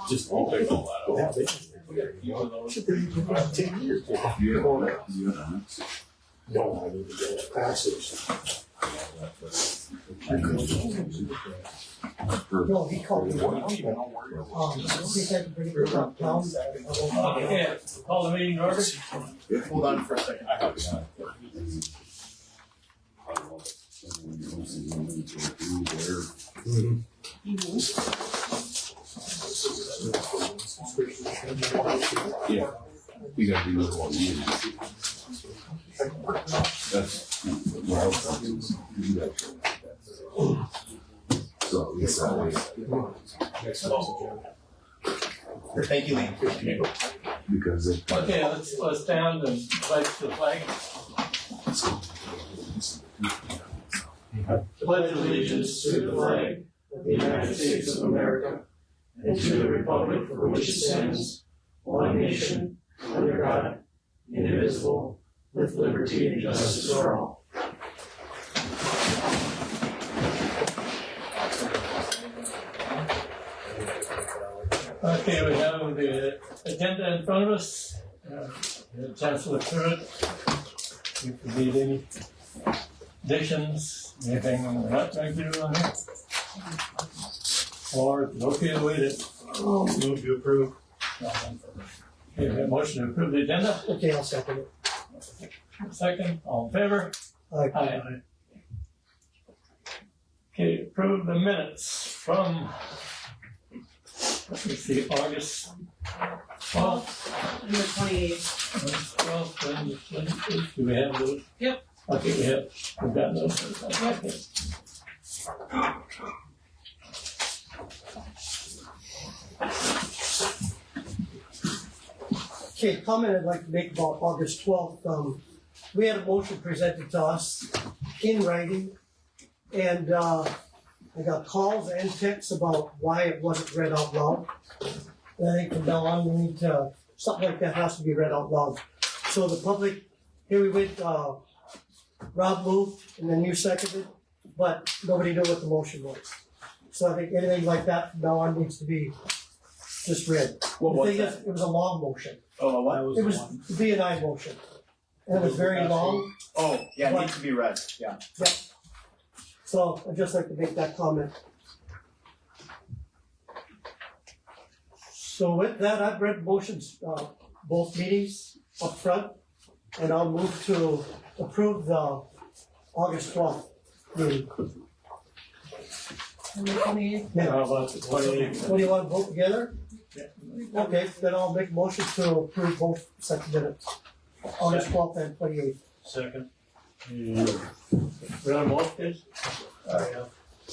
Just all that out. Should be about 10 years. No, I need to get passage. No, he called me. He said to bring it up town. Okay, call the meeting order. Hold on for a second. I have Yeah, we gotta do another one. That's what I was thinking. So, yes, Thank you, Lee. because it. Okay, let's stand and pledge the flag. Pledge allegiance to the flag of the United States of America and to the republic for which it stands, one nation, under God, indivisible, with liberty and justice for all. Okay, we have the agenda in front of us. A chance to look through it. If you need any additions, anything we're not going to do on here. Or okay to wait it. Move to approve. Okay, we have a motion to approve the agenda. Okay, I'll second it. Second, all in favor? Aye. Okay, approve the minutes from, let me see, August 12th. And the 28th. August 12th, and the 28th. Do we have those? Yep. Okay, we've got those. Okay. Okay, comment I'd like to make about August 12th. We had a motion presented to us in writing, and I got calls and texts about why it wasn't read out loud. And I think from now on, we need to, something like that has to be read out loud. So the public, here we went, Rob moved and then you seconded, but nobody knew what the motion was. So I think anything like that from now on needs to be just read. What The was thing that? is, it was a long motion. Oh, what? It was the B&I motion. And it was very long, Oh, yeah, it needs to be read. Yeah. so I'd just like to make that comment. So with that, I've read motions, both meetings up front, and I'll move to approve the August 12th meeting. And the 28th. How about the 28th? What do you want to vote together? Yeah. Okay, then I'll make a motion to approve both sets of minutes, August 12th and 28th. Second. Read them both, please? Okay,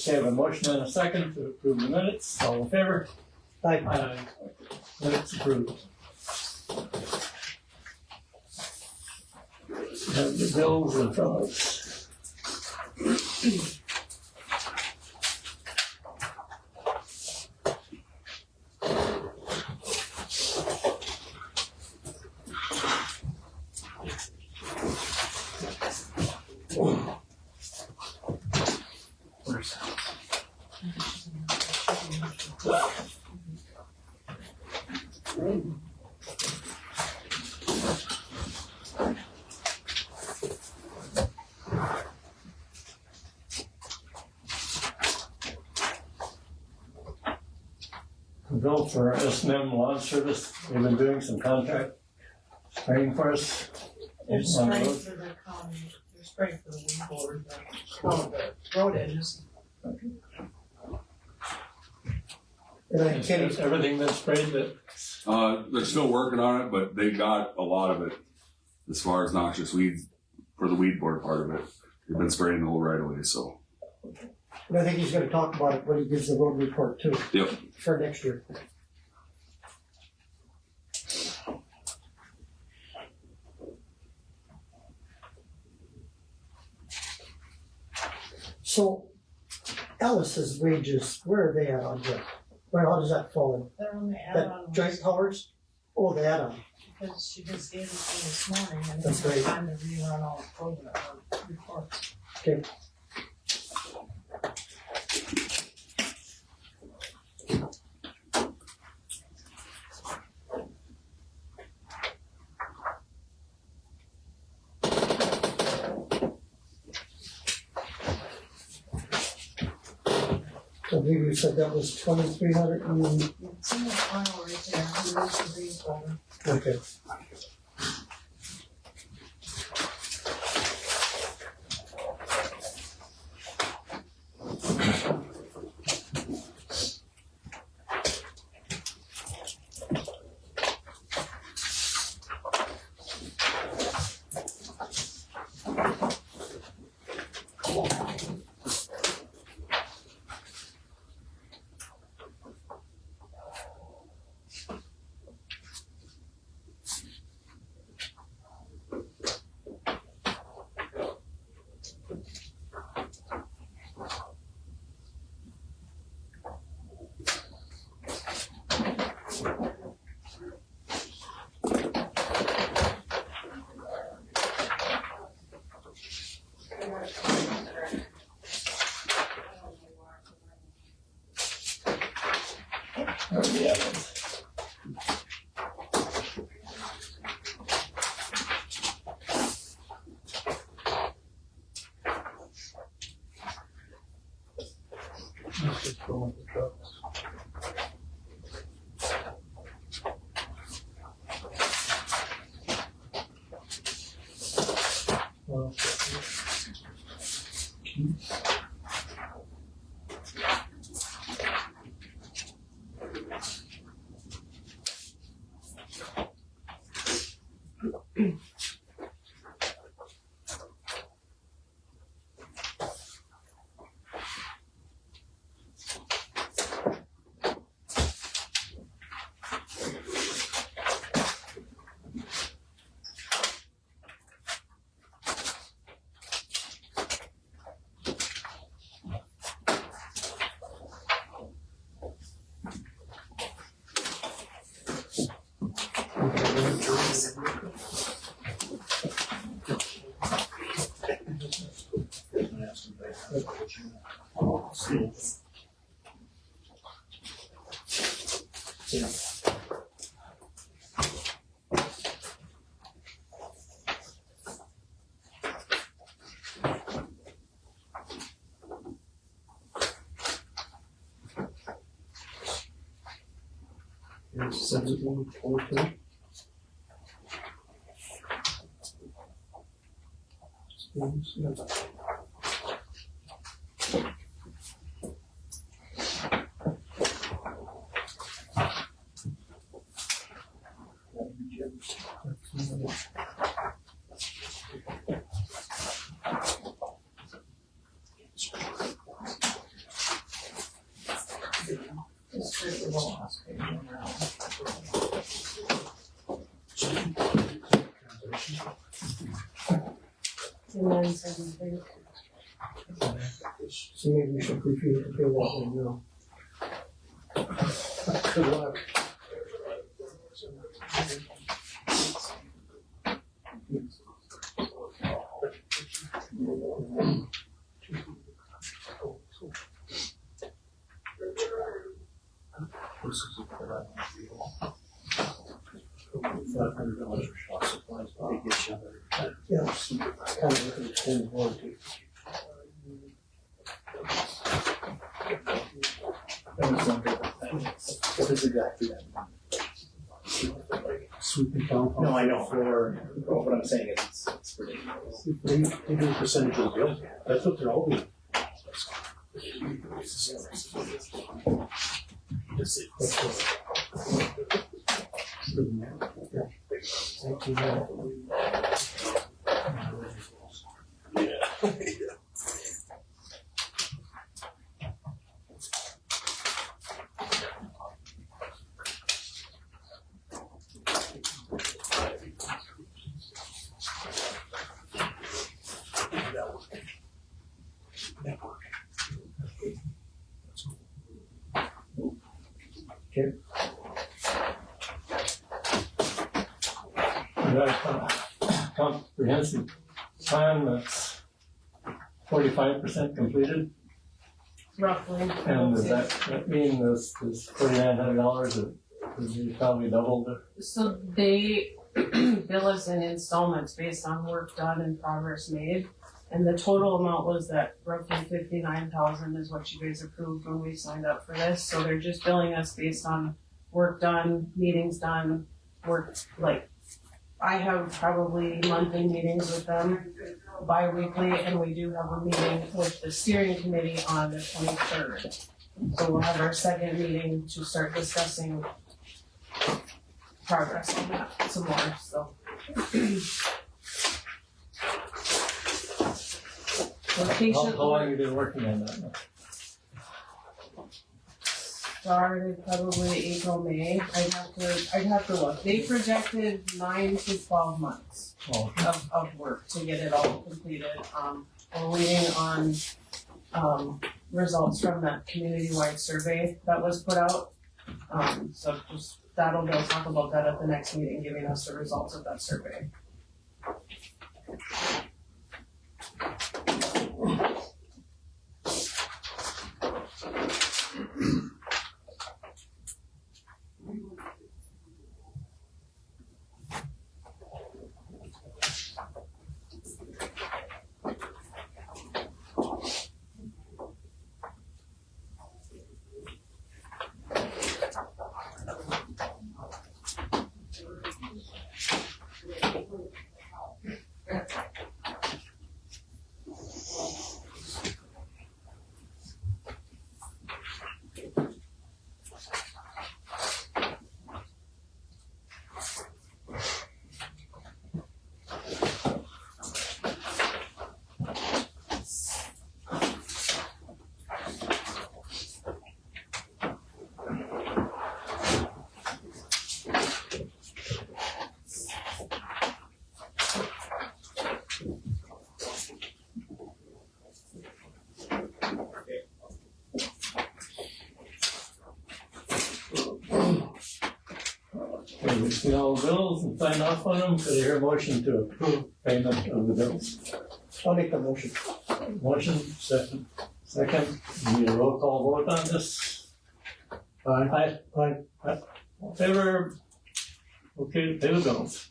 I have a motion and a second to approve the minutes. All in favor? Aye. Aye. Minutes approved. Have the bills in front of us. Bill for S&M Lawn Service, they've been doing some contract spraying for us. They're on the spraying road. for the county, they're spraying for the weed board, the road edges. And I Has can't, everything been sprayed that, They're still working on it, but they got a lot of it as far as noxious weeds for the weed board part of it. They've been spraying the whole right away, so. and I think he's gonna talk about it when he gives the road report too, Yep. for next year. So Alice's wages, where are they at on here? Where, how does that fall in? They're on the That add-on joint list, powers? Oh, the add-on. because she just gave it to me this morning, and That's it's great. time to rerun all the program reports. Okay. I believe you said that was 2,300 and, It's in the file right there, here's the green folder. okay. And then 7. So maybe we should review to pay that one now. Good luck. $500 for shop supplies, but they get you other. Yeah, it's kind of like an extended warranty. I was wondering about that. What is exactly that? Sweeping down. No, I know, what I'm saying is, it's ridiculous. They do a percentage of the bill. That's what they're all doing. Comprehensive plan that's 45% completed, Roughly. and does that mean this $4,900 that you probably doubled it? So they bill us in installments based on work done and progress made. And the total amount was that roughly 59,000 is what you guys approved when we signed up for this. So they're just billing us based on work done, meetings done, work, like, I have probably monthly meetings with them, bi-weekly, and we do have a meeting with the steering committee on the 23rd. So we'll have our second meeting to start discussing progress on that some more, so. Location How long have you been working on that now? started probably April, May. I'd have to look. They projected 9 to 12 months Oh, of work to get it all completed. We're waiting on, results from that community-wide survey that was put out. So just, they'll talk about that at the next meeting, giving us the results of that survey. okay, we've seen all the bills and signed off on them. Could I hear a motion to approve payment of the bills? I'll make the motion. Motion, second. Second, we need a roll call vote on this. Aye. Aye. All in favor? Okay, pay the bills.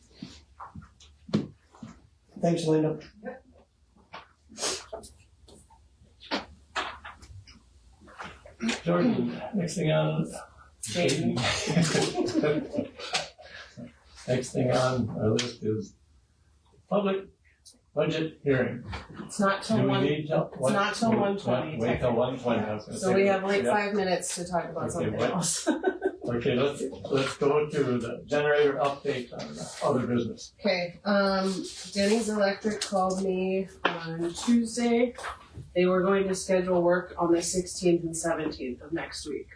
Thanks, Linda. Jordan, next thing on. Jaden. Next thing on our list is public budget hearing. It's not till Do we one, need to? it's not till 1:20. Wait till 1:20. I was gonna So say. we have like Yeah. 5 minutes to talk about Okay, something what- else. Okay, let's go to the generator update on the other business. Okay, Denny's Electric called me on Tuesday. They were going to schedule work on the 16th and 17th of next week.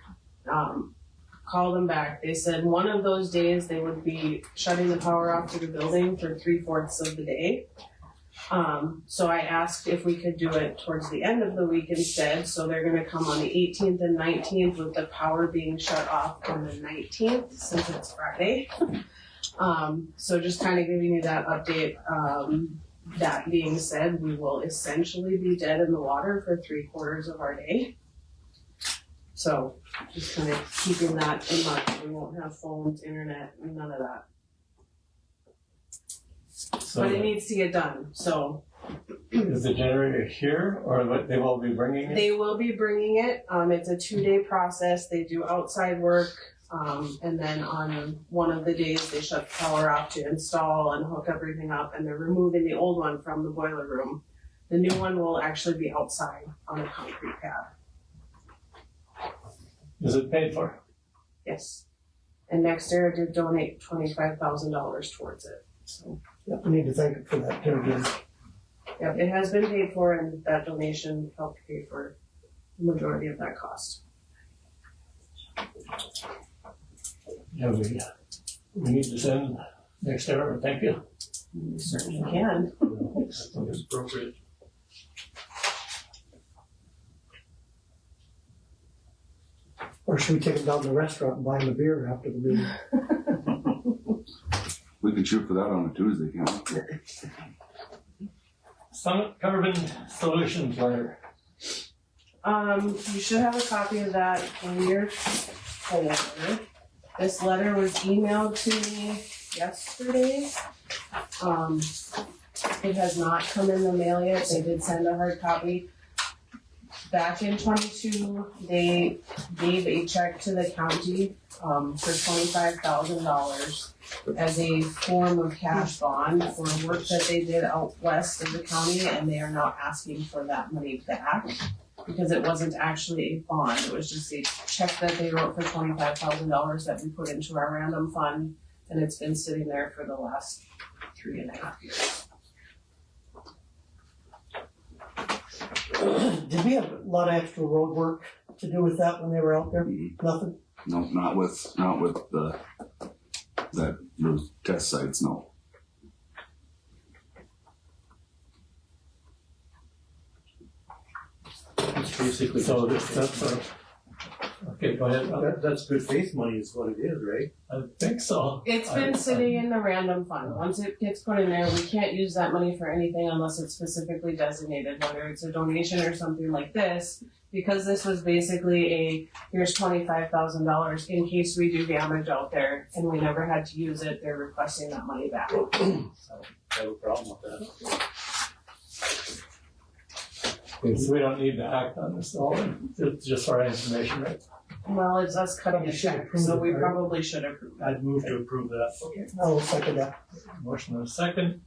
Called them back. They said one of those days they would be shutting the power off to the building for 3/4 of the day. So I asked if we could do it towards the end of the week instead. So they're gonna come on the 18th and 19th with the power being shut off on the 19th since it's Friday. So just kind of giving you that update. That being said, we will essentially be dead in the water for 3/4 of our day. So just kind of keeping that in mind. We won't have phones, internet, none of that. So But it needs to get done, so is the generator here or what they will be bringing it? they will be bringing it. It's a 2-day process. They do outside work. And then on one of the days they shut the power off to install and hook everything up, and they're removing the old one from the boiler room. The new one will actually be outside on a concrete pad. Is it paid for? Yes. And NextEra did donate $25,000 towards it. So, Yep, we need to thank it for that, too, again. yeah, it has been paid for, and that donation helped pay for the majority of that cost. Yeah, we need to send NextEra, thank you. You certainly can. It's appropriate. Or should we take them down to the restaurant and buy them a beer after the meeting? We can shoot for that on a Tuesday, can't we? Summit Carbon Solutions letter. You should have a copy of that in your folder. This letter was emailed to me yesterday. It has not come in the mail yet. They did send a hard copy. Back in 22, they gave a check to the county for $25,000 as a form of cash bond for work that they did out west of the county, and they are now asking for that money back because it wasn't actually a bond. It was just a check that they wrote for $25,000 that we put into our random fund, and it's been sitting there for the last 3.5 years. Did we have a lot of extra road work to do with that when they were out there? Nothing? No, not with those test sites, no. It's basically. So that's okay, go ahead. That's good faith money is what it is, right? I think so. It's been sitting in the random fund. Once it gets put in there, we can't use that money for anything unless it's specifically designated, whether it's a donation or something like this. Because this was basically here's $25,000 in case we do damage out there and we never had to use it, they're requesting that money back. I have a problem with that. Okay, so we don't need to act on this, all, it's just our information, right? Well, it's us cutting a Probably should check, approve so it, we right? probably should approve it. I'd move to approve that. I'll second that. Motion and a second.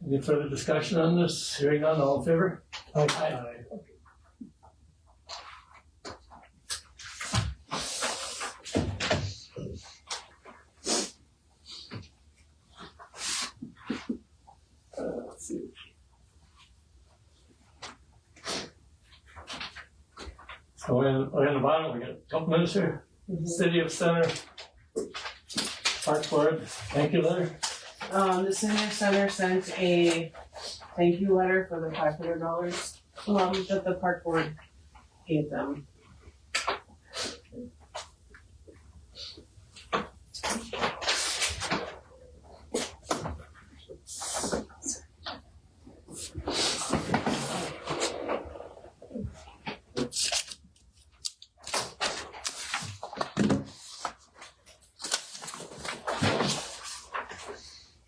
Any further discussion on this? Hearing none, all in favor? Aye. Let's see. So we're in the bottom, we got a couple minutes here. City of Center, Park Board, thank you letter. The senior center sent a thank you letter for the $500 that the park board gave them.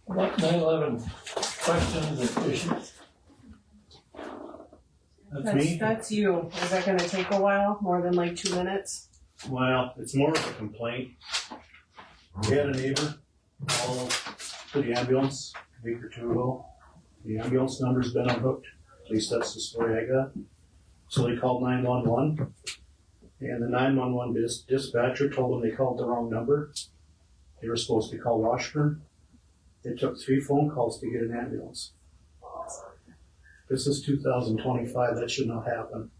About 9/11 questions and issues. That's me? That's you. Is that gonna take a while? More than like 2 minutes? Well, it's more of a complaint. We had a neighbor call to the ambulance a week or two ago. The ambulance number's been unhooked, at least that's the story I got. So they called 911, and the 911 dispatcher told them they called the wrong number. They were supposed to call Washburn. It took 3 phone calls to get an ambulance. This is 2025, that should not happen.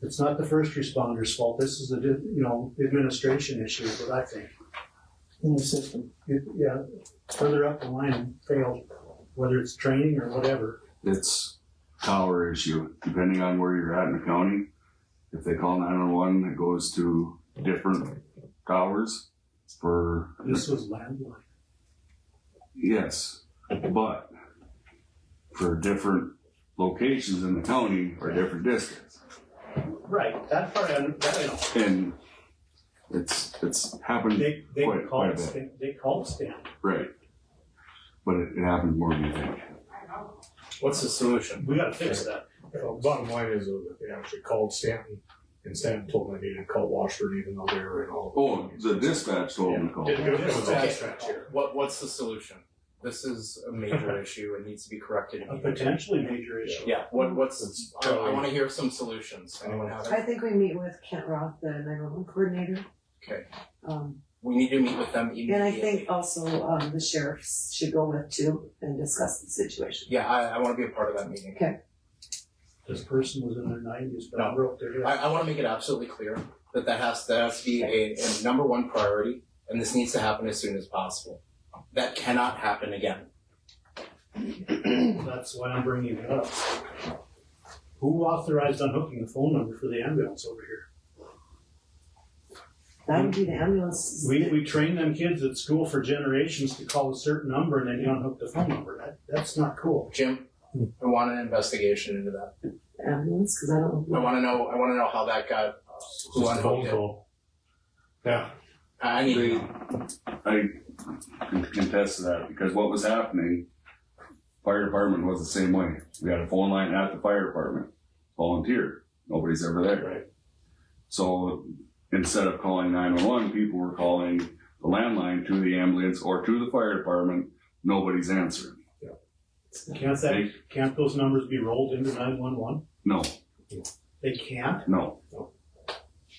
It's not the first responders' fault, this is administration issue, is what I think. In the system. Further up the line failed, whether it's training or whatever. It's tower issue, depending on where you're at in the county. If they call 911, it goes to different towers for, This was landline. yes, but for different locations in the county or different districts. Right, that part I know. And it's happened, They Quite a called bit. they called Stan. right. But it happens more than you think. What's the solution? We gotta fix that. Bottom line is that they actually called Stanton, and Stanton told them they needed to call Washburn even though they were in all. Oh, the dispatch told them to call. It was Okay. dispatch here. What's the solution? This is a major issue. It needs to be corrected A immediately. potentially major issue. Yeah. What's? I want to hear some solutions. Anyone have I it? think we meet with Kent Roth, the 911 coordinator. Okay. Um, We need to meet with them immediately. and I think also, the sheriffs should go with too and discuss the situation. Yeah, I want to be a part of that meeting. This person was in their 90s, but No. I wrote their. I want to make it absolutely clear that has to be a number one priority, and this needs to happen as soon as possible. That cannot happen again. That's why I'm bringing it up. Who authorized unhooking the phone number for the ambulance over here? That would be the ambulance. We train them kids at school for generations to call a certain number and then you unhook the phone number. That's not cool. Jim, I want an investigation into that. Ambulance, because I don't I know. want to know how that got. Who unhooked it? Yeah. I need to know. can contest to that, because what was happening, fire department was the same way. We had a phone line at the fire department, volunteer, nobody's ever there. Right. So instead of calling 911, people were calling the landline to the ambulance or to the fire department, nobody's answering. Can't those numbers be rolled into 911? No, They can't? no.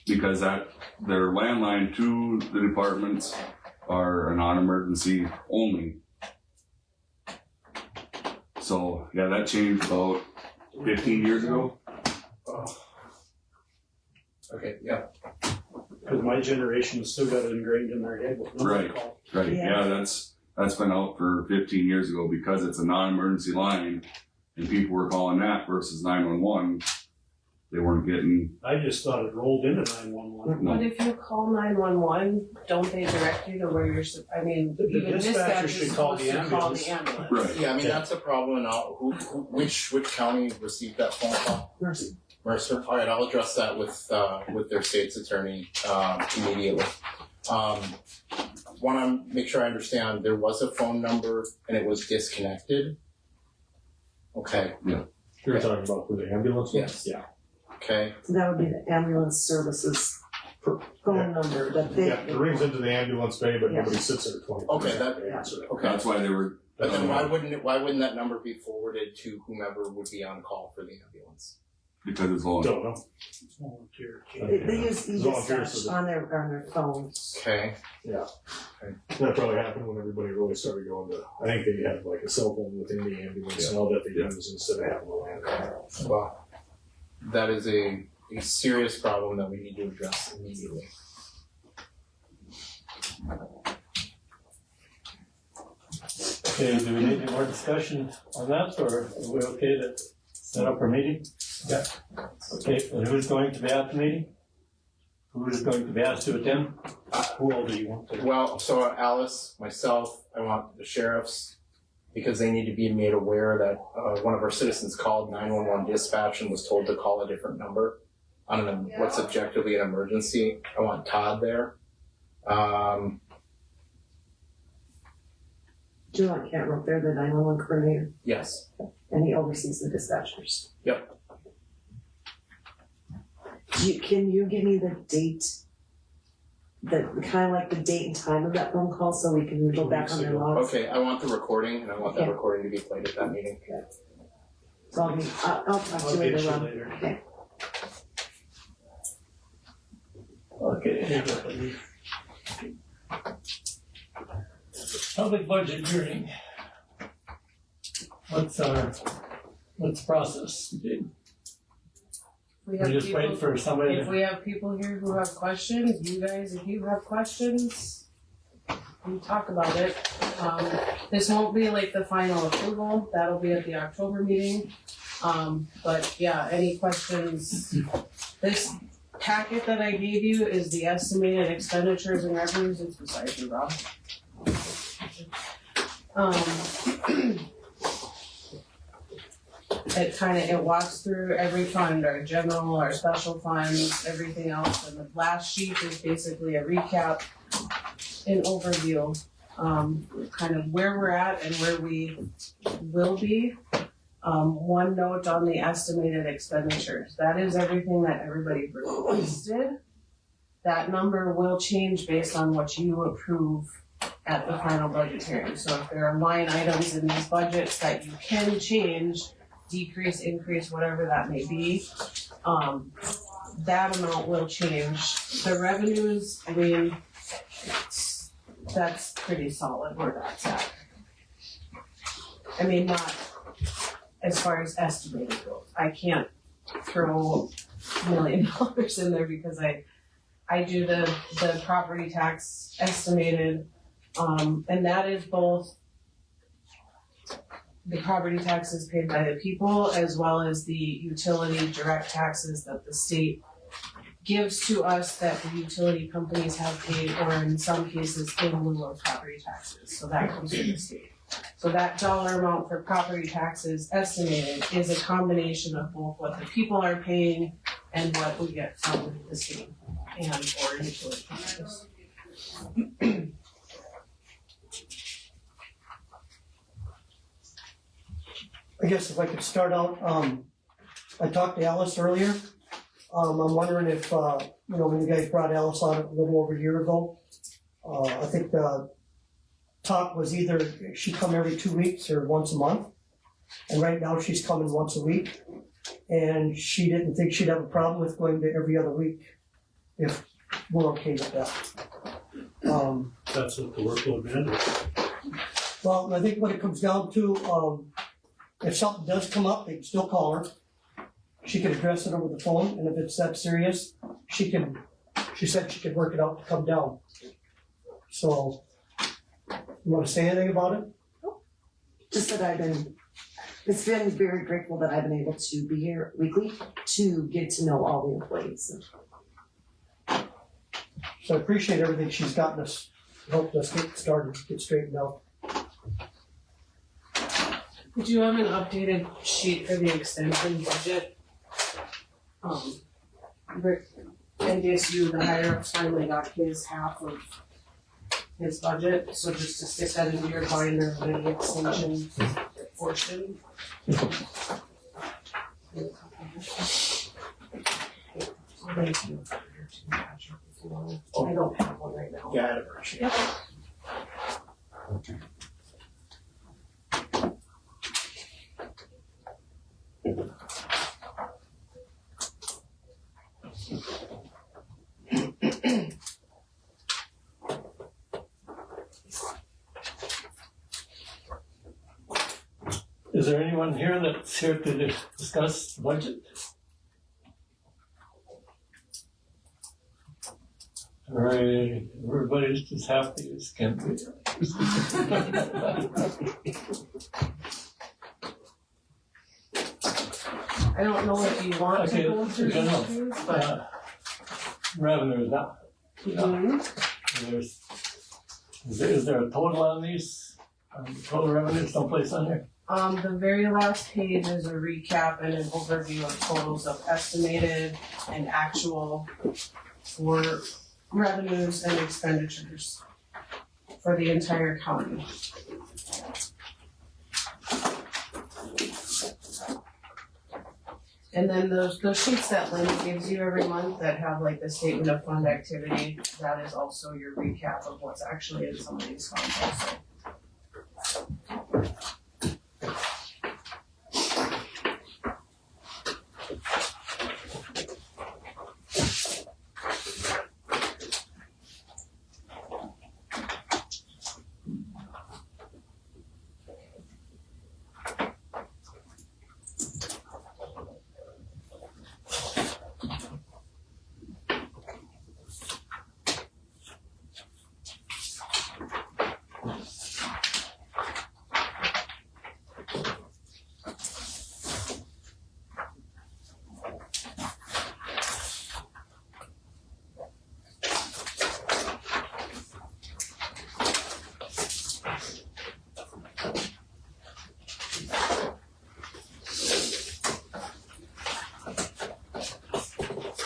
Because their landline to the departments are a non-emergency only. So, yeah, that changed about 15 years ago. Okay, yeah. Because my generation has still got it ingrained in their head. what number to Right. call. Right, Yeah. yeah, that's been out for 15 years ago because it's a non-emergency line and people were calling that versus 911. They weren't getting, I just thought it rolled into 911. But no, if you call 911, don't they direct you to where you're, I mean, The even dispatcher dispatch should is call supposed the to call the ambulance. ambulance. right. Yeah, I mean, that's a problem now. Which county received that phone call? Mercy. Mercer. All right, I'll address that with their state's attorney immediately. Want to make sure I understand. There was a phone number and it was disconnected. Okay. You're talking about for the ambulance? Yes. Yeah. Okay. So that would be the ambulance services phone number that they. Yeah, it rings into the ambulance bay, but Yeah. nobody sits there 24. Okay, that- Okay. That's why they were, But then why wouldn't that number be forwarded to whomever would be on call for the ambulance? because it's all, Don't know. Volunteer. They use Volunteers e-dispatch for the- on their phones. Okay. That probably happened when everybody really started going to, I think they had like a cell phone within the ambulance now that they use instead of having a landline. Well, that is a serious problem that we need to address immediately. Okay, do we need any more discussion on that, or are we okay to set up our meeting? Yeah. Okay, and who's going to be at the meeting? Who is going to be asked to attend? Who all do you want to? Well, so Alice, myself, I want the sheriffs, because they need to be made aware that one of our citizens called 911 dispatch and was told to call a different number on what's objectively an emergency. I want Todd there. Do you want Cantaloupe there, the 911 coordinator, Yes. and he oversees the dispatchers? Yep. Can you give me the date? Kind of like the date and time of that phone call so we can go 2 back weeks on their ago. logs? Okay, I want the recording, and I want that Yeah. recording to be played at that meeting. So I'll talk to I'll you get later you on. later. Okay. Okay. Public budget hearing. What's the process? We We're have just waiting people, for somebody if to, we have people here who have questions, you guys, if you have questions, we talk about it. This won't be like the final approval, that'll be at the October meeting. But yeah, any questions? This packet that I gave you is the estimated expenditures and revenues, it's beside you, Rob. It walks through every fund, our general, our special funds, everything else, and the last sheet is basically a recap, an overview, kind of where we're at and where we will be. One note on the estimated expenditures, that is everything that everybody requested. That number will change based on what you approve at the final budget hearing. So if there are line items in these budgets that you can change, decrease, increase, whatever that may be, that amount will change. The revenues, I mean, that's pretty solid where that's at. I mean, not as far as estimated goes. I can't throw $1 million in there because I do the property tax estimated, and that is both the property taxes paid by the people as well as the utility direct taxes that the state gives to us that the utility companies have paid, or in some cases in lieu of property taxes. So that comes from the state. So that dollar amount for property taxes estimated is a combination of both what the people are paying and what we get from the state and or utility companies. I guess if I could start out, I talked to Alice earlier. I'm wondering if, when you guys brought Alice on a little over a year ago, I think the talk was either she come every 2 weeks or once a month. And right now she's coming once a week. And she didn't think she'd have a problem with going to every other week if we're okay with that. That's what the workload is. Well, I think what it comes down to, if something does come up, they can still call her. She can address it over the phone, and if it's that serious, she said she could work it out to come down. So, you wanna say anything about it? Just that it's been very grateful that I've been able to be here weekly to get to know all the employees. So I appreciate everything she's gotten us, helped us get started, get straightened out. Did you have an updated sheet for the extension budget? Rick, NDSU, the higher ups finally got his half of his budget, so just to stick that into your binder of the extension portion. I don't have one right now. Yeah, I'd appreciate it. Is there anyone here that's here to discuss the budget? All right, everybody's as happy as can be. I don't know if you want to Okay, go through general, issues, but. Revenue is up. Is there a total on these? Total revenue someplace on here? The very last page is a recap and an overview of totals of estimated and actual for revenues and expenditures for the entire county. And then those sheets that Lynn gives you every month that have like the statement of fund activity, that is also your recap of what's actually in some of these funds also.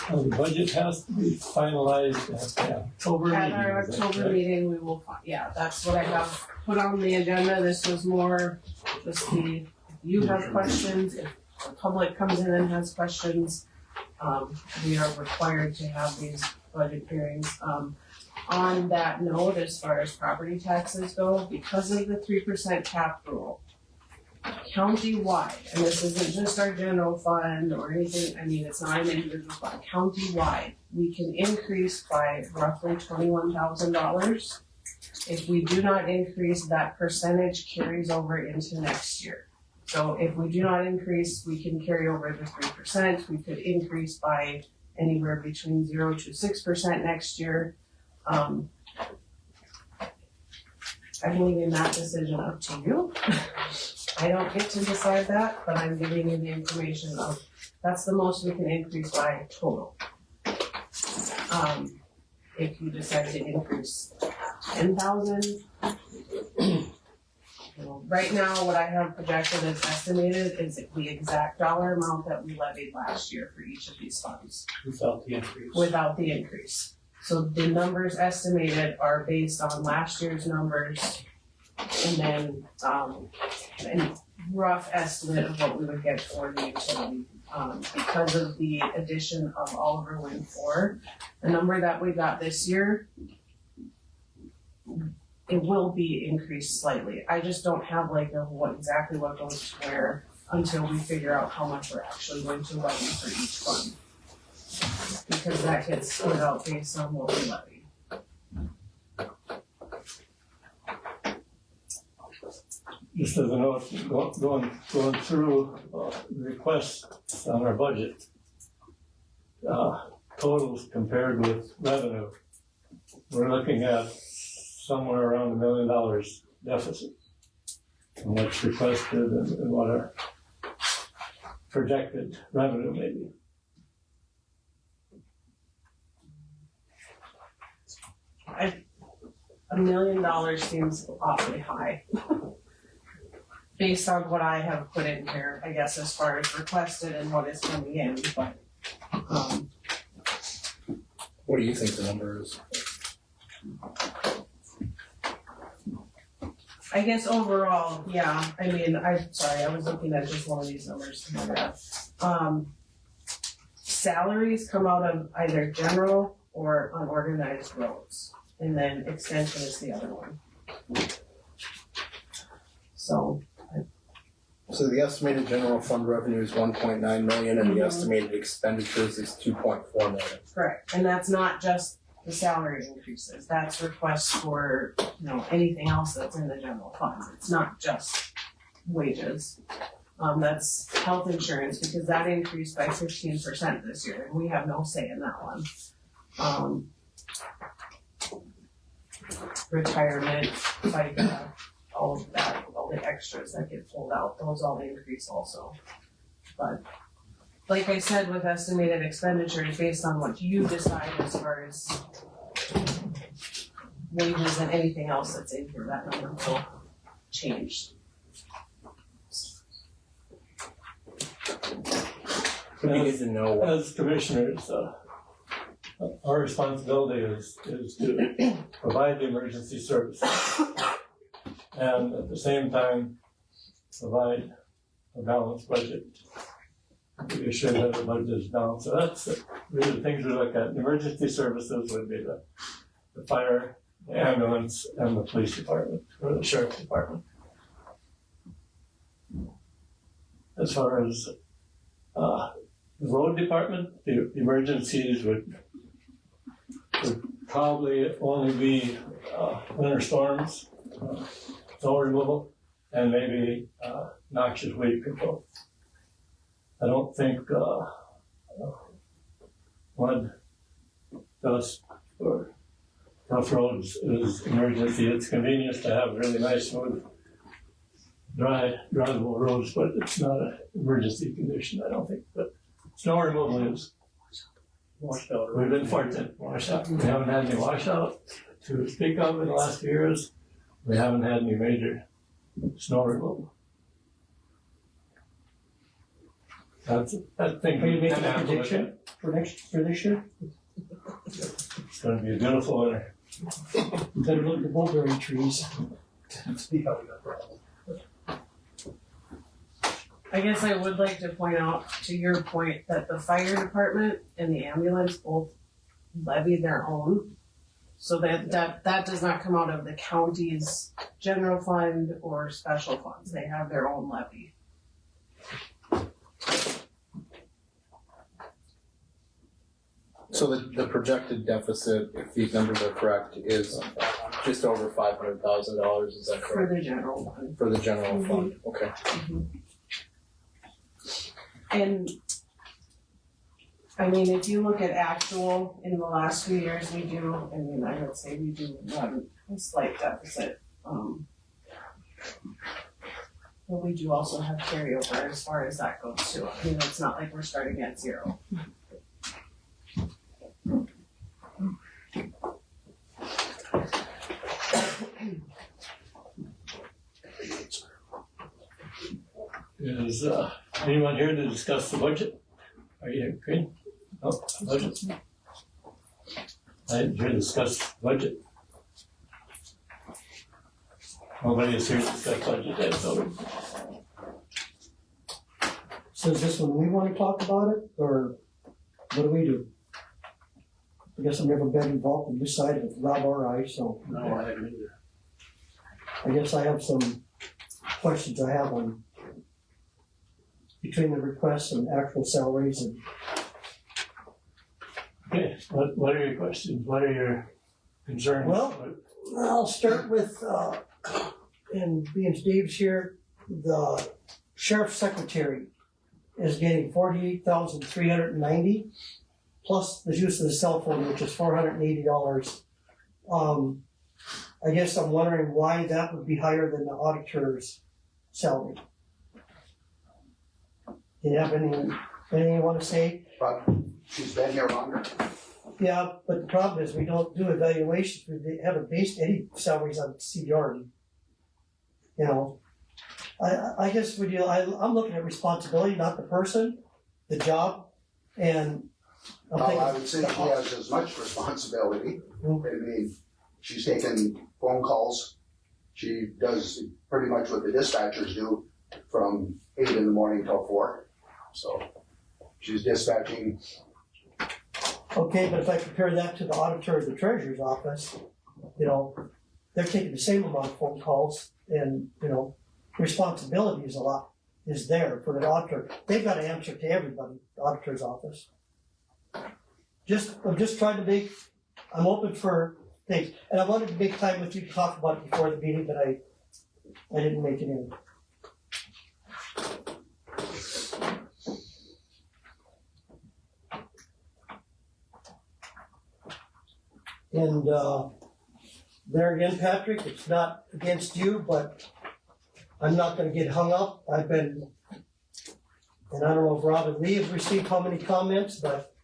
The budget has to be finalized at the October meeting. At our is that October correct? meeting, we will, yeah, that's what I have put on the agenda. This was more just if you have questions, if the public comes in and has questions, we are required to have these budget hearings. On that note, as far as property taxes go, because of the 3% cap rule, county-wide, and this isn't just our general fund or anything, I mean, it's not an individual fund, county-wide, we can increase by roughly $21,000. If we do not increase, that percentage carries over into next year. So if we do not increase, we can carry over the 3%, we could increase by anywhere between 0 to 6% next year. I'm leaving that decision up to you. I don't get to decide that, but I'm giving you the information of, that's the most we can increase by total. If you decide to increase 10,000, right now, what I have projected as estimated is the exact dollar amount that we levied last year for each of these funds. Without the increase. Without the increase. So the numbers estimated are based on last year's numbers. And then, and rough estimate of what we would get for the utility. Because of the addition of Oliver Wind 4, the number that we got this year, it will be increased slightly. I just don't have like exactly what goes to where until we figure out how much we're actually going to levy for each fund. Because that gets split out based on what we levy. Just as a note, going through requests on our budget, totals compared with revenue, we're looking at somewhere around $1 million deficit from what's requested and what our projected revenue may be. $1 million seems awfully high. Based on what I have put in here, I guess, as far as requested and what is coming in, but, What do you think the number is? I guess overall, yeah, I mean, I was looking at just one of these numbers to figure out. Salaries come out of either general or unorganized roads, and then extension is the other one. So the estimated general fund revenue is 1.9 million and the estimated expenditures is 2.4 million. correct, and that's not just the salary increases, that's requests for, anything else that's in the general fund. It's not just wages. That's health insurance, because that increased by 15% this year, and we have no say in that one. Retirement, FICA, all of that, all the extras that get pulled out, those all increase also. But like I said, with estimated expenditures, based on what you decide as far as wages and anything else that's in here, that number will change. Would be good to know what. As commissioners, our responsibility is to provide the emergency services and at the same time provide a balanced budget. Be sure that the budget is balanced. So that's really the things we look at. Emergency services would be the fire, the ambulance, and the police department, or the sheriff's department. As far as the road department, the emergencies would probably only be winter storms, snow removal, and maybe noxious weed control. I don't think mud, dust, or rough roads is emergency. It's convenient to have really nice, smooth, drivable roads, but it's not an emergency condition, I don't think. But snow removal is. Washed out. We've been fortunate, washout. We haven't had any washout to speak of in the last few years. We haven't had any major snow removal. That's that thing. Are you making a have to look prediction at. for this year? It's going to be a beautiful winter. Better look at the mulberry trees. See how we got that. I guess I would like to point out, to your point, that the fire department and the ambulance both levy their own. So that does not come out of the county's general fund or special funds. They have their own levy. So the projected deficit, if these numbers are correct, is just over $500,000, is that For correct? the general fund. For the general fund, okay. And, I mean, if you look at actual in the last few years, I would say we do run a slight deficit. But we do also have carryover as far as that goes too. I mean, it's not like we're starting at zero. Is anyone here to discuss the budget? Are you agreeing? No, budget. I'm here to discuss budget. Nobody is here to discuss budget yet, so So is this when we wanna talk about it, or what do we do? I guess I've never been involved in this side of it, Rob or I, so. No, I haven't either. I guess I have some questions I have on between the requests and actual salaries and Okay, what are your questions? What are your concerns? Well, I'll start with, and being Steve's here, the sheriff's secretary is getting $48,390 plus the use of the cell phone, which is $480. I guess I'm wondering why that would be higher than the auditor's salary. Do you have anything you want to say? But she's been here longer. Yeah, but the problem is we don't do evaluations. We haven't based any salaries on seniority. You know, I guess we do. I'm looking at responsibility, not the person, the job, and I'm Well, thinking. I would say she has as much responsibility. I mean, she's taking phone calls. She does pretty much what the dispatchers do from 8 in the morning till 4. So she's dispatching. Okay, but if I compare that to the auditor of the treasurer's office, you know, they're taking the same amount of phone calls, and you know, responsibility is there for the auditor. They've got to answer to everybody, the auditor's office. I'm just trying to I'm open for things, and I wanted to make time with you to talk about it before the meeting, but I didn't make it in. And there again, Patrick, it's not against you, but I'm not gonna get hung up. And I don't know if Rob and Lee have received how many comments, but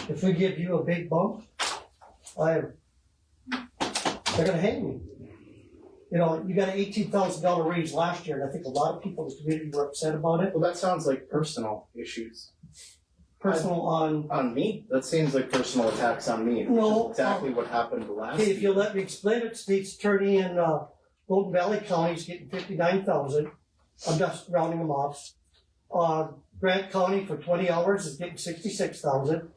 if we give you a big bump, they're gonna hang me. You know, you got an $18,000 raise last year, and I think a lot of people in the community were upset about it. Well, that sounds like personal issues. Personal On me? That seems like personal attacks on me. Which No, is exactly what happened last okay, year. if you'll let me explain it, state's attorney in Golden Valley County is getting $59,000. I'm just rounding them off. Grant County for 20 hours is getting $66,000.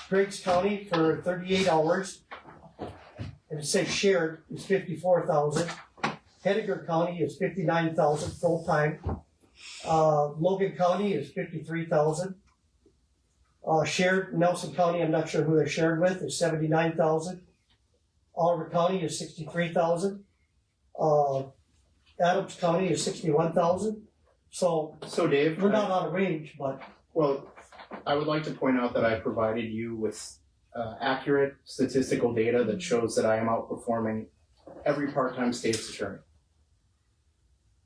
Griggs County for 38 hours, and it says shared, is $54,000. Henniger County is $59,000 full time. Logan County is $53,000. Shared Nelson County, I'm not sure who they're shared with, is $79,000. Oliver County is $63,000. Adams County is $61,000. So Dave, we're not out of range, but well, I would like to point out that I provided you with accurate statistical data that shows that I am outperforming every part-time state's attorney.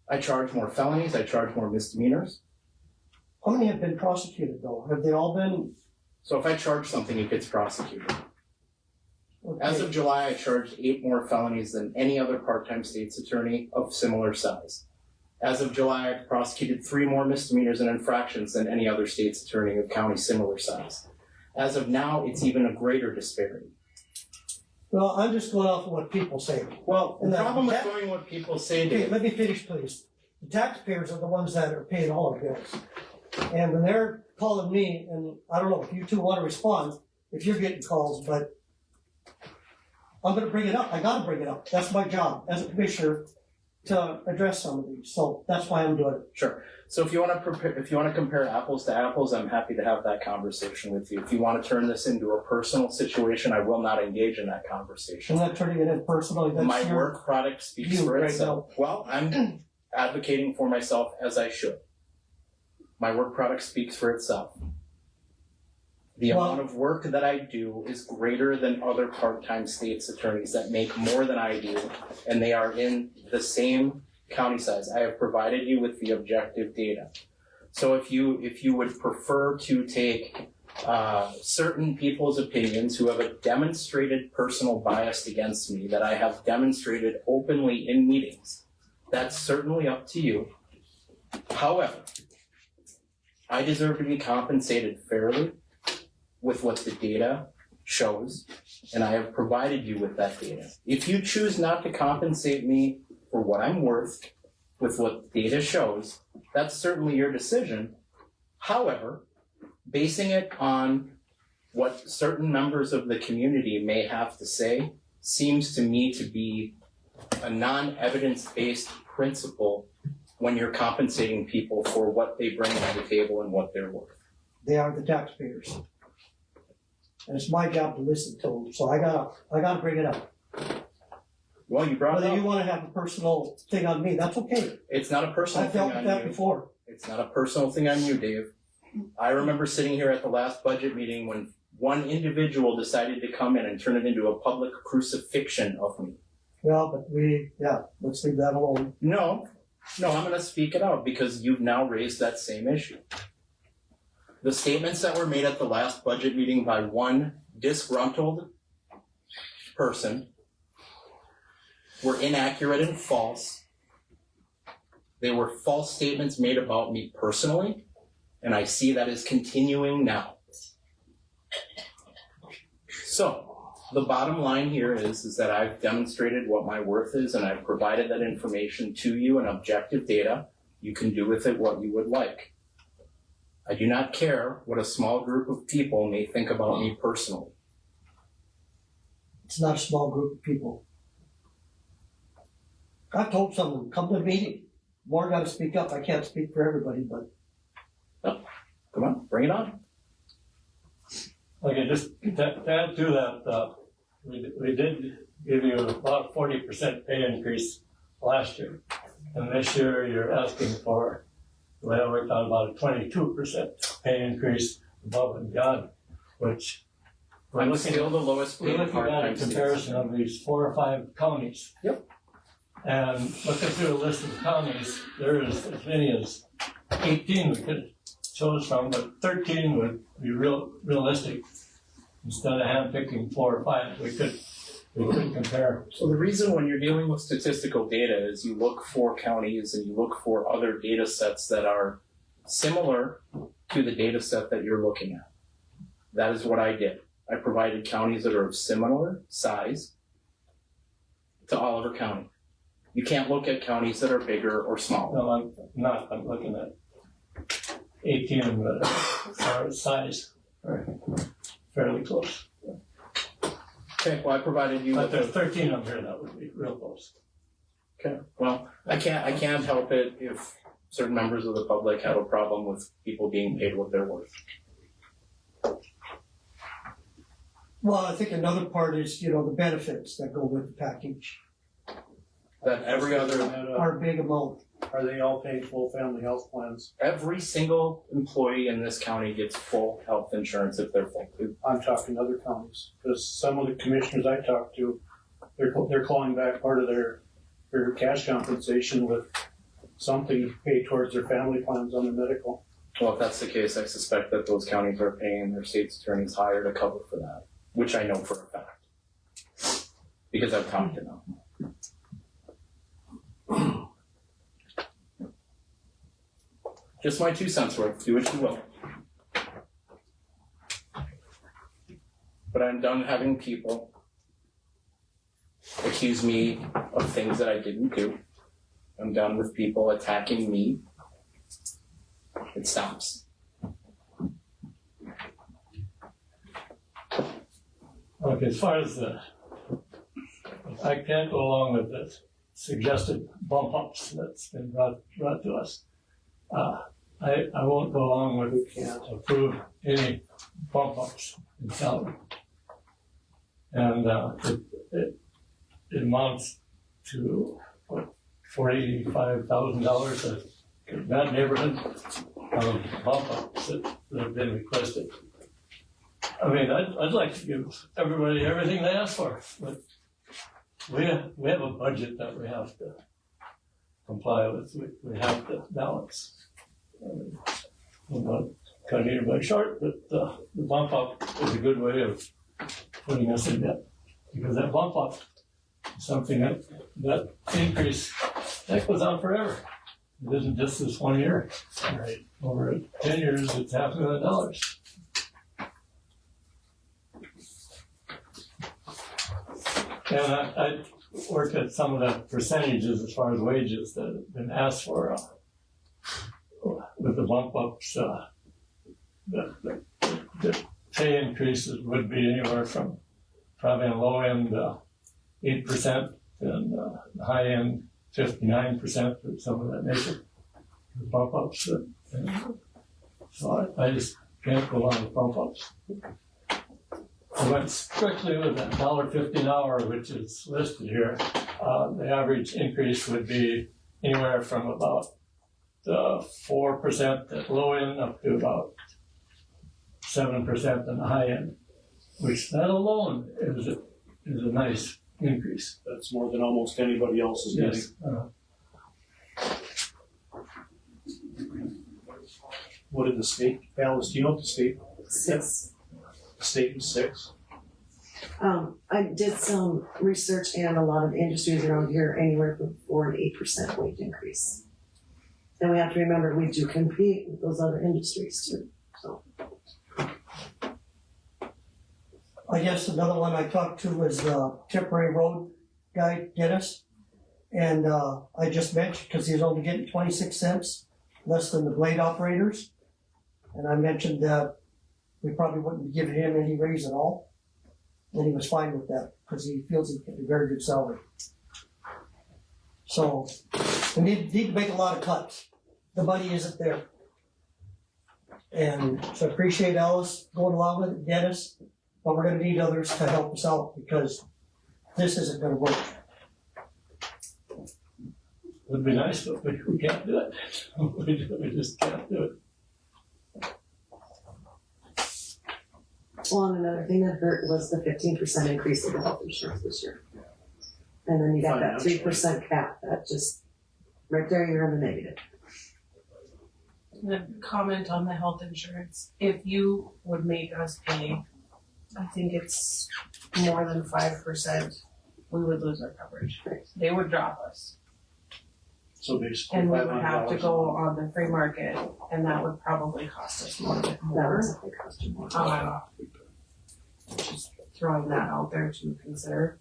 I charge more felonies, I charge more misdemeanors. how many have been prosecuted though? Have they all been? So if I charge something, it gets prosecuted. Okay. As of July, I charged 8 more felonies than any other part-time state's attorney of similar size. As of July, I prosecuted 3 more misdemeanors and infractions than any other state's attorney of county similar size. As of now, it's even a greater disparity. Well, I'm just going off of what people say. Well, And the that- problem with that- doing what people say, Okay, Dave, let me finish, please. The taxpayers are the ones that are paying all our bills. And when they're calling me, and I don't know if you two want to respond, if you're getting calls, but I'm gonna bring it up. I gotta bring it up. That's my job as a commissioner to address some of these. So that's why I'm doing it. Sure. So if you want to compare apples to apples, I'm happy to have that conversation with you. If you want to turn this into a personal situation, I will not engage in that I'm conversation. not turning it in personally. That's My your- work product speaks you for right itself. Well, I'm advocating for myself as I should. My work product speaks for itself. The Well- amount of work that I do is greater than other part-time state's attorneys that make more than I do, and they are in the same county size. I have provided you with the objective data. So if you would prefer to take certain people's opinions who have a demonstrated personal bias against me that I have demonstrated openly in meetings, that's certainly up to you. However, I deserve to be compensated fairly with what the data shows, and I have provided you with that data. If you choose not to compensate me for what I'm worth with what the data shows, that's certainly your decision, However, basing it on what certain members of the community may have to say seems to me to be a non-evidence-based principle when you're compensating people for what they bring to the table and what they're worth. They are the taxpayers. And it's my job to listen to them, so I gotta bring it up. Well, you brought it Whether you up. wanna have a personal thing on me, that's okay. It's not a personal I've thing dealt with that on you. before. It's not a personal thing on you, Dave. I remember sitting here at the last budget meeting when one individual decided to come in and turn it into a public crucifixion of me. Well, but let's leave that alone. No, I'm gonna speak it out because you've now raised that same issue. The statements that were made at the last budget meeting by one disgruntled person were inaccurate and false. They were false statements made about me personally, and I see that is continuing now. So, the bottom line here is that I've demonstrated what my worth is and I've provided that information to you in objective data. You can do with it what you would like. I do not care what a small group of people may think about me personally. It's not a small group of people. I've told someone, come to the meeting. More gotta speak up. I can't speak for everybody, but Come on, bring it on. Okay, just to add to that, we did give you about 40% pay increase last year. And this year you're asking for, the way I worked out, about a 22% pay increase above and beyond, which I'm still the lowest we're paid looking at a part-time comparison of these 4 or 5 counties. Yep. And looking through a list of counties, there is as many as 18 we could choose from, but 13 would be realistic. Instead of handpicking 4 or 5, we could compare. So the reason when you're dealing with statistical data is you look for counties and you look for other data sets that are similar to the data set that you're looking at. That is what I did. I provided counties that are of similar size to Oliver County. You can't look at counties that are bigger or smaller. No, I'm not. I'm looking at 18 but size, right? Fairly close. Okay, well I provided you But with there's 13 up here that would be real close. Okay, well, I can't help it if certain members of the public have a problem with people being paid what they're worth. well, I think another part is, the benefits that go with the package That every other, are a big amount. Are they all paid full family health plans? every single employee in this county gets full health insurance if they're full. I'm talking other counties, because some of the commissioners I talked to, they're calling back part of their cash compensation with something to pay towards their family plans on their medical. Well, if that's the case, I suspect that those counties are paying their state's attorneys higher to cover for that, which I know for a fact. Because I've talked to them. Just my 2 cents worth, do what you will. But I'm done having people accuse me of things that I didn't do. I'm done with people attacking me. It stops. Okay, as far as I can't go along with the suggested bump ups that's been brought to us. I won't go along with approve any bump ups in salary. And it amounts to $45,000 in that neighborhood of bump ups that have been requested. I mean, I'd like to give everybody everything they ask for, but we have a budget that we have to comply with. We have to balance. I'm not cutting anybody short, but the bump up is a good way of putting us in debt, because that bump up is something that increase that goes on forever. It isn't just this 1 year. Right. Over 10 years, it's $500,000. And I worked at some of the percentages as far as wages that have been asked for with the bump ups the pay increases would be anywhere from probably on low end 8% and the high end 59% or some of that nature. The bump ups. So I just can't go on with bump ups. I went strictly with that $1.50 an hour, which is listed here. The average increase would be anywhere from about 4% at low end up to about 7% on the high end, which that alone is a nice increase. That's more than almost anybody else is getting. Yes. What did the state, Alice, do you know what the state, 6. state was 6? I did some research and a lot of industries around here, anywhere from 4 and 8% wage increase. And we have to remember, we do compete with those other industries too, so. I guess another one I talked to was temporary road guy, Dennis. And I just mentioned, because he's only getting 26 cents less than the blade operators. And I mentioned that we probably wouldn't be giving him any raise at all. And he was fine with that, because he feels he's getting a very good salary. So we need to make a lot of cuts. The money isn't there. And so I appreciate Alice going along with it, Dennis. But we're gonna need others to help us out, because this isn't gonna work. Would be nice, but we can't do it. We just can't do it. Well, and another thing that hurt was the 15% increase in the health insurance this year. And then you got that 3% cap, that just, right there, you're in the negative. The comment on the health insurance, if you would make us pay, I think it's more than 5%, we would lose our coverage. They would drop us. So basically And we $500. would have to go on the free market, and that would probably cost us more. That was a big cost more. Just throwing that out there to consider.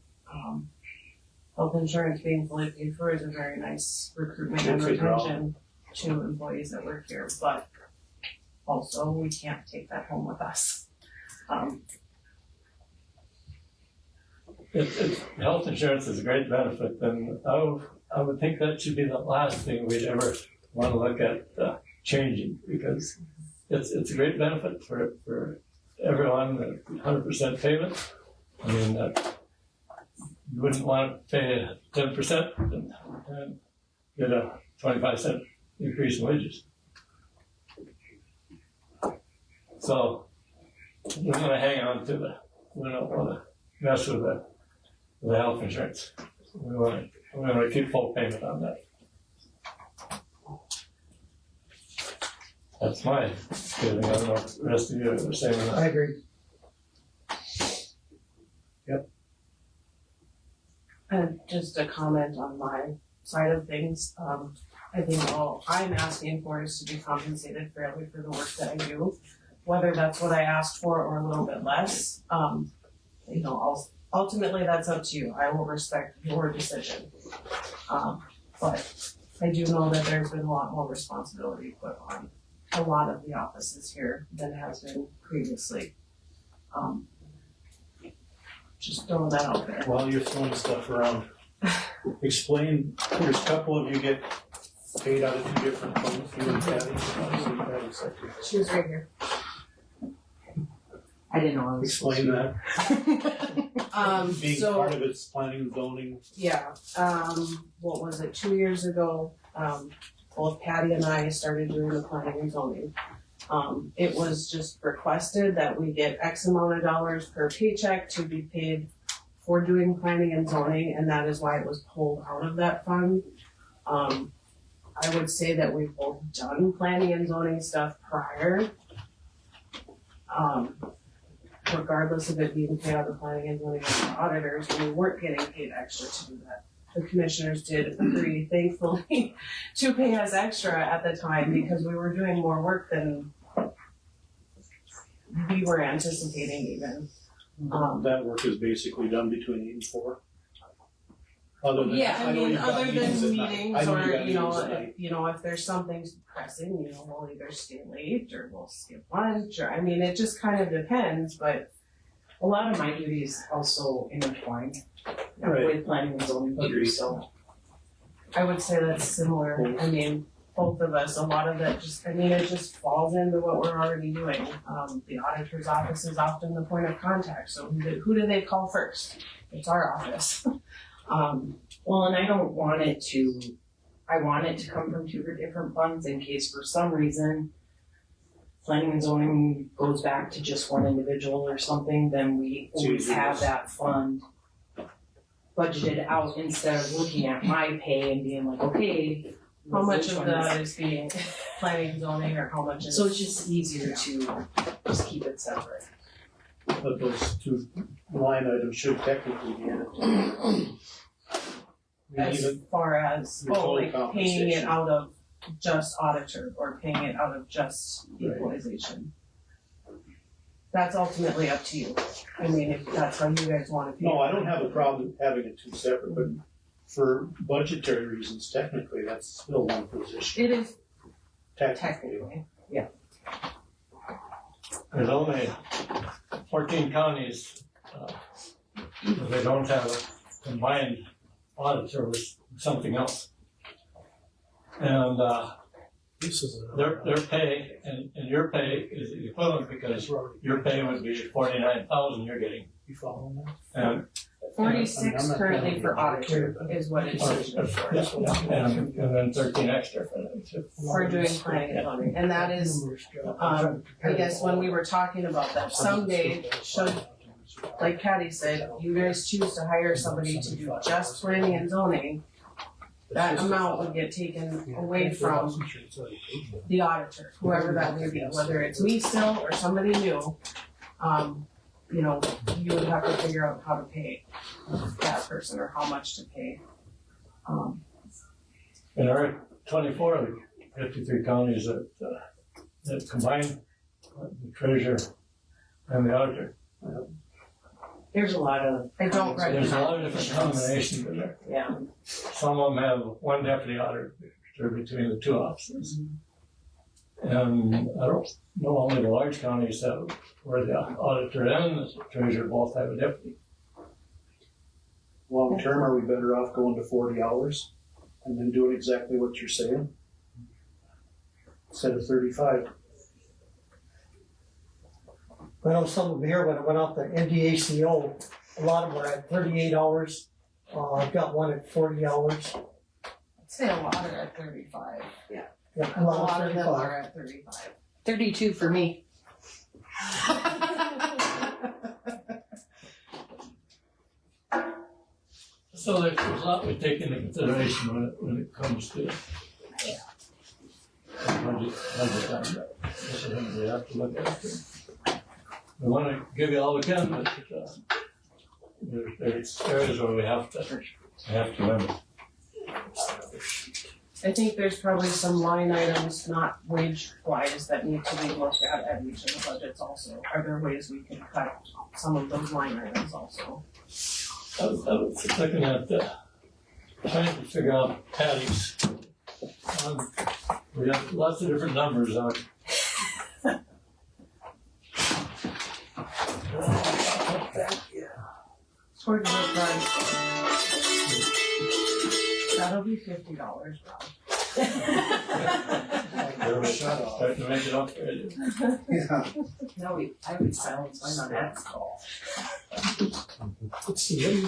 Health insurance being fully paid for is a very nice recruitment and retention to employees that work here, but also we can't take that home with us. Health insurance is a great benefit, and I would think that should be the last thing we'd ever want to look at changing, because it's a great benefit for everyone, 100% payment. I mean, you wouldn't want to pay 10% and get a 25-cent increase in wages. So we're going to hang on to we don't want to mess with the health insurance. We want to keep full payment on that. That's my feeling. I don't know if the rest of you are the same or not. I agree. And just a comment on my side of things, I think all I'm asking for is to be compensated fairly for the work that I do, whether that's what I asked for or a little bit less. Ultimately that's up to you. I will respect your decision. But I do know that there's been a lot more responsibility put on a lot of the offices here than has been previously. Just throwing that out there. While you're throwing stuff around, explain, there's a couple of you get paid out of 2 different funds, you and Patty. She was right here. I didn't know I was. Explain that. Being So part of it's planning and zoning. yeah, what was it, 2 years ago, both Patty and I started doing the planning and zoning. It was just requested that we get X amount of dollars per paycheck to be paid for doing planning and zoning, and that is why it was pulled out of that fund. I would say that we've both done planning and zoning stuff prior. Regardless of it being paid out of planning and zoning as the auditors, we weren't getting paid extra to do that. The commissioners did agree, thankfully, to pay us extra at the time because we were doing more work than we were anticipating even. That work is basically done between 8 and 4. Other than, Yeah, I know mean, you've got other meetings than at night. meetings I know or, you got you know, meetings at night. if there's something pressing, we'll either stay late or we'll skip lunch or, I mean, it just kind of depends, but a lot of my duties also intertwine Right. with planning and zoning duties, so I would say that's similar. I mean, both of us, a lot of that just, it just falls into what we're already doing. The auditor's office is often the point of contact, so who do they call first? It's our office. Well, and I want it to come from two different funds in case for some reason planning and zoning goes back to just one individual or something, then we always have that fund budgeted out instead of looking at my pay and being like, okay, how much of that is being planning and zoning or how much is. So it's just easier to just keep it separate. But those two line items should technically be in it. As far as, Your total like paying compensation. it out of just auditor or paying it out of just equalization. That's ultimately up to you. I mean, if that's how you guys wanna pay. No, I don't have a problem having it two separate, but for budgetary reasons, technically, that's still one position. It is Technically. technically, There's only 14 counties, they don't have a combined auditor with something else. And, This is their pay and your pay is equivalent because your pay would be 49,000 you're getting. You following that? And 46 not currently counting for the auditor is what it's and then 13 extra for doing planning and zoning. And that is, I guess when we were talking about that, someday should, like Patty said, you guys choose to hire somebody to do just planning and zoning, that amount would get taken away from the auditor, whoever that may be, whether it's me still or somebody new. You would have to figure out how to pay that person or how much to pay. In our 24 of the 53 counties that combine the treasurer and the auditor. There's a lot of, I don't There's a lot of recognize. different combinations in there. Yeah. Some of them have one deputy auditor between the two offices. And I don't know only the large counties have where the auditor and the treasurer both have a deputy. Long term, are we better off going to 40 hours and then doing exactly what you're saying? Instead of 35. I know some of them here, when I went off the NDACO, a lot of them were at 38 hours. I've got one at 40 hours. I'd say a lot are at 35. Yeah, A lot of them are at 35. 32 for me. So there's a lot we take into consideration when it comes to budget time. That's the thing we have to look at. We want to give you all we can, but there's areas where we have to limit. I think there's probably some line items, not wage wise, that need to be looked at each of the budgets also. Are there ways we can cut some of those line items also? I was looking at trying to figure out Patty's. We have lots of different numbers on. Towards the price. That'll be $50, Rob. Shut up. Starting to make it up for you. No, I would silence mine on that call. Let's see, what do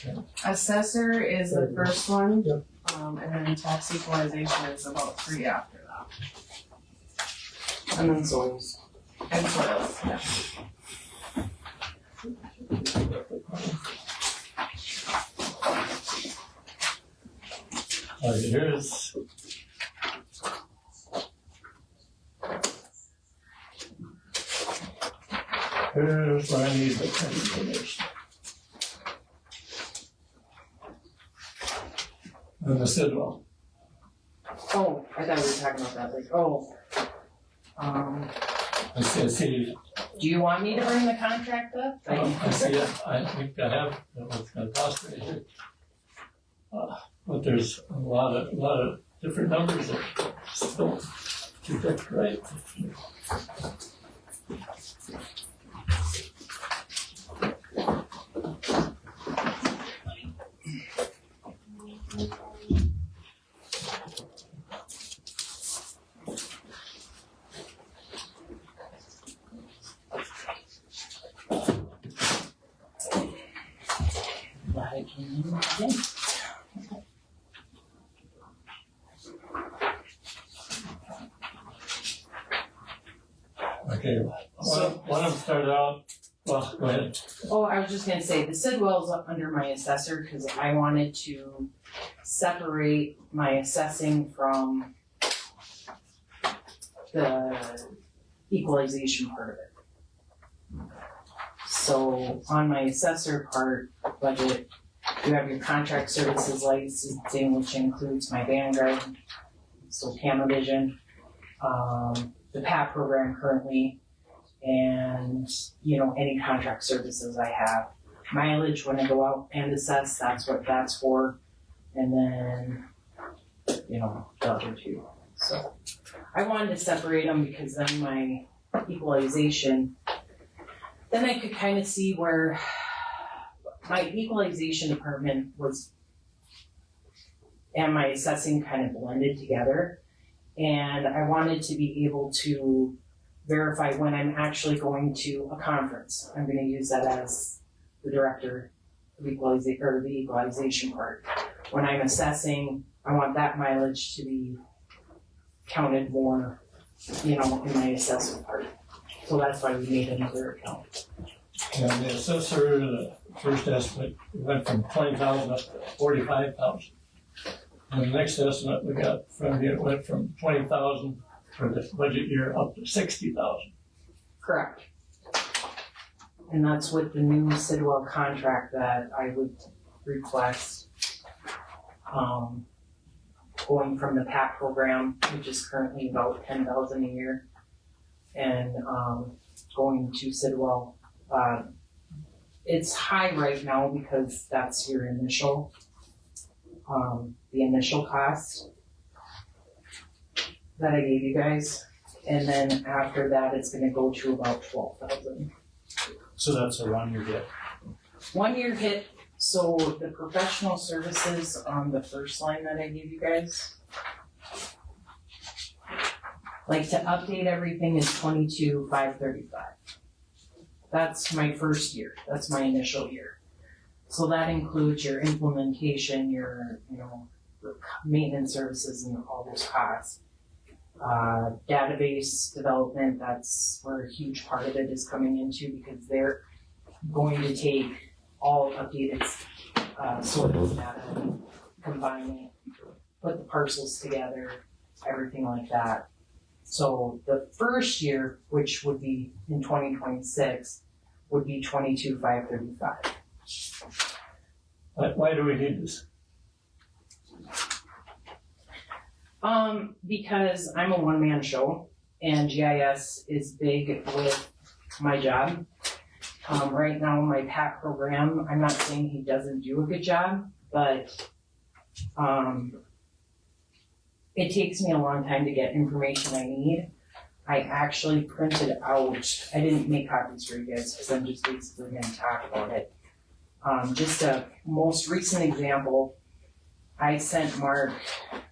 you Assessor is the first one. Yep. And then tax equalization is about 3 after that. And then soils. And soils, yeah. Here's. Here's where I need the information. And the Sidwell. Oh, I thought we were talking about that, I see, Do you want me to bring the contract up? I see it, I think I have, that was gonna cost me here. But there's a lot of different numbers that just don't predict right. Okay, why don't I start out, well, go ahead. Oh, I was just gonna say, the Sidwell's up under my assessor, cause I wanted to separate my assessing from the equalization part of it. So on my assessor part budget, you have your contract services licensing, which includes my Vanguard, so Camavision, the PAP program currently, and, you know, any contract services I have. Mileage, when I go out and assess, that's what that's for, and then, you know, the other two. So I wanted to separate them because then my equalization, then I could kind of see where my equalization department was, and my assessing kind of blended together. And I wanted to be able to verify when I'm actually going to a conference. I'm going to use that as the director of equalization, or the equalization part. When I'm assessing, I want that mileage to be counted more, you know, in my assessment part. So that's why we made another account. And the assessor, the first estimate went from 20,000 up to 45,000. And the next estimate we got from you went from 20,000 for the budget year up to 60,000. Correct. And that's with the new Sidwell contract that I would request, going from the PAP program, which is currently about 10,000 a year, and going to Sidwell. It's high right now because that's your initial, the initial cost that I gave you guys, and then after that, it's gonna go to about 12,000. So that's a 1 year hit. 1 year hit, so the professional services on the first line that I gave you guys, like to update everything is 22,535. That's my first year, that's my initial year. So that includes your implementation, your, you know, maintenance services and all those costs. Database development, that's where a huge part of it is coming into, because they're going to take all updated sort of data and combine it, put the parcels together, everything like that. So the first year, which would be in 2026, would be 22,535. Why do we need this? Because I'm a one-man show and GIS is big with my job. Right now, my PAC program, I'm not saying he doesn't do a good job, but it takes me a long time to get information I need. I actually printed out, I didn't make copies for you guys because I'm just basically going to talk about it. Just a most recent example, I sent Mark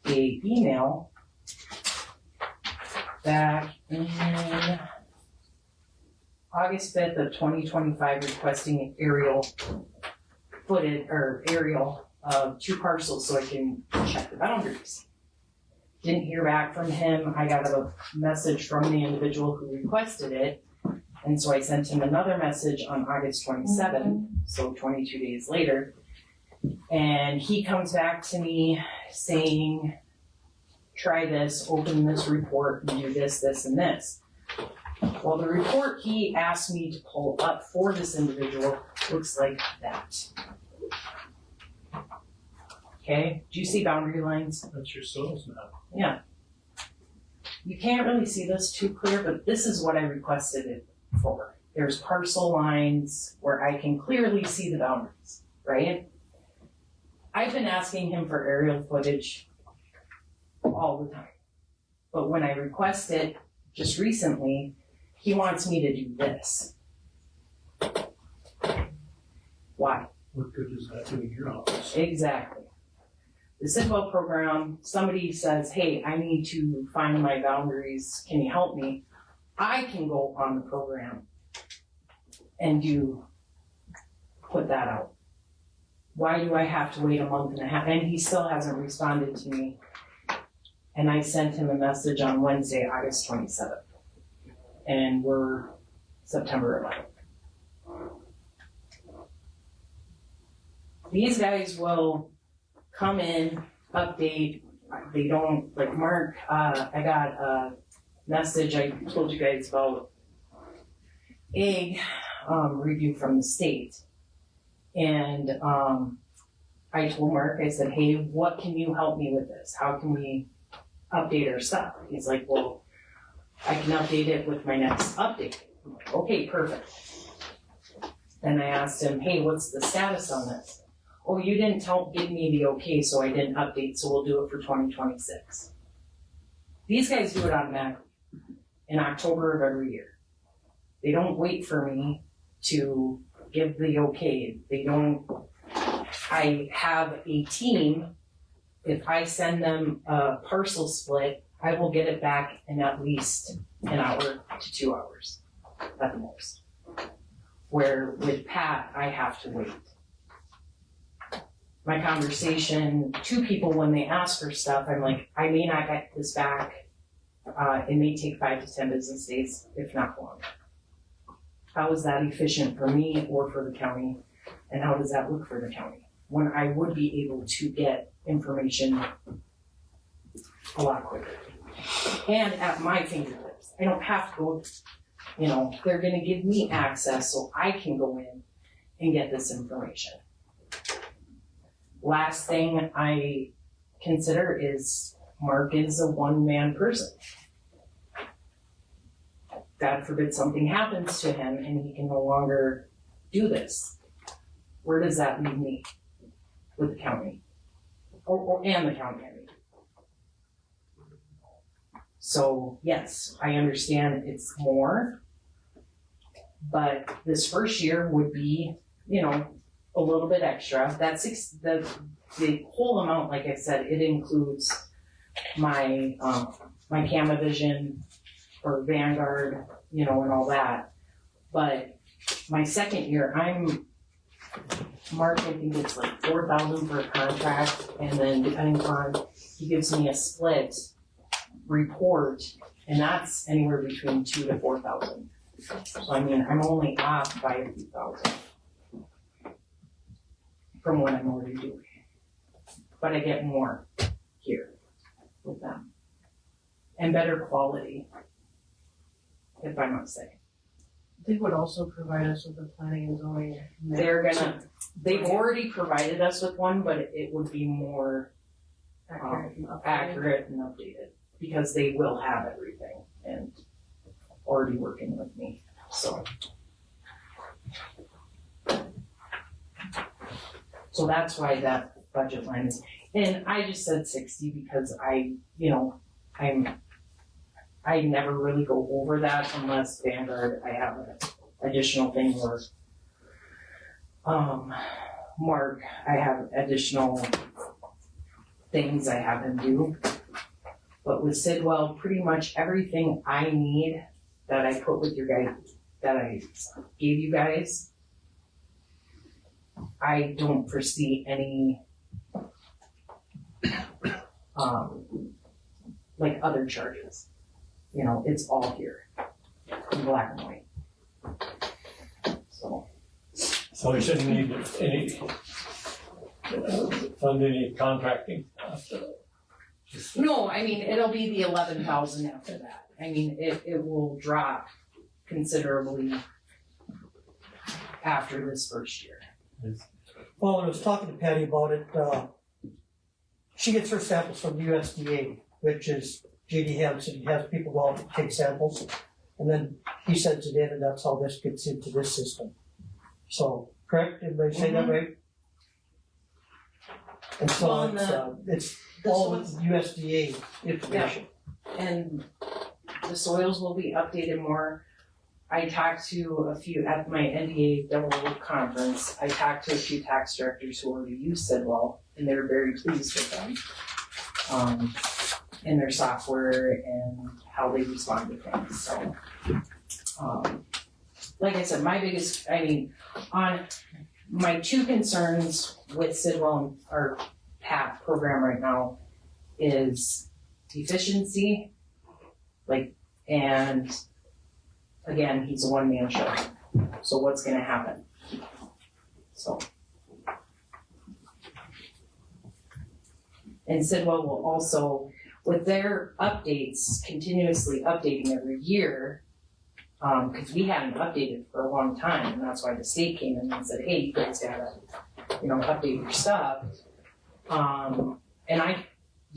a email back in August 5th of 2025 requesting aerial footage or aerial of 2 parcels so I can check the boundaries. Didn't hear back from him. I got a message from the individual who requested it, and so I sent him another message on August 27th, so 22 days later. And he comes back to me saying, try this, open this report, and do this, this, and this. Well, the report he asked me to pull up for this individual looks like that. Okay, do you see boundary lines? That's your soils map. Yeah. You can't really see this too clear, but this is what I requested it for. There's parcel lines where I can clearly see the boundaries, right? I've been asking him for aerial footage all the time. But when I request it just recently, he wants me to do this. Why? What good is that doing your office? Exactly. The Sidwell program, somebody says, hey, I need to find my boundaries, can you help me? I can go on the program and put that out. Why do I have to wait a month and a half? And he still hasn't responded to me. And I sent him a message on Wednesday, August 27th. And we're September 11th. These guys will come in, update. They don't, like Mark, I got a message I told you guys about ag review from the state. And I told Mark, I said, hey, what can you help me with this? How can we update our stuff? He's like, well, I can update it with my next update. I'm like, okay, perfect. Then I asked him, hey, what's the status on this? Oh, you didn't give me the okay, so I didn't update, so we'll do it for 2026. These guys do it automatically in October of every year. They don't wait for me to give the okay. They don't. I have a team. If I send them a parcel split, I will get it back in at least an hour to 2 hours at the most. Where with Pat, I have to wait. My conversation to people when they ask for stuff, I'm like, I may not get this back. It may take 5 to 10 business days, if not longer. How is that efficient for me or for the county? And how does that look for the county? When I would be able to get information a lot quicker. And at my fingertips. I don't have to go, they're gonna give me access so I can go in and get this information. Last thing I consider is Mark is a one-man person. God forbid something happens to him and he can no longer do this. Where does that leave me with the county? And the county, I mean. So yes, I understand it's more, but this first year would be, a little bit extra. The whole amount, like I said, it includes my my Camavision or Vanguard, and all that. But my second year, Mark, I think it's like $4,000 for a contract, and then depending on, he gives me a split report, and that's anywhere between $2,000 to $4,000. So I'm only off by a few thousand from what I'm already doing. But I get more here with them. And better quality, if I must say. They would also provide us with a planning and zoning. They've already provided us with one, but it would be more accurate and updated because they will have everything and already working with me, so. So that's why that budget line is, and I just said 60 because I never really go over that unless Vanguard, I have an additional thing where, Mark, I have additional things I have him do. But with Sidwell, pretty much everything I need that I put with your guys, that I gave you guys, I don't foresee any, like other charges. It's all here in black and white. So we shouldn't need any, fund any contracting after. No, it'll be the 11,000 after that. It will drop considerably after this first year. Well, I was talking to Patty about it, she gets her samples from USDA, which is J.D. Hampson. He has people go out and take samples, and then he sends it in, and that's how this gets into this system. So, correct? Everybody say that right? And so Well, it's the all soils- USDA information. And the soils will be updated more. I talked to a few, at my NDA double conference, I talked to a few tax directors who already use Sidwell, and they're very pleased with them. And their software and how they respond to things, so. Like I said, on my two concerns with Sidwell and our PAP program right now is efficiency, and again, he's a one-man show. So what's gonna happen? So. And Sidwell will also, with their updates, continuously updating every year, because we hadn't updated for a long time, and that's why the state came in and said, hey, you guys gotta, update your stuff. And I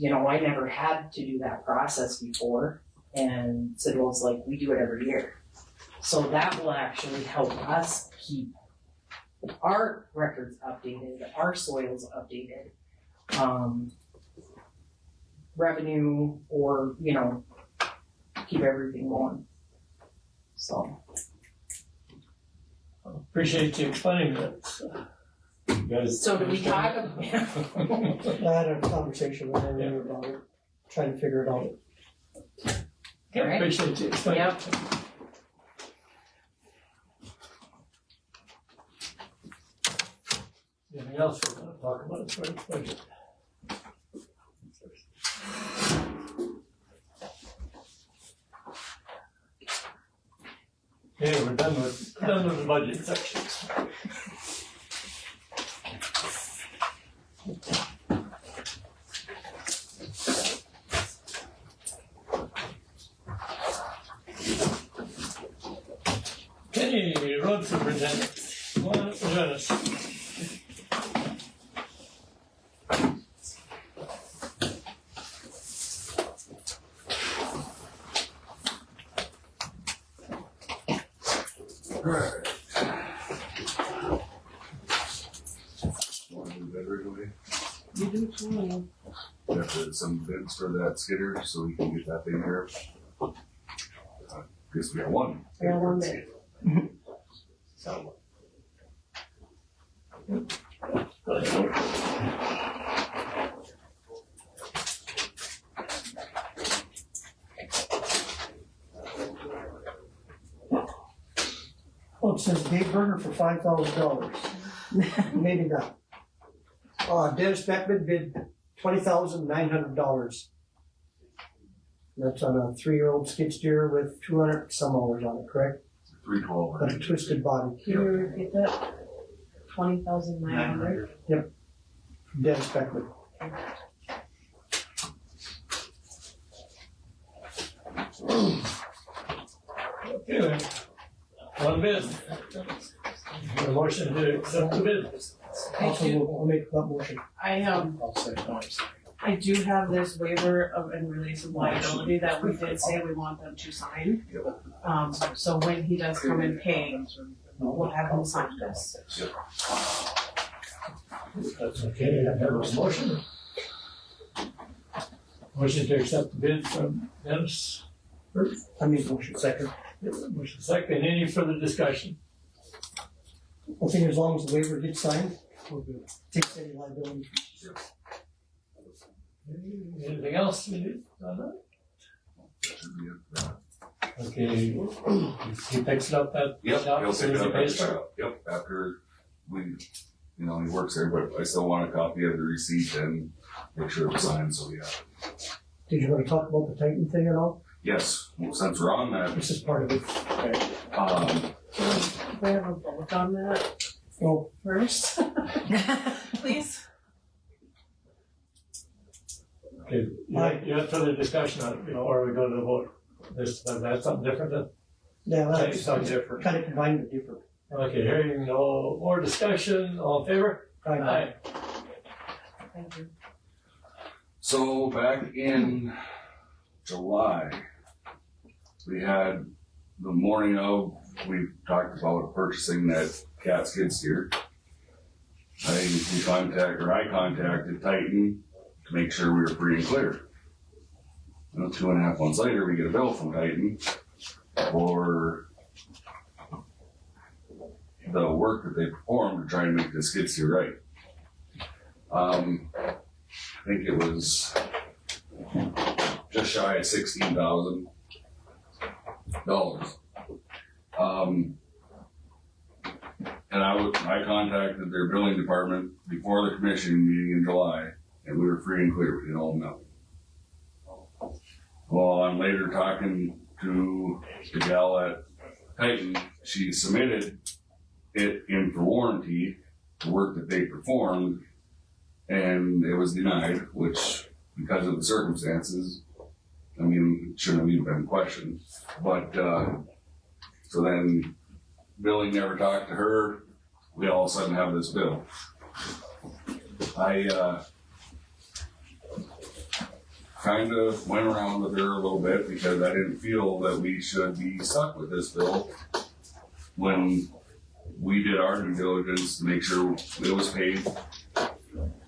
never had to do that process before, and Sidwell's like, we do it every year. So that will actually help us keep our records updated, our soils updated, revenue, or, keep everything going. So. Appreciate you explaining that. You guys. So do we talk about? I had a conversation with her about it, trying to figure it out. Yeah, appreciate you explaining. Yep. Anything else we're gonna talk about as far as budget? Okay, we're done with the budget sections. Okay, road superintendent, come on up and join us. You do too. We have to some bids for that skidder, so we can get that thing here. Guess we got one. We got one bid. So. Oh, it says Dave Berger for $5,000. Maybe not. Dennis Beckman bid $20,900. That's on a 3-year-old skid steer with 200 some hours on it, correct? 312. Got a twisted body. Can you repeat that? 20,900? Yep. Dennis Beckman. Okay, one bid. A motion to accept the bid. I'll make that motion. I do have this waiver of and release of liability that we did say we want them to sign. So when he does come and pay, we'll have him sign this. That's okay, I have a motion. Motion to accept the bid from Dennis. I mean, motion second. Motion second, any further discussion? I think as long as the waiver gets signed, we'll do it. Takes any liability. Anything else we need on that? Okay, he picks it up that Yep, shop he'll as soon pick as it he up at the pays for it. shop. Yep, after we, he works there, but I still want a copy of the receipt and make sure it's signed, so we have it. Did you want to talk about the Titan thing at all? Yes, well, since we're on that, This is part of it. We have a vote on that Oh, first. Please. Okay, you have further discussion on it, or we go to the vote? That's something different then? yeah, Okay, that's something different. kind of combined with different. Okay, hearing no more discussion, all in favor? Aye. Thank you. so back in July, we had the morning of, we talked about purchasing that cat skid steer. I contacted Titan to make sure we were free and clear. 2.5 months later, we get a bill from Titan for the work that they performed to try and make the skid steer right. I think it was just shy of $16,000. And I contacted their billing department before the commission meeting in July, and we were free and clear. We didn't owe them nothing. Well, I'm later talking to the gal at Titan. She submitted it in for warranty, the work that they performed, and it was denied, which, because of the circumstances, I mean, it shouldn't have even been questioned. But, so then billing never talked to her. We all of a sudden have this bill. I kind of went around with her a little bit because I didn't feel that we should be stuck with this bill when we did our due diligence to make sure it was paid.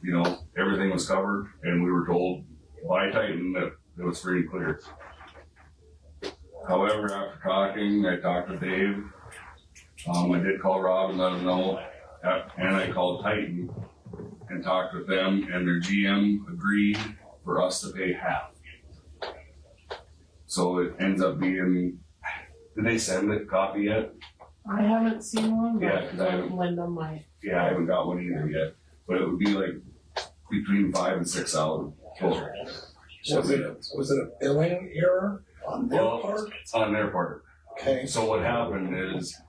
You know, everything was covered, and we were told by Titan that it was free and clear. However, after talking, I talked to Dave. I did call Rob and let him know, and I called Titan and talked with them, and their GM agreed for us to pay half. So it ends up being, did they send a copy yet? I haven't seen one, Yeah, but 'cause I haven't- Linda might. Yeah, I haven't got one either yet, but it would be like between $5,000 and $6,000 total. Was it a billing error on their Well, part? it's on their part. Okay. So what happened is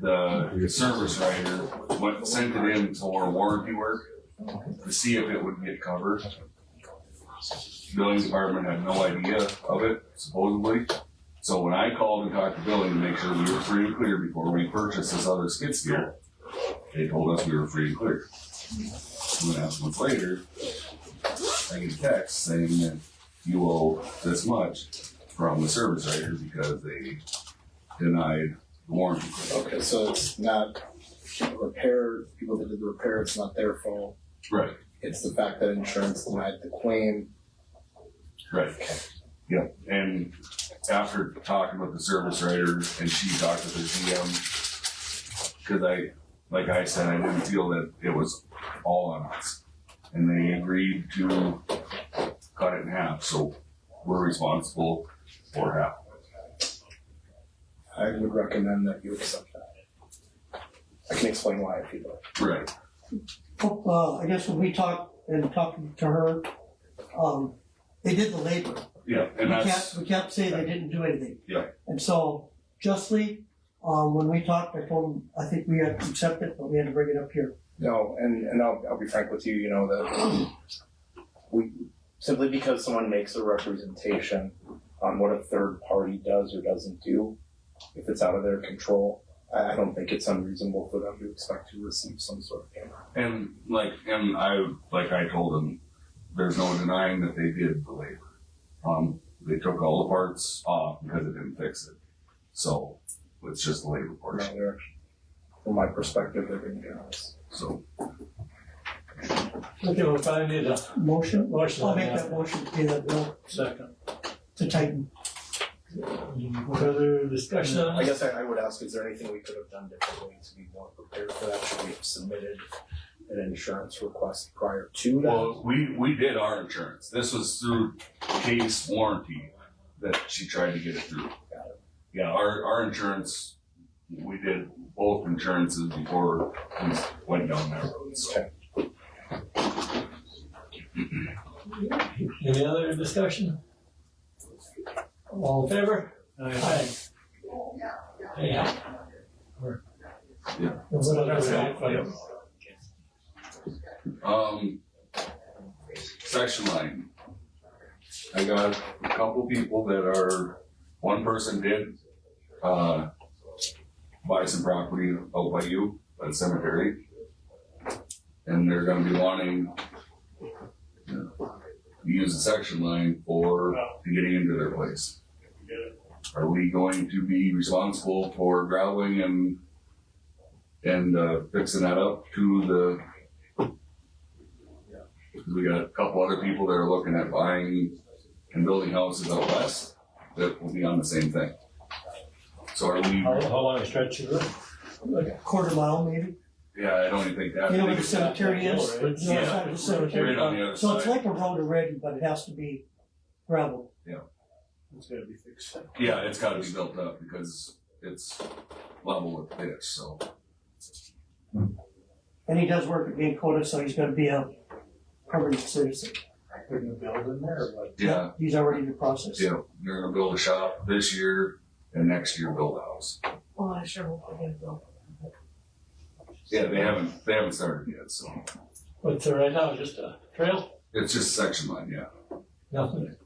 the service writer sent it in for warranty work to see if it would get covered. Billing department had no idea of it, supposedly. So when I called and talked to billing to make sure we were free and clear before we purchased this other skid steer, they told us we were free and clear. 2.5 months later, I get a text saying that you owe this much from the service writer because they denied the warranty. Okay, so it's not the repair, people that did the repair, it's not their fault. Right. It's the fact that insurance denied the claim. Right. Yeah. And after talking with the service writer and she talked with the GM, because like I said, I didn't feel that it was all on us. And they agreed to cut it in half, so we're responsible for half. I would recommend that you accept that. I can explain why if you like. Right. I guess when we talked to her, they did the labor. Yeah, and that's We can't say they didn't do anything. Yeah. And so justly, when we talked, I told them, I think we had to accept it, but we had to bring it up here. No, and I'll be frank with you, you know, that we, simply because someone makes a representation on what a third party does or doesn't do, if it's out of their control, I don't think it's unreasonable for them to expect to receive some sort of payment. And I told them, there's no denying that they did the labor. They took all the parts off because it didn't fix it. So it's just the labor portion. No, from my perspective, they're being honest. So Okay, we'll probably need a Motion? motion I'll on make that. that motion to pay that bill Second. to Titan. Further discussion on I this? guess I would ask, is there anything we could have done differently to be more prepared for that? Should we have submitted an insurance request prior to that? well, we did our insurance. This was through case warranty that she tried to get it through. Yeah, our insurance, we did both insurances before we went down that road. So. Any other discussion? All in favor? Aye. Yeah. Yeah. Section line. I got a couple people that are, one person did, buy some property out by you, by the cemetery. And they're gonna be wanting to use the section line for getting into their place. Are we going to be responsible for graveling and fixing that up to the We got a couple other people that are looking at buying and building houses out west that will be on the same thing. So are we, How long a stretch is it? Like a quarter mile maybe. yeah, I don't even think that. You know where the cemetery is? Yeah. North side of the cemetery. Right on the other So it's side. like a road already, but it has to be gravel. It's gotta be fixed. Yeah, it's gotta be built up because it's level with ditch, so. And he does work at Maine Coda, so he's gonna be a permanent citizen. Putting a build in there, but Yeah, He's already in the process. yeah, they're gonna build a shop this year and next year build a house. Oh, I sure hope I get built. Yeah, they haven't started yet, so. What's there right now, just a trail? It's just section line, yeah. Nothing.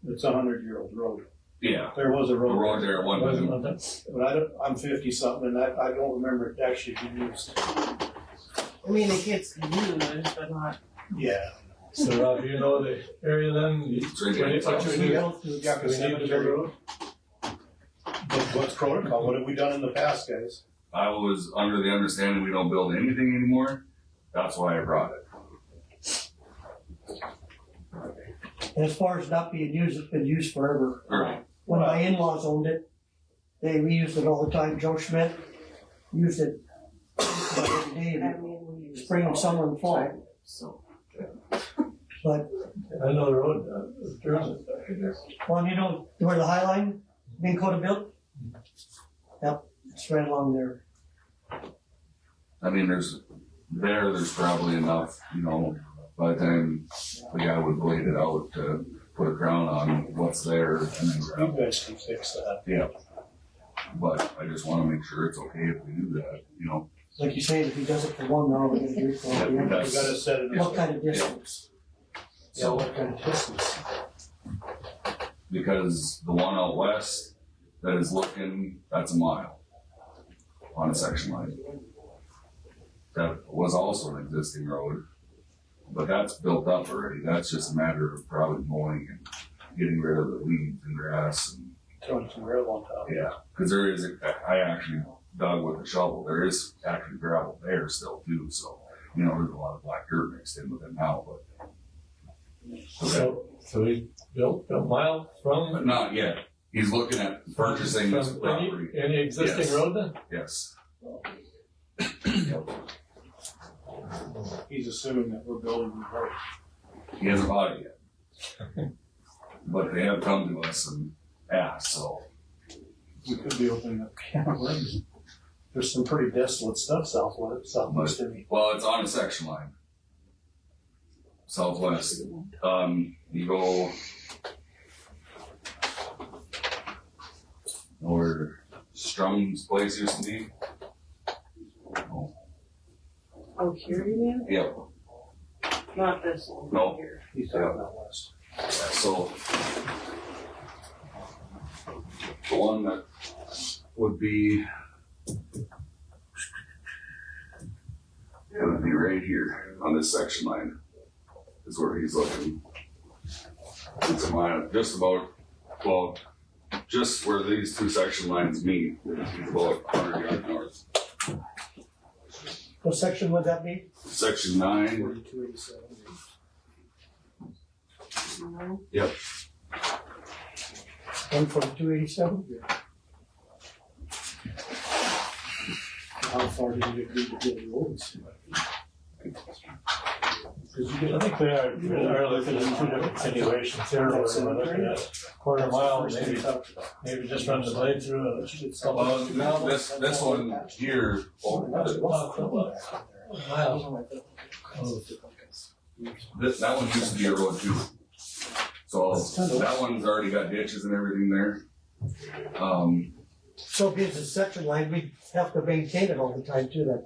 it's a 100-year-old road. Yeah, There was a the road. road there at one Wasn't time. that- But I'm 50-something, and I don't remember it actually being used. I mean, it gets used, but not. Yeah. So Rob, do you know the area then? It's right there. What you need? Yeah, Do we 'cause need to build a road? What's protocol? What have we done in the past, guys? I was under the understanding we don't build anything anymore. That's why I brought it. And as far as not being used, it's been used forever. Right. When my in-laws owned it, we used it all the time. Joe Schmidt used it every day, I mean, we use. spring and summer and fall. So. But, I know the road, Jersey. well, you know where the High Line, Maine Coda built? Yep, it's right along there. I mean, there's probably enough, by the time the guy would blade it out to put a crown on what's there and then You gravel. guys can fix that. Yeah. But I just wanna make sure it's okay if we do that, Like you say, if he does it for one, now we're gonna do it for all the You other. gotta set it. What kind of distance? Yeah, So, what kind of distance? because the one out west that is looking, that's a mile on a section line. That was also an existing road, but that's built up already. That's just a matter of probably mowing and getting rid of the weeds and grass and, Throwing some gravel on top. yeah. Cause there is, I actually dug with a shovel. There is actually gravel there still too, so, there's a lot of black dirt mixed in with it now, but. So we built a mile But from. not yet. He's looking at purchasing this from property. Any existing Yes. road then? Yes. He's assuming that we're building the road. He hasn't bought it yet. But they have come to us and asked, so. We could be opening up a can of worms. There's some pretty desolate stuff southwest of me. Well, it's on a section line. Southwest. You go. Where Strum's place used to be. Oh, here you mean? Yep. Not this one. No. Here. He's talking about west. So. The one that would be. It would be right here on this section line. Is where he's looking. It's a mile, just about, well, just where these two section lines meet, it's about 100 yards north. What section would that be? Section 9, 4287. No. yep, 14287? How far did you agree to build roads? I think we are looking at two different situations here. We're looking at quarter mile, maybe just run the blade through it. well, now this one here, that one used to be a road too. So that one's already got ditches and everything there. So if it's a section line, we have to maintain it all the time too, that.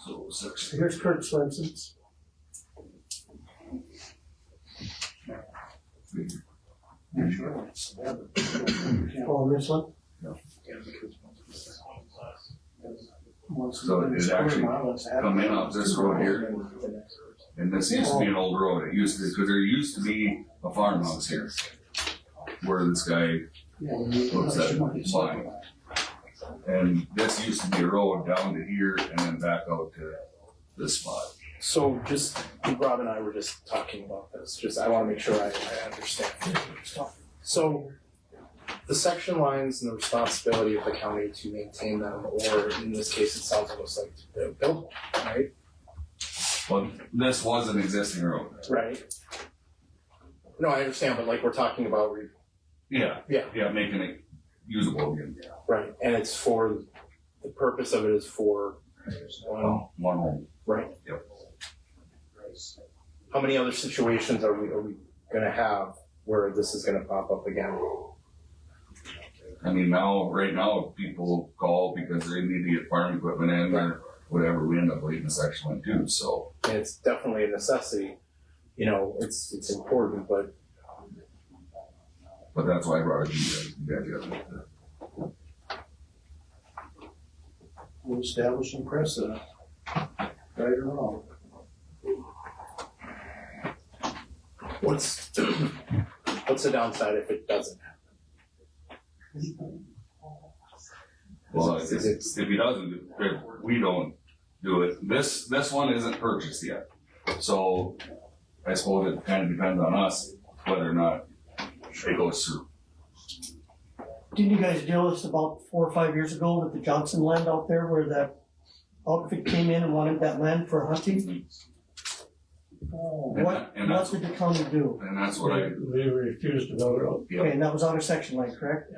So section, Here's Kurt Swenson's. Oh, this one? So it actually come in off this road here. And this used to be an old road. It used to, because there used to be a farmhouse here. Where this guy looks at mine. And this used to be a road down to here and then back out to this spot. So just, Rob and I were just talking about this, I wanna make sure I understand. So, the section lines and the responsibility of the county to maintain them, or in this case, it sounds almost like to build them, right? Well, this was an existing road. Right. No, I understand, but like we're talking about, Yeah, making it usable again. right, and it's for, the purpose of it is for One home. right? Yep. How many other situations are we gonna have where this is gonna pop up again? I mean, right now, people call because they need to get farm equipment in or whatever, we end up leaving the section line too, so. And it's definitely a necessity, you know, it's important, but But that's why I brought it to you guys gotta make that. We'll establish some precedent, right or wrong. what's the downside if it doesn't happen? Well, Is if he doesn't, if we don't do it, this one isn't purchased yet. So I suppose it kind of depends on us whether or not it goes through. Didn't you guys deal with this about 4 or 5 years ago with the Johnson land out there where that outfit came in and wanted that land for hunting? What did the county do? And that's what I, We refused to build a road. Okay, and that was out of section line, correct?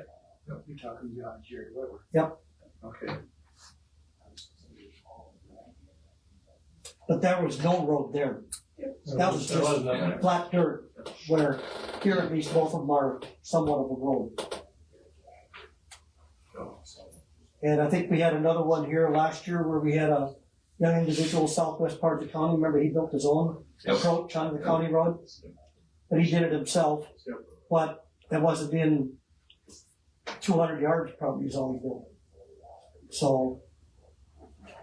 You're talking about Jerry Weber. Yep. Okay. But there was no road there. That was There was just nothing. flat dirt, where here at least both of them are somewhat of a road. And I think we had another one here last year where we had a young individual southwest part of the county. Remember, he built his own approach onto the county road? But he did it himself. But that wasn't in 200 yards probably is all he built. So,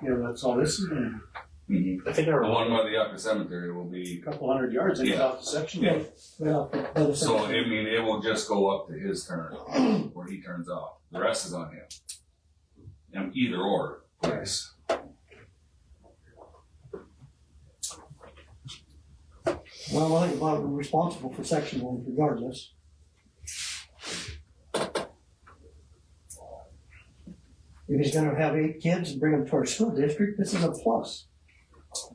Yeah, that's all this is, a I think the one by the Yucca Cemetery will be, couple hundred yards, and it's Yeah. off the section. Yeah. well, by the so I second- mean, it will just go up to his turn where he turns off. The rest is on him. And either or place. well, I think about it, we're responsible for section one regardless. If he's gonna have 8 kids and bring them to our school district, this is a plus.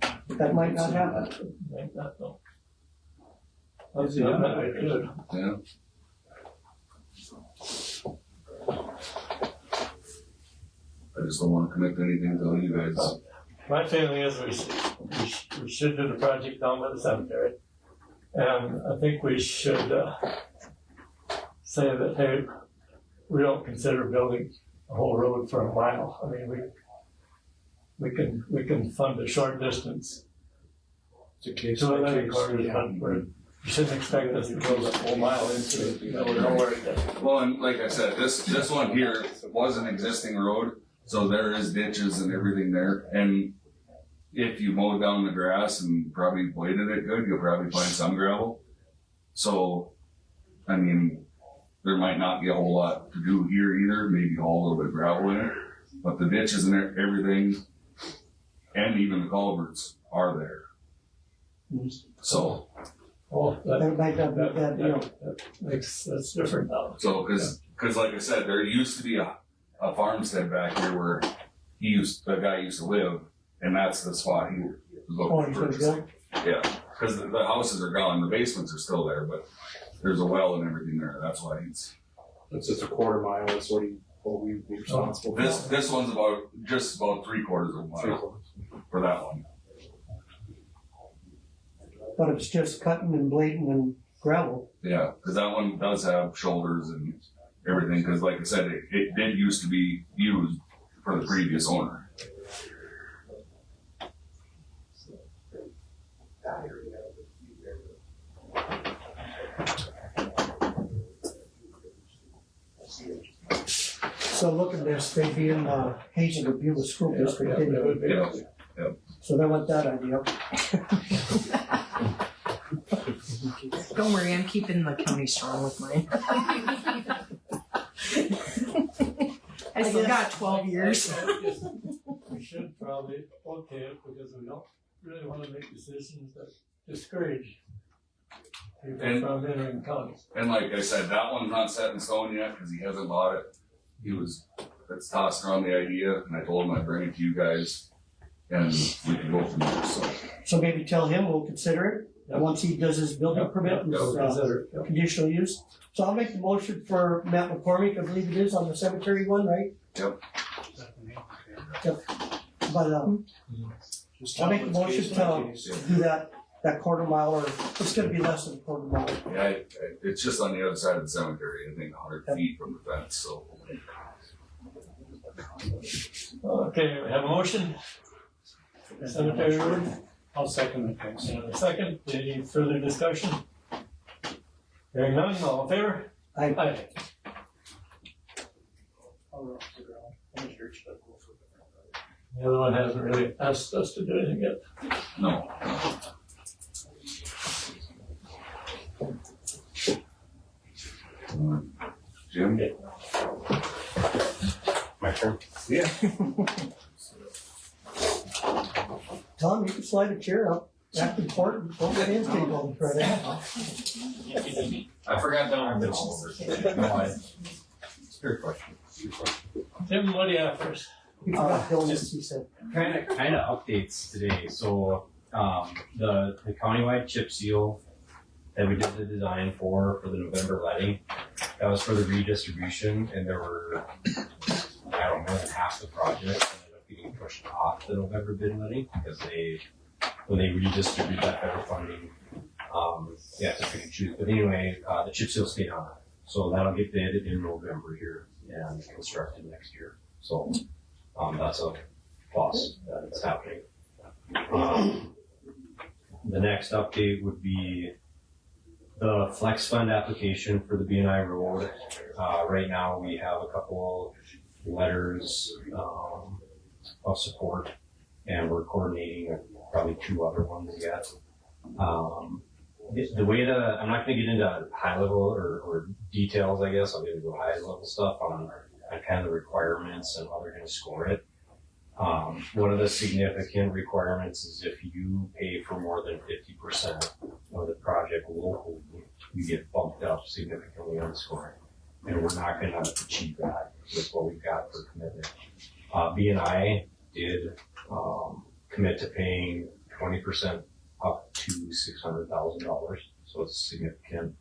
But that might not happen. Like that, though. That's the other way, good. Yeah. I just don't wanna commit to anything until you guys. My feeling is we should do the project down by the cemetery. And I think we should, say that, hey, we don't consider building a whole road for a mile. I mean, we can fund a short distance. It's a case To by another case. quarter, but you shouldn't expect us to build a whole mile into it, you know, we're nowhere to. Well, and like I said, this one here was an existing road, so there is ditches and everything there. And if you mow down the grass and probably bladed it good, you'll probably find some gravel. So, I mean, there might not be a whole lot to do here either, maybe haul a little bit of gravel in it. But the ditches and everything, and even the culverts are there. So, Oh, That might not be a bad deal. that's different now. so, cause like I said, there used to be a farmstead back here where the guy used to live, and that's the spot he was Oh, looking he's to gonna purchase. build? Yeah, cause the houses are gone, the basements are still there, but there's a well and everything there, that's why he's. It's just a quarter mile, that's what we'd be responsible for. This one's just about 3/4 of a mile for that one. But it's just cutting and blading and gravel. Yeah, cause that one does have shoulders and everything, cause like I said, it did used to be used for the previous owner. So look at this, they'd be in Hazel or Beulah School District anyway. Yeah. So they want that idea. Don't worry, I'm keeping the county strong with mine. I still got 12 years. We should probably okay it because we don't really wanna make decisions that discourage people And- from entering counties. And like I said, that one's not set in stone yet because he hasn't bought it. Let's toss around the idea, and I told him I'd bring it to you guys, and we can go from there. So maybe tell him we'll consider it, Yep. once he does his building permit, his, We'll consider it, yep. conditional use. So I'll make the motion for Matt McCormick, I believe it is, on the cemetery one, right? Yep. But, I'll make the motion to do that quarter mile, or it's gonna be less than a quarter mile. Yeah, it's just on the other side of the cemetery. I think 100 feet from the fence. So Okay, we have a motion. Cemetery road, I'll second the thing. and a second, any further discussion? Hearing none, all in favor? Aye. Aye. The other one hasn't really asked us to do anything yet. no. Jim? My turn. Tom, you can slide a chair up, back and forth, don't get in table in front of I forgot that one. No, it's a good question. Tim, what do you have first? you. You forgot donuts, he said. Kind of updates today. So the countywide chip seal that we did the design for the November letting, that was for the redistribution, and there were more than half the project ended up getting pushed off the November bid letting because when they redistribute that federal funding, they have to pick and choose. But anyway, the chip seal stayed on, so that'll get bid in November here and constructed next year. So that's a plus that it's happening. The next update would be the flex fund application for the BNI road. Right now we have a couple letters of support, and we're coordinating probably 2 other ones yet. The way that I'm not going to get into high level or details, I guess. I'm going to go high level stuff on kind of the requirements and how they're going to score it. One of the significant requirements is if you pay for more than 50% of the project locally, you get bumped up significantly on the scoring. And we're not going to achieve that with what we've got for commitment. BNI did commit to paying 20% up to $600,000, so it's a significant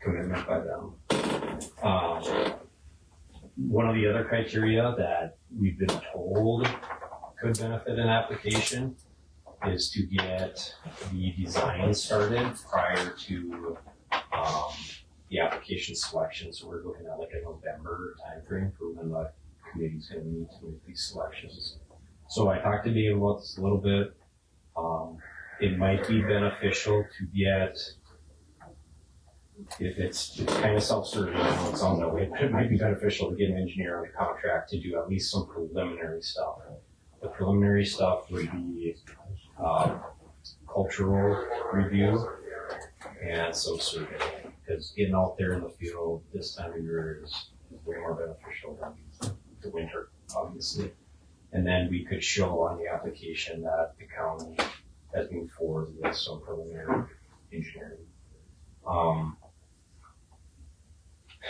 commitment by them. One of the other criteria that we've been told could benefit an application is to get the design started prior to the application selection. So we're looking at like a November timeframe for when the committee's going to meet to make these selections. So I talked to Dave about this a little bit. It might be beneficial to get, if it's kind of self-serving, I know it sounds that way, but it might be beneficial to get an engineer on the contract to do at least some preliminary stuff. The preliminary stuff would be cultural review and some survey, because getting out there in the field this time of year is way more beneficial than the winter, obviously. And then we could show on the application that the county has moved forward with some preliminary engineering.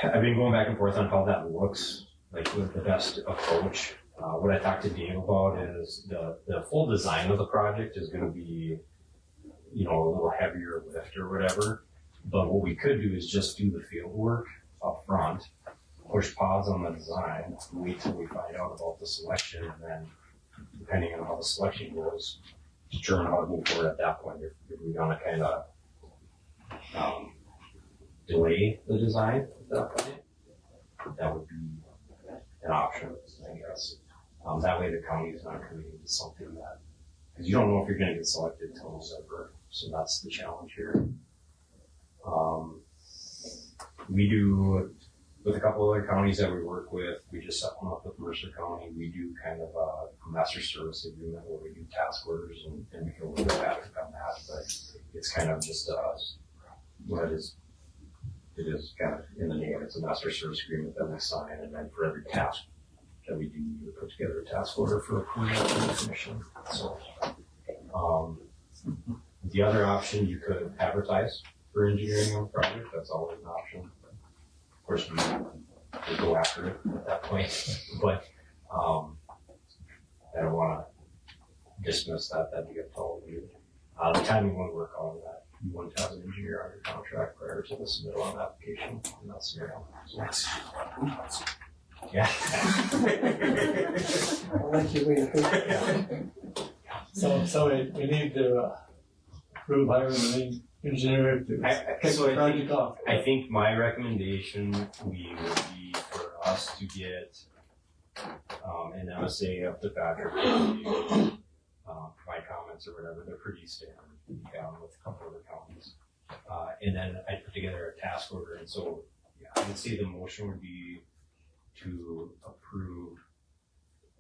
I've been going back and forth on how that looks, like with the best approach. What I talked to Dave about is the full design of the project is going to be, a little heavier lift or whatever. But what we could do is just do the field work up front, push pause on the design, wait till we find out about the selection, and then depending on how the selection goes, determine how to move forward at that point. If we're going to kind of delay the design at that point, that would be an option, I guess. That way the county is not committing to something that, because you don't know if you're going to get selected until December, so that's the challenge here. We do, with a couple other counties that we work with, we just set one up with Mercer County. We do kind of a master service agreement where we do task orders and we can work with Patrick on that, but it's kind of just it is kind of in the name. It's a master service agreement that we sign, and then for every task that we do, we put together a task order for approval from the commission. So The other option, you could advertise for engineering on the project, that's always an option. Of course, we would go after it at that point, but, I don't wanna dismiss that, that'd be up to all of you. The timing won't work on that, you wouldn't have an engineer under contract prior to the submittal on the application in that scenario. So, yeah. I like your way of thinking. So we need to approve hiring the main engineer to kick the project off. I think my recommendation would be for us to get, an MSA up to Patrick, my comments or whatever, they're pretty standard, with a couple other counties. And then I put together a task order, and so, yeah, I would say the motion would be to approve,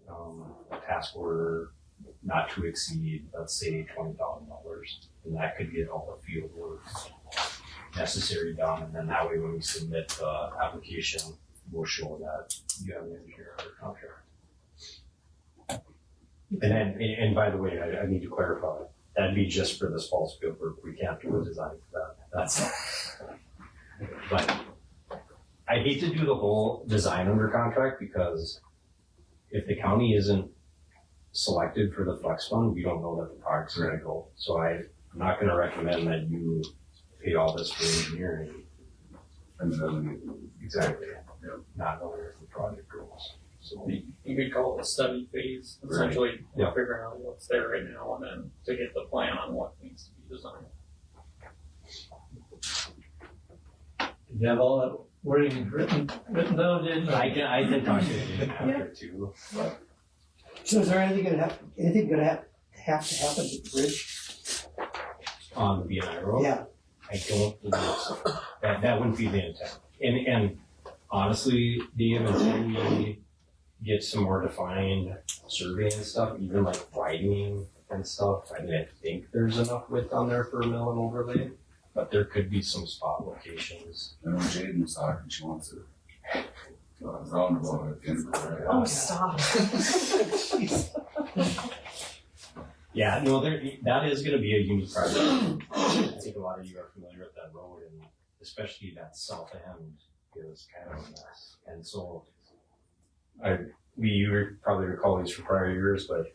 a task order not to exceed, let's say, $20,000. And that could get all the field work necessary done, and then that way when we submit the application, we'll show that you have an engineer under contract. And then, and by the way, I need to clarify, that'd be just for this fall's field work, we can't do a design for that, that's, but I hate to do the whole design under contract, because if the county isn't selected for the flex fund, we don't know that the project's gonna go. So I'm not gonna recommend that you pay all this for engineering. And it doesn't get Exactly. Not knowing if the project goes. So You could call it a study phase, essentially, Yeah. figuring out what's there right now and then to get the plan on what needs to be designed. Did you have all that wording written down, didn't you? I can talk to you after too. So is there anything gonna have to happen with the bridge? On the BNI road? Yeah. I don't believe so. That wouldn't be the intent. And honestly, Dave, until we get some more defined survey and stuff, even like widening and stuff, I mean, I think there's enough width on there for a mill and overlay, but there could be some spot locations. I know Jaden was talking, she wants it. Roundabout at the end of the day. Oh, stop. Yeah, no, that is gonna be a unique project. I think a lot of you are familiar with that road, and especially that south end is kind of a mess. And so, you probably recall these from prior years, but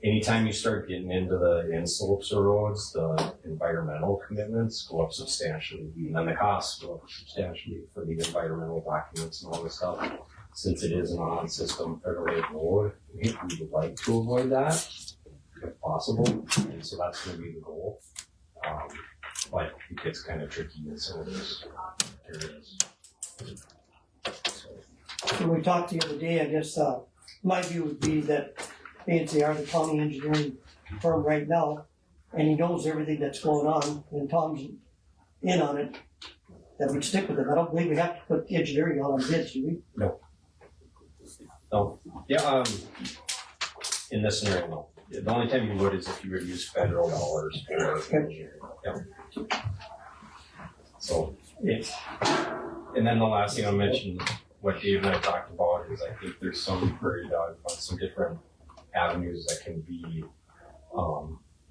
anytime you start getting into the end slopes of roads, the environmental commitments go up substantially, and then the costs go up substantially for the environmental documents and all this stuff. Since it is an on-system federal aid road, we would like to avoid that if possible, and so that's going to be the goal. But it gets kind of tricky in some of those areas. When we talked the other day, I guess, my view would be that they are the county engineering firm right now, and he knows everything that's going on, and Tom's in on it, that we'd stick with it. I don't believe we have to put engineering on bids, do we? No. No. Yeah, in this scenario, no. The only time you would is if you would use federal dollars for engineering. Yep. So, and then the last thing I'll mention, what Dave and I talked about is I think there's some prairie dog funds, some different avenues that can be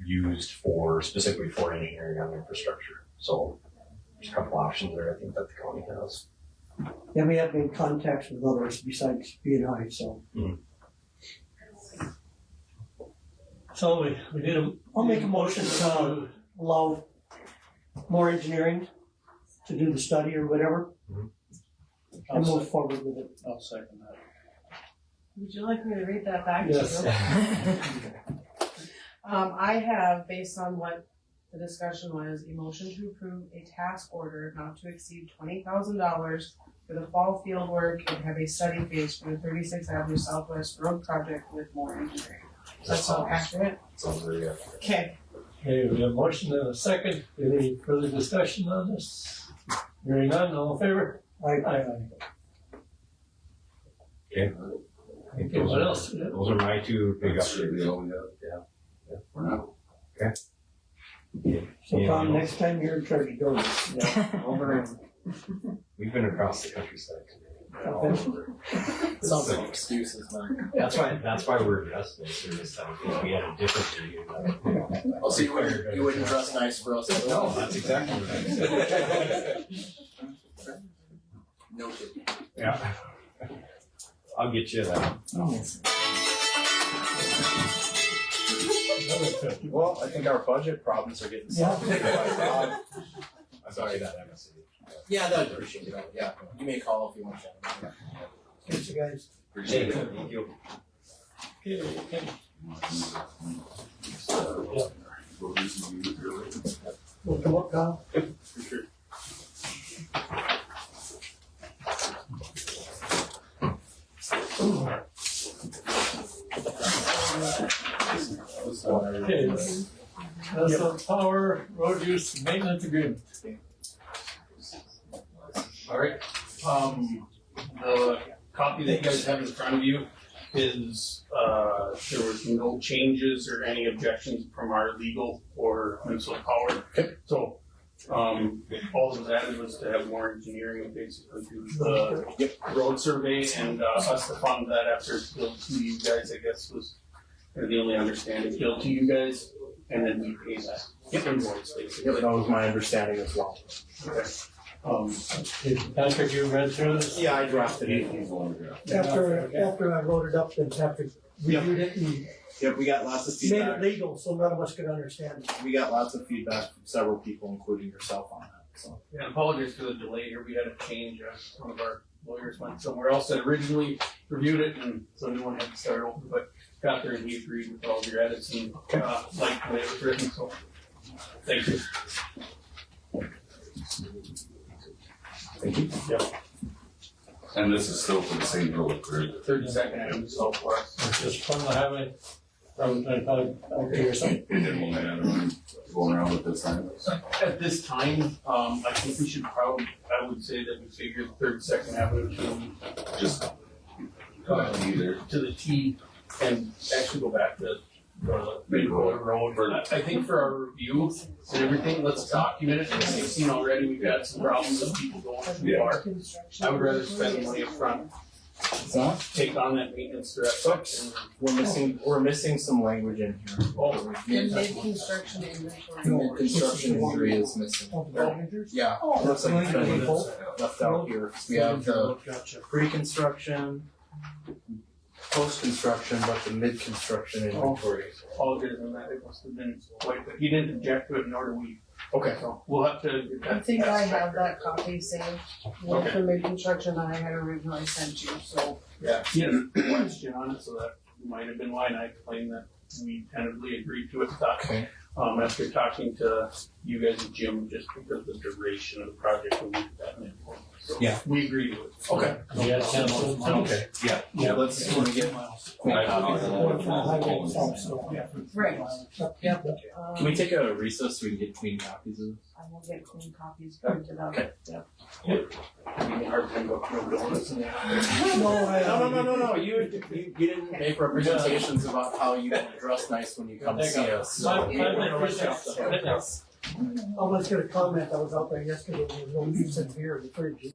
used for specifically for engineering on infrastructure. So there's a couple options there I think that the county has. Yeah, we have been in contacts with others besides BNI, so. Mm-hmm. So we need a. I'll make a motion to allow more engineering to do the study or whatever, and move forward with it. I'll second that. Would you like me to read that back to you? Yes. I have, based on what the discussion was, a motion to approve a task order not to exceed $20,000 for the fall field work and have a study phase for the 36th Avenue Southwest Road project with more engineering. Does that sound accurate? Sounds very accurate. Okay. Okay, we have a motion and a second. Any further discussion on this? Hearing none, all in favor? Aye. Okay. I think those What are- else? Those are my two big That's should be updates. all we got. Yeah. For now. So Yeah. Tom, next time you're in charge of doing this. We've been across the countryside today. Sounds like excuses, man. That's why we're adjusting through this time, because we had a different meeting. Oh, so you wouldn't dress nice for us? No, that's exactly what I said. Noted. Yeah. I'll get you that. Well, I think our budget problems are getting solved. I'm sorry that MSC. Yeah, I'd appreciate it. Yeah, give me a call if you want to. Thanks, you guys. Appreciate it. Thank you. We'll come up, Kyle. Okay, that's a power road use maintenance agreement. All right, the copy that you guys have in front of you is, there was no changes or any objections from our legal or municipal power. Okay. So, all that was added was to have more engineering and basically do the road survey and, us to fund that after it's billed to you guys, I guess, was the only understanding, billed to you guys, and then we pay that invoice basically. That was my understanding as well. Okay. Patrick, you read through this? Yeah, I drafted it. After I wrote it up, then Patrick reviewed it and Yep, we got lots of made it feedback. legal, so none of us could understand. We got lots of feedback from several people, including yourself on that, so. Yeah, apologies for the delay here, we had a change, one of our lawyers went somewhere else that originally reviewed it, and so no one had to start over, but got there and he agreed with all of your edits and, like the way it was written, so, thank you. Thank you. And this is still for the same road, correct? 32nd Avenue South for us. It's just from the highway, from 25, okay, or something. And then we'll have going around with this time. At this time, I think we should probably, I would say that we figure 32nd Avenue Just either. to the T and actually go back to the Big Road. I think for our review and everything, let's document it. As you've seen already, we've had some problems of people going too far. I would rather spend the money up front, So, take on that maintenance through that section. we're missing some language in here. Oh, Mid-construction inventory. Mid-construction injury is missing. Yeah, looks like it's been left out here. We have the pre-construction, post-construction, but the mid-construction inventory. apologies on that, it must have been quite, but he didn't object to it, nor do we. Okay. So we'll have to get that. I think I passed back. have that copy saved with the mid-construction that I had originally sent you, so. Yeah, he had a question on it, so that might have been why, and I explained that we tentatively agreed to it. Okay. After talking to you guys and Jim, just because of the duration of the project, we needed that midpoint. So Yeah. we agreed to it. Okay. You had canceled. Okay. Yeah, let's get. Right. Can we take a recess so we can get clean copies of this? I will get clean copies printed out. Okay. Hard time about no donuts in there. No. You didn't make representations about how you dress nice when you come see us. So. I was gonna comment, I was out there yesterday, there was no use in beer in the fridge.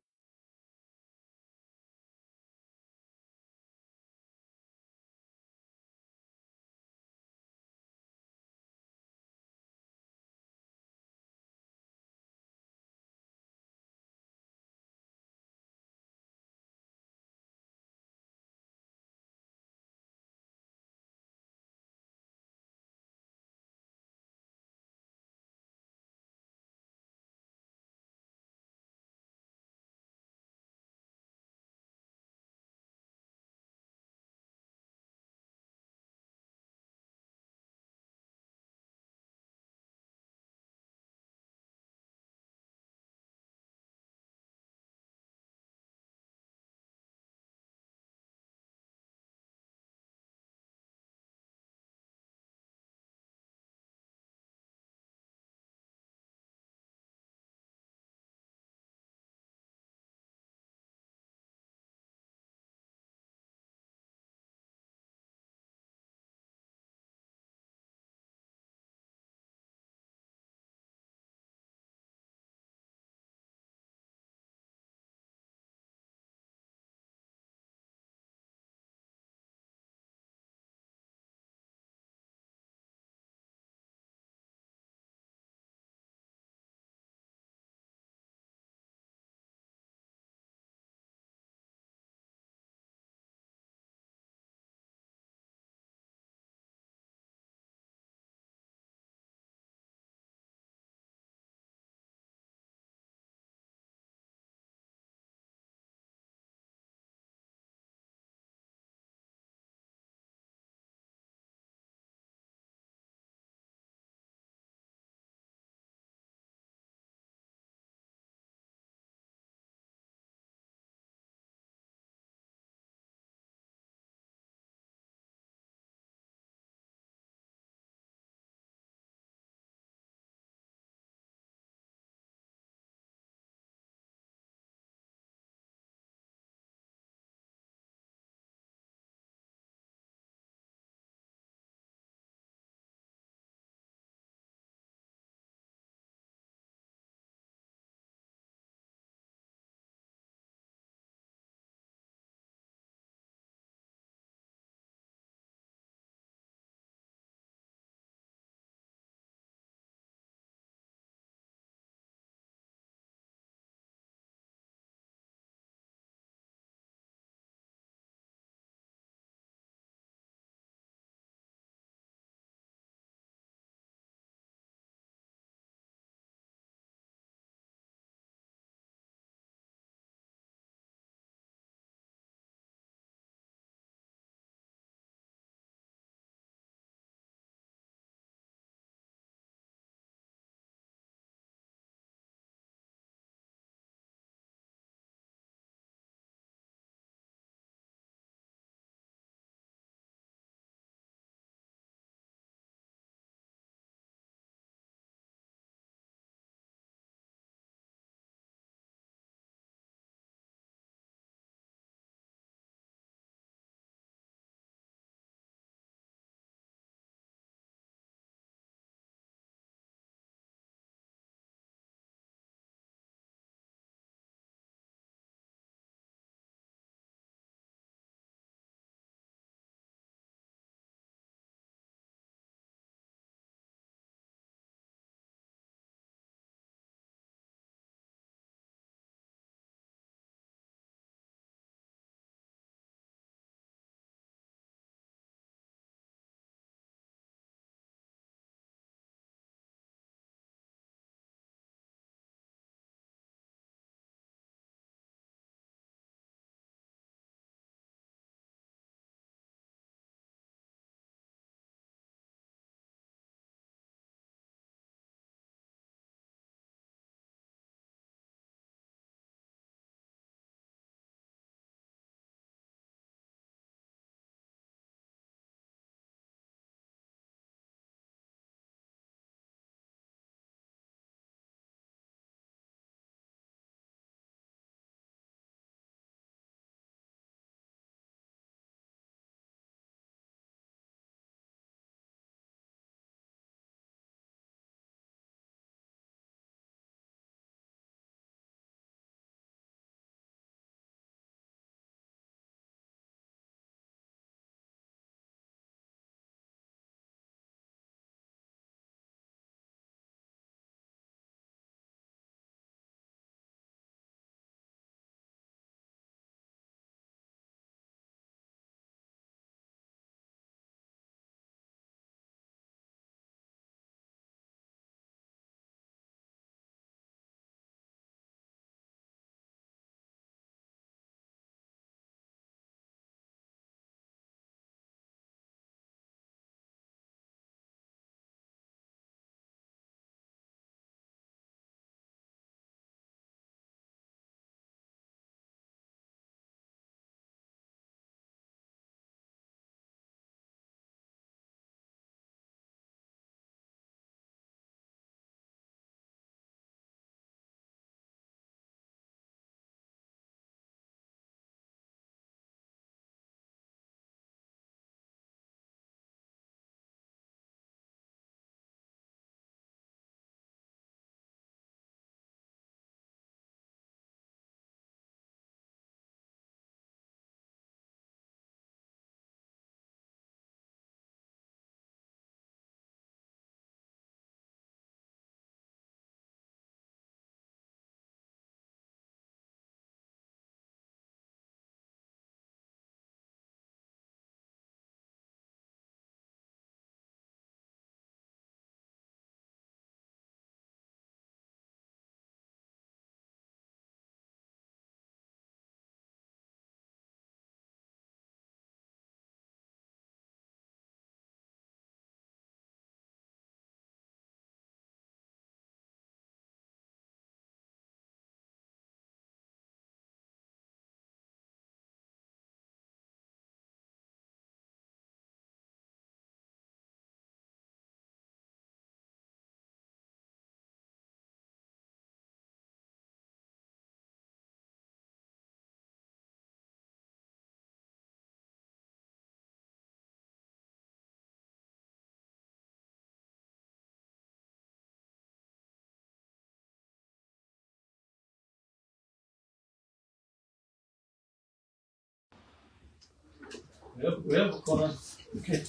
We have a plan. Okay.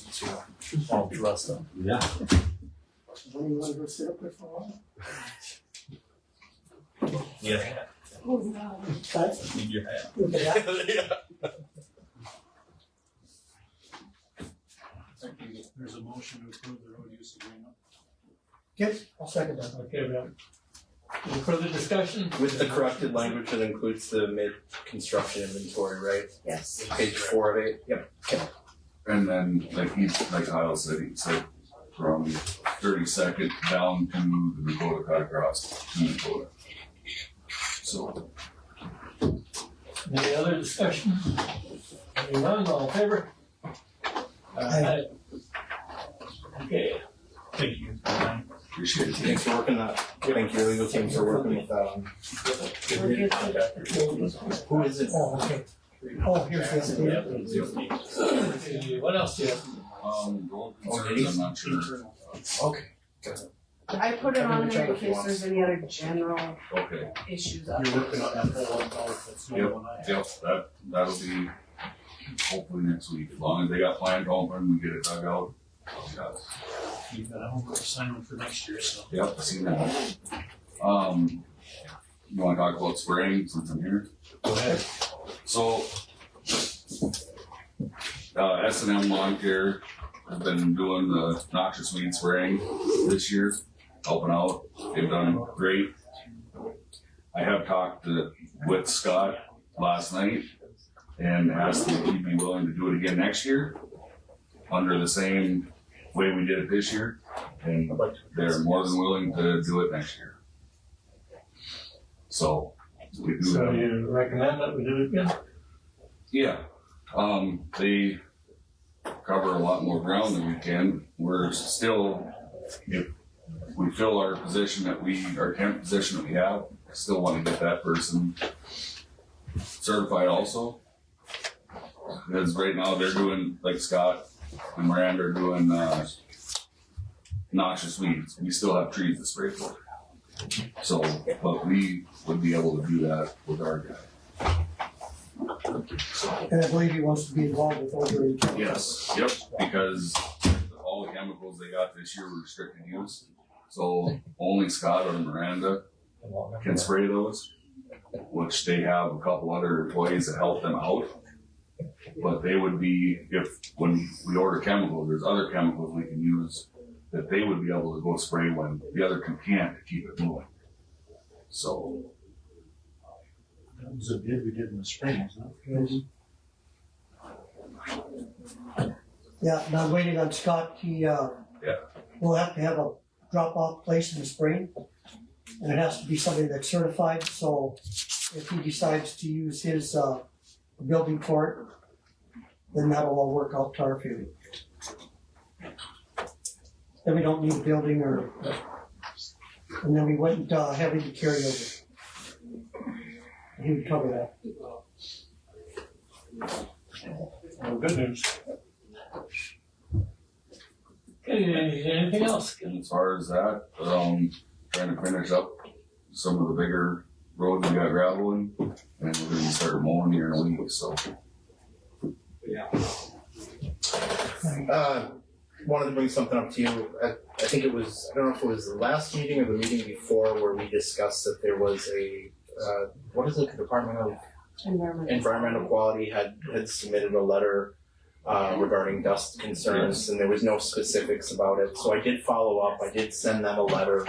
All dressed up. Yeah. When you want to go sit up there for a while? Yeah. Guys, Need your hat. with the hat? There's a motion to approve the road use agreement. Okay, I'll second that. Okay, we have. Any further discussion? With the corrected language that includes the mid-construction inventory, right? Yes. Page 4 of 8. Yep. And then, like Kyle said, he said from 32nd down to the Dakota cut across to Dakota. So, Any other discussion? Hearing none, all in favor? Aye. Okay. Thank you. appreciate it. Thanks for working that. Thank your legal team for working with that one. Who is it? Oh, okay. Oh, here's the other. What else do you have? Road concerns, I'm not sure. Okay. I put it on there in case there's any other general Okay, issues up. You're working on that whole that's the one I have. yep, that'll be hopefully next week, as long as they got planned open, we get it dug out. Yeah. You've got a homework assignment for next year, so. Yep, I seen that. You wanna talk about spraying since I'm here? Go ahead. So, S&M Lawn Care has been doing the noxious weed spraying this year, helping out. They've done great. I have talked with Scott last night and asked him if he'd be willing to do it again next year under the same way we did it this year. And they're more than willing to do it next year. So, we do So have. you recommend that we do it again? Yeah, they cover a lot more ground than we can. We're still, if we fill our position our temp position that we have, I still want to get that person certified also. Because right now they're doing, like Scott and Miranda are doing, noxious weeds. We still have trees to spray for. So, but we would be able to do that with our guy. And I believe he wants to be involved with over. Yes, yep, because all the chemicals they got this year were restricted use. So only Scott or Miranda can spray those, which they have a couple other employees that help them out. But they would be, when we order chemicals, there's other chemicals we can use that they would be able to go spray when the other two can't to keep it moving. So, That was a bid we did in the spring, wasn't it? Yeah, and I'm waiting on Scott. He, will have to have a drop-off place in the spring. And it has to be somebody that's certified, so if he decides to use his, building for it, then that'll all work out to our favor. Then we don't need a building and then we wouldn't, have him to carry over. He would cover that. Well, good news. Okay, anything else? and as far as that, trying to finish up some of the bigger roads we got gravel in, and we're gonna start mowing here in a week, so. Wanted to bring something up to you. I think it was, I don't know if it was the last meeting or the meeting before where we discussed that there was a, what is it, the Department of Environmental Quality had submitted a letter regarding dust concerns, and there was no specifics about it. So I did follow up. I did send them a letter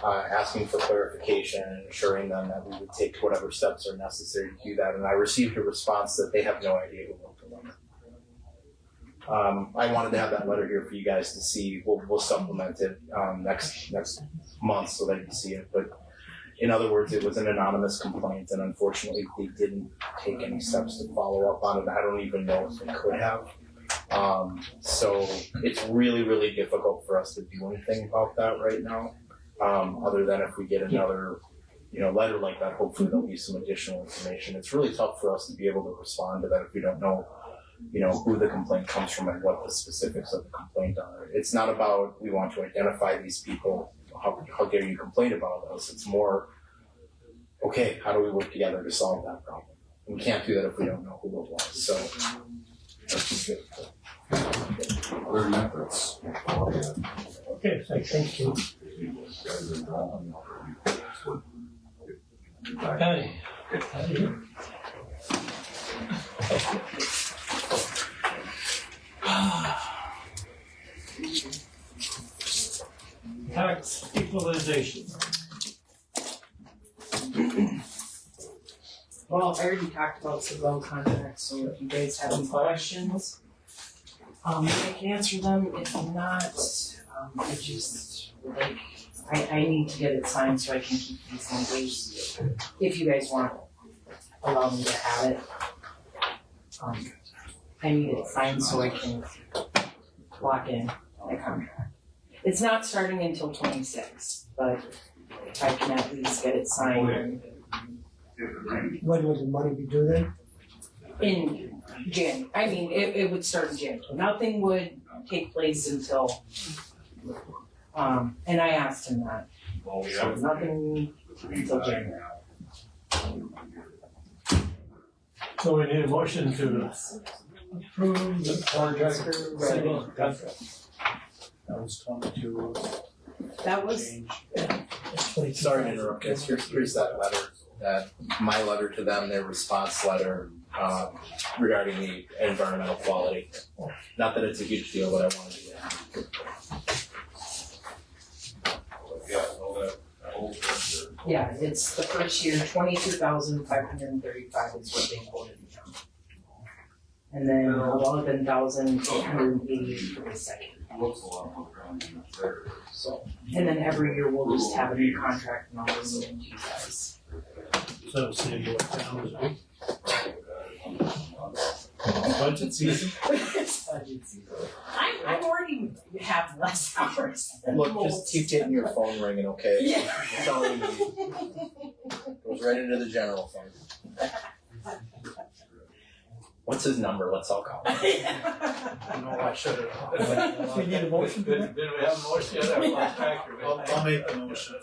asking for clarification and assuring them that we would take whatever steps are necessary to do that. And I received a response that they have no idea who wrote the letter. I wanted to have that letter here for you guys to see. We'll supplement it next month so that you see it. But in other words, it was an anonymous complaint, and unfortunately, they didn't take any steps to follow up on it. I don't even know if they could have. So it's really, really difficult for us to do anything about that right now. Other than if we get another, letter like that, hopefully there'll be some additional information. It's really tough for us to be able to respond to that if we don't know, who the complaint comes from and what the specifics of the complaint are. It's not about we want to identify these people. How dare you complain about us? It's more, okay, how do we work together to solve that problem? And we can't do that if we don't know who it was. So Other than that, that's all I have. Okay, thank you. Patty. Tax equalization. Well, I already talked about Savell contracts, so if you guys have any questions, I can answer them. If not, I just like I need to get it signed so I can keep these numbers. If you guys want to allow me to have it, I need it signed so I can lock in my contract. It's not starting until 26, but if I can at least get it signed When would the money be due then? in Jan, I mean, it would start in January. Nothing would take place until, and I asked him that. So nothing until January. So we need a motion to approve the contract, civil contract. That was 22. That was, Sorry to interrupt, guys. Here's that letter, that my letter to them, their response letter, regarding the environmental quality. Not that it's a huge deal, but I wanted to get. yeah, it's the first year, 22,535 is what they quoted me on. And then 11,888 for the second. So, and then every year we'll just have a new contract and I'll bring it into you guys. So, Sandy, what town is it? Budget season? Budget season. I'm already have less hours than Look, most. just keep getting your phone ringing, okay? Yeah. That's all you need. Goes right into the general fund. What's his number? Let's all call him. No, I should have. We need a motion for that? Did we have a motion yet? I lost track of it. I'll make the motion.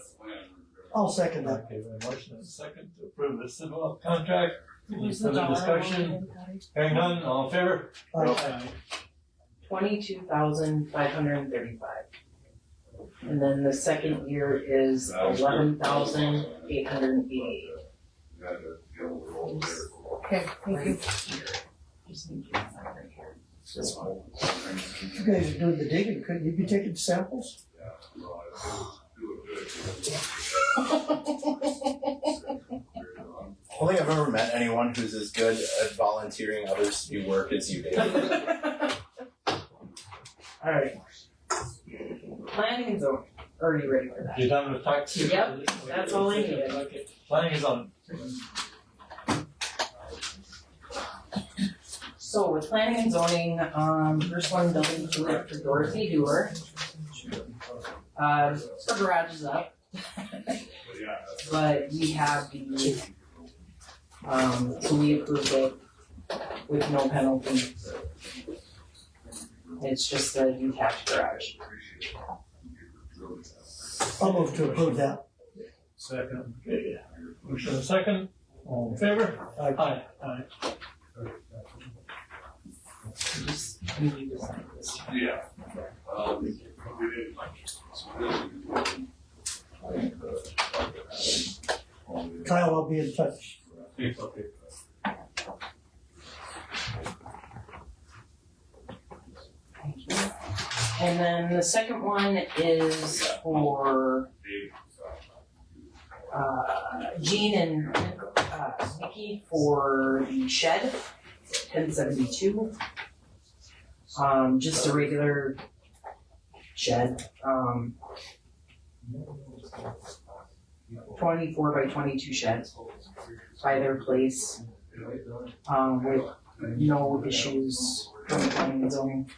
I'll second that. Okay, we have a motion and a second to approve the civil contract. Any Who's the further dollar discussion? amount again, Patty? Hearing none, all in favor? Aye. 22,535. And then the second year is 11,888. Okay, thank you. Just need you to sign right here. This one. You guys are doing the digging, couldn't you be taking samples? I don't think I've ever met anyone who's as good at volunteering others to do work as you, David. Alright. Planning and zoning, already ready for that. You done with tax? Yep, that's all I needed. Okay, planning is on. So with planning and zoning, first one, building permit for Dorothy Dewar. Her garage is up. But we have the, so we approved it with no penalty. It's just a detached garage. I'll move to approve that. Second. Okay, motion and a second, all in favor? Aye. Aye. We need to sign this. Yeah. Kyle, I'll be in touch. Okay. Thank you. And then the second one is for Jean and Nikki for the shed, 1072. Just a regular shed, 24 by 22 shed by their place, with no issues from planning and zoning.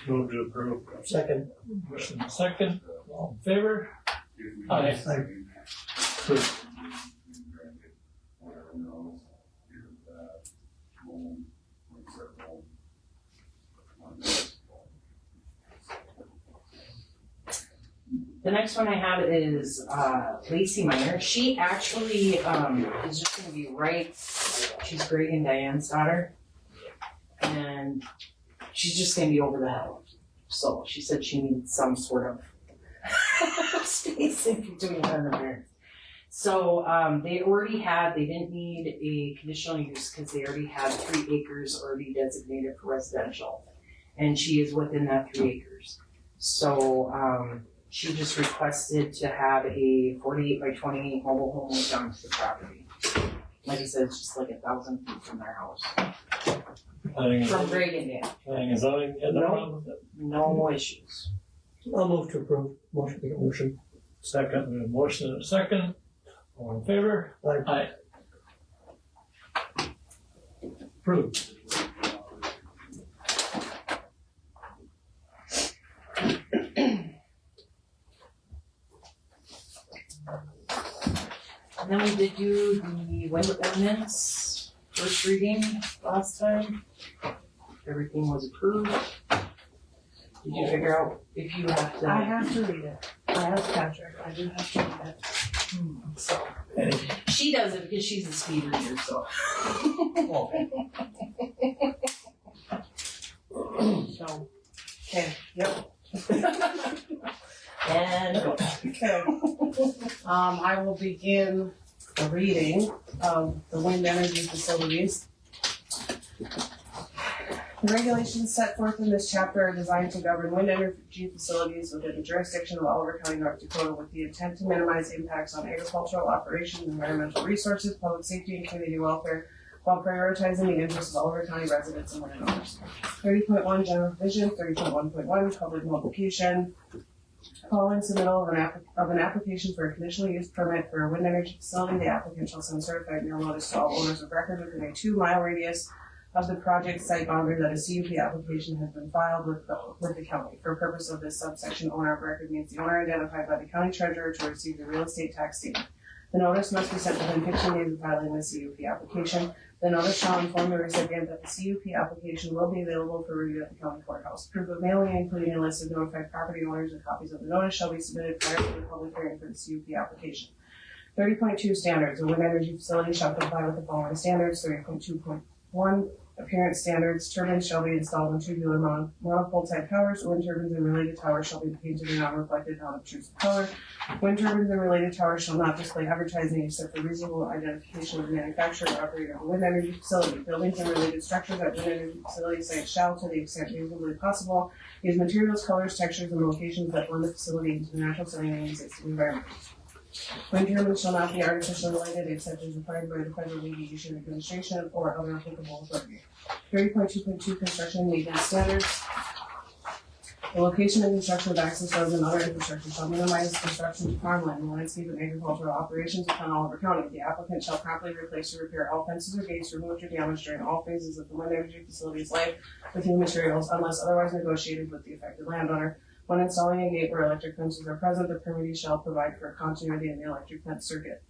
Move to approve. Second. Motion and a second, all in favor? Aye. Approved. The next one I have is Lacey Minor. She actually is just gonna be right, she's Greg and Diane's daughter. and she's just gonna be over the hill. So she said she needs some sort of space in between her and her parents. So they didn't need a conditional use because they already had 3 acres already designated for residential. And she is within that 3 acres. So she just requested to have a 48 by 28 mobile home moved onto the property. Like I said, it's just like 1,000 feet from their house. From Reagan, Planning and zoning, had no problem with it. no issues. I'll move to approve. Motion. Second, we have a motion and a second. All in favor? Aye. Approved. And then we did do the wind ordinance, first reading last time. Everything was approved. Did you figure out if you have to? I have to read it. I have Patrick. I do have to read it. So, she does it because she's the speed reader, so. So, okay, yep. And go. Okay. I will begin the reading of the wind energy facilities. The regulations set forth in this chapter are designed to govern wind energy facilities within the jurisdiction of Oliver County, North Dakota, with the intent to minimize impacts on agricultural operations, environmental resources, public safety, and community welfare, while prioritizing the interests of Oliver County residents and landowners. 30.1 General Provision, 30.1.1 Public Notification. Following submittal of an application for a conditional use permit for a wind energy facility, the applicant shall send certified mail notice to all owners of record within a 2-mile radius of the project site boundary that a CUP application has been filed with the county. For purpose of this subsection, owner of record means the owner identified by the county treasurer to receive the real estate tax statement. The notice must be sent within 15 days of filing the CUP application. The notice shall inform the recipient that the CUP application will be available for review at the county courthouse. Proof of mailing, including a list of notified property owners and copies of the notice, shall be submitted prior to the public hearing for the CUP application. 30.2 Standards. A wind energy facility shall comply with the following standards. 30.2.1 Appearance standards. Turbines shall be installed in tubular monopole type towers. Wind turbines and related towers shall be painted in non-reflective, non-obtrusive color. Wind turbines and related towers shall not display advertising except for reasonable identification of the manufacturer or operator of a wind energy facility. Buildings and related structures at wind energy facility sites shall, to the extent reasonably possible, use materials, colors, textures, and locations that blend the facility into the natural setting and existing environment. Wind turbines shall not be artificially lighted except as required by the Federal Aviation Administration or other applicable authority. 30.2.2 Construction and Maintenance Standards. The location and construction of access roads and other infrastructure shall minimize construction to farmland, landscape, and agricultural operations upon Oliver County. The applicant shall promptly replace or repair all fences or gates removed or damaged during all phases of the wind energy facility's life with new materials unless otherwise negotiated with the affected landowner. When installing a gate where electric fences are present, the permittee shall provide for continuity in the electric fence circuit.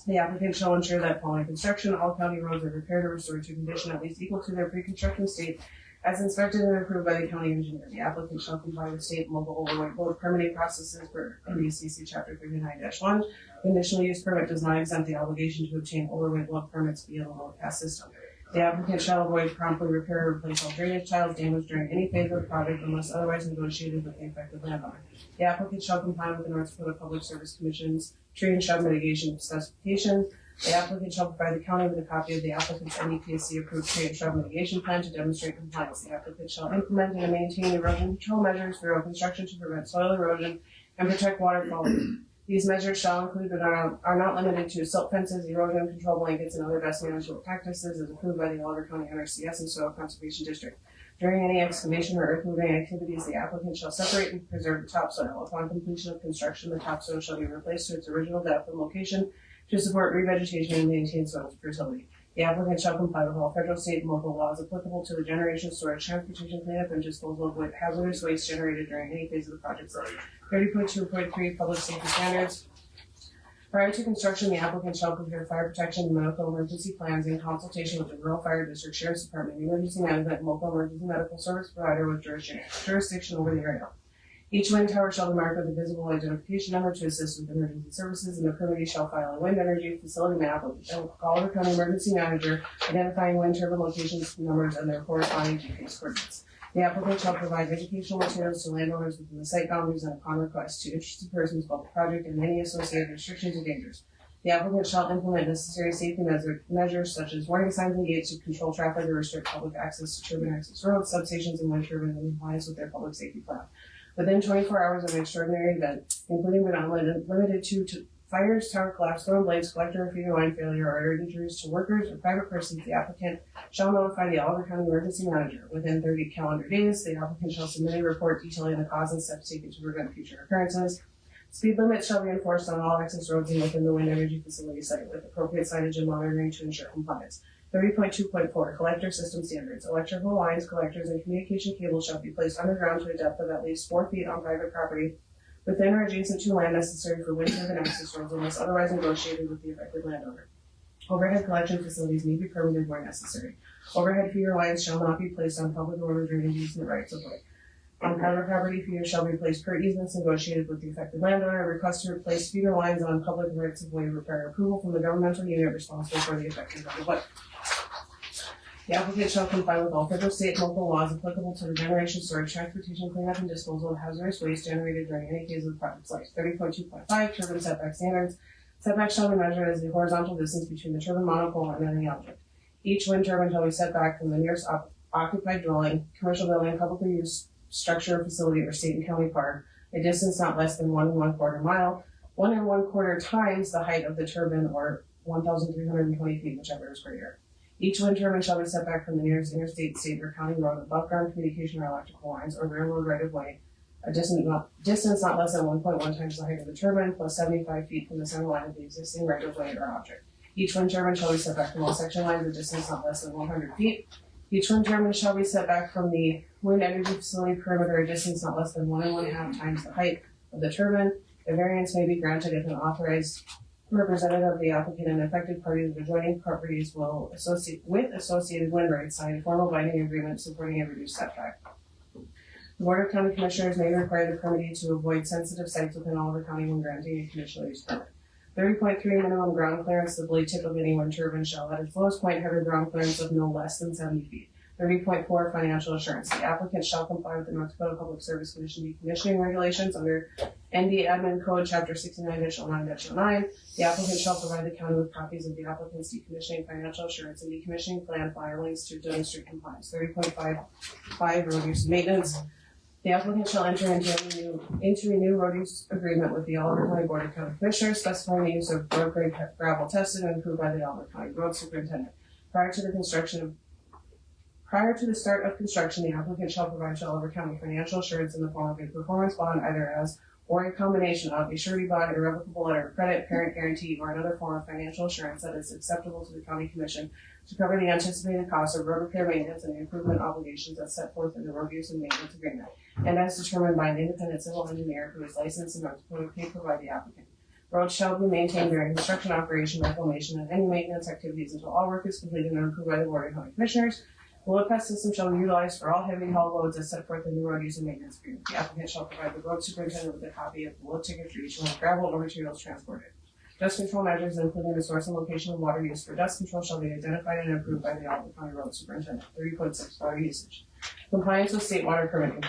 The applicant shall ensure that following construction, all county roads are repaired or restored to condition at least equal to their pre-construction state as inspected and approved by the county engineer. The applicant shall comply with state and local overweight load permitting processes for NDCC Chapter 39-1. Conditional use permit does not exempt the obligation to obtain overweight load permits via the load pass system. The applicant shall avoid promptly repair or replace all drainage tiles damaged during any phase of the project unless otherwise negotiated with the affected landowner. The applicant shall comply with the North Dakota Public Service Commission's tree and shrub mitigation specifications. The applicant shall provide the county with a copy of the applicant's NEPSC approved tree and shrub mitigation plan to demonstrate compliance. The applicant shall implement and maintain erosion control measures throughout construction to prevent soil erosion and protect water quality. These measures shall include but are not limited to silt fences, erosion control blankets, and other best management practices as approved by the Oliver County NRCS and Soil Conservation District. During any excavation or earth moving activities, the applicant shall separate and preserve the topsoil. Upon completion of construction, the topsoil shall be replaced to its original depth and location to support revegetation and maintain soil fertility. The applicant shall comply with all federal, state, and local laws applicable to the generation, storage, transportation, cleanup, and disposal of hazardous waste generated during any phase of the project. 30.2.3 Public Safety Standards. Prior to construction, the applicant shall prepare fire protection and medical emergency plans in consultation with the Rural Fire District Sheriff's Department, Emergency Management, and local emergency medical service provider with jurisdiction over the area. Each wind tower shall be marked with a visible identification number to assist with emergency services, and the permittee shall file a wind energy facility map with the Oliver County Emergency Manager, identifying wind turbine locations, numbers, and their corresponding GPS coordinates. The applicant shall provide educational materials to landowners within the site boundaries and upon request to interested persons about the project and any associated restrictions and dangers. The applicant shall implement necessary safety measures such as warning signs and gates to control traffic or restrict public access to turbine access roads, substations, and wind turbines in compliance with their public safety plan. Within 24 hours of an extraordinary event, including but not limited to fires, tower collapse, thrown blades, collector or feeder line failure, or injuries to workers or private persons, the applicant shall notify the Oliver County Emergency Manager. Within 30 calendar days, the applicant shall submit a report detailing the cause and steps taken to prevent future occurrences. Speed limits shall be enforced on all access roads and within the wind energy facility site with appropriate signage and monitoring to ensure compliance. 30.2.4 Collector System Standards. Electrical lines, collectors, and communication cables shall be placed underground to a depth of at least 4 feet on private property within or adjacent to land necessary for wind turbine access roads unless otherwise negotiated with the affected landowner. Overhead collection facilities may be permitted where necessary. Overhead feeder lines shall not be placed on public road or drainage easement rights of way. On private property, feeders shall be placed per easements negotiated with the affected landowner. Request to replace feeder lines on public rights of way require approval from the governmental unit responsible for the affected right of way. The applicant shall comply with all federal, state, and local laws applicable to the generation, storage, transportation, cleanup, and disposal of hazardous waste generated during any phase of the project's life. 30.2.5 Turbine setback standards. Setbacks shall be measured as the horizontal distance between the turbine monopole and any object. Each wind turbine shall be set back from the nearest occupied dwelling, commercial building, publicly used structure or facility, or state and county park, a distance not less than 1 1/4 mile, 1 1/4 times the height of the turbine, or 1,320 feet, whichever is greater. Each wind turbine shall be set back from the nearest interstate, state, or county road, above ground communication or electrical lines, or railroad right of way, a distance not less than 1.1 times the height of the turbine, plus 75 feet from the center line of the existing right of way or object. Each wind turbine shall be set back from all section lines, a distance not less than 100 feet. Each wind turbine shall be set back from the wind energy facility perimeter, a distance not less than 1 1/2 times the height of the turbine. A variance may be granted if an authorized representative of the applicant and affected parties of adjoining properties will associated wind rights sign a formal binding agreement supporting a reduced setback. The Board of County Commissioners may require the permittee to avoid sensitive sites within Oliver County when granting a conditional use permit. 30.3 Minimum ground clearance. The blade tip of any wind turbine shall at its lowest point have a ground clearance of no less than 70 feet. 30.4 Financial assurance. The applicant shall comply with the North Dakota Public Service Commission decommissioning regulations under ND Admin Code Chapter 69-09-09. The applicant shall provide the county with copies of the applicant's decommissioning financial assurance and decommissioning plan filings to demonstrate compliance. 30.5 Road use and maintenance. The applicant shall enter into a new road use agreement with the Oliver County Board of County Commissioners, specifying the use of road grade gravel tested and approved by the Oliver County Road Superintendent. Prior to the start of construction, the applicant shall provide to Oliver County financial assurance in the form of a performance bond, either as or a combination of a surety bond, irrevocable letter of credit, parent guarantee, or another form of financial assurance that is acceptable to the County Commission to cover the anticipated costs of road repair, maintenance, and improvement obligations as set forth in the road use and maintenance agreement, and as determined by an independent civil engineer who is licensed in North Dakota to provide the applicant. Roads shall be maintained during construction, operation, reclamation, and any maintenance activities until all work is completed and approved by the Board of County Commissioners. The load pass system shall be utilized for all heavy haul loads as set forth in the road use and maintenance agreement. The applicant shall provide the road superintendent with a copy of the load ticket for each load of gravel or materials transported. Dust control measures, including the source and location of water used for dust control, shall be identified and approved by the Oliver County Road Superintendent. 30.6 Water usage. Compliance with state water permitting.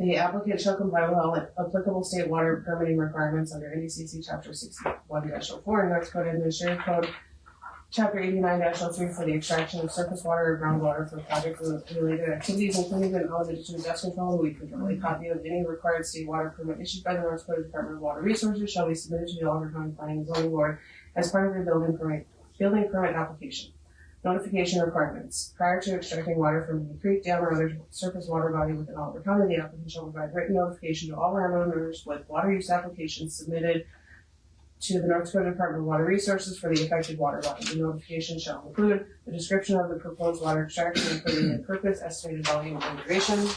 The applicant shall comply with all applicable state water permitting requirements under NDCC Chapter 61-04 and North Dakota Administrative Code Chapter 89-03 for the extraction of surface water or groundwater for project-related activities, including but not limited to dust control and weed control. A copy of any required state water permit issued by the North Dakota Department of Water Resources shall be submitted to the Oliver County Planning and Zoning Board as part of their building permit application. Notification requirements. Prior to extracting water from any creek, dam, or other surface water body within Oliver County, the applicant shall provide written notification to all landowners with water use applications submitted to the North Dakota Department of Water Resources for the affected water body. The notification shall include the description of the proposed water extraction, including the purpose, estimated volume, and duration.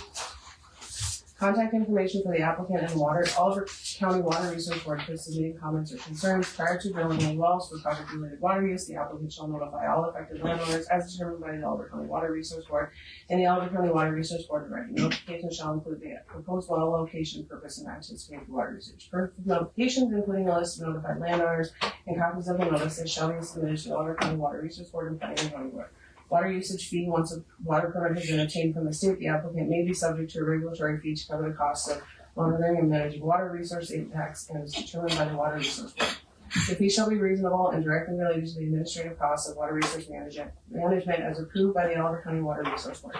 Contact information for the applicant and Oliver County Water Resource Board for submitting comments or concerns prior to drilling any wells for project-related water use. The applicant shall notify all affected landowners as determined by the Oliver County Water Resource Board and the Oliver County Water Resource Board in writing. Notification shall include the proposed well location, purpose, and anticipated water usage. Proof of notifications, including a list of notified landowners and copies of the notices, shall be submitted to the Oliver County Water Resource Board and Planning and Zoning Board. Water usage fee, once a water permit has been obtained from the state, the applicant may be subject to a regulatory fee to cover the costs of monitoring and managing water resource impacts and is determined by the Water Resource Board. The fee shall be reasonable and directly related to the administrative costs of water resource management as approved by the Oliver County Water Resource Board.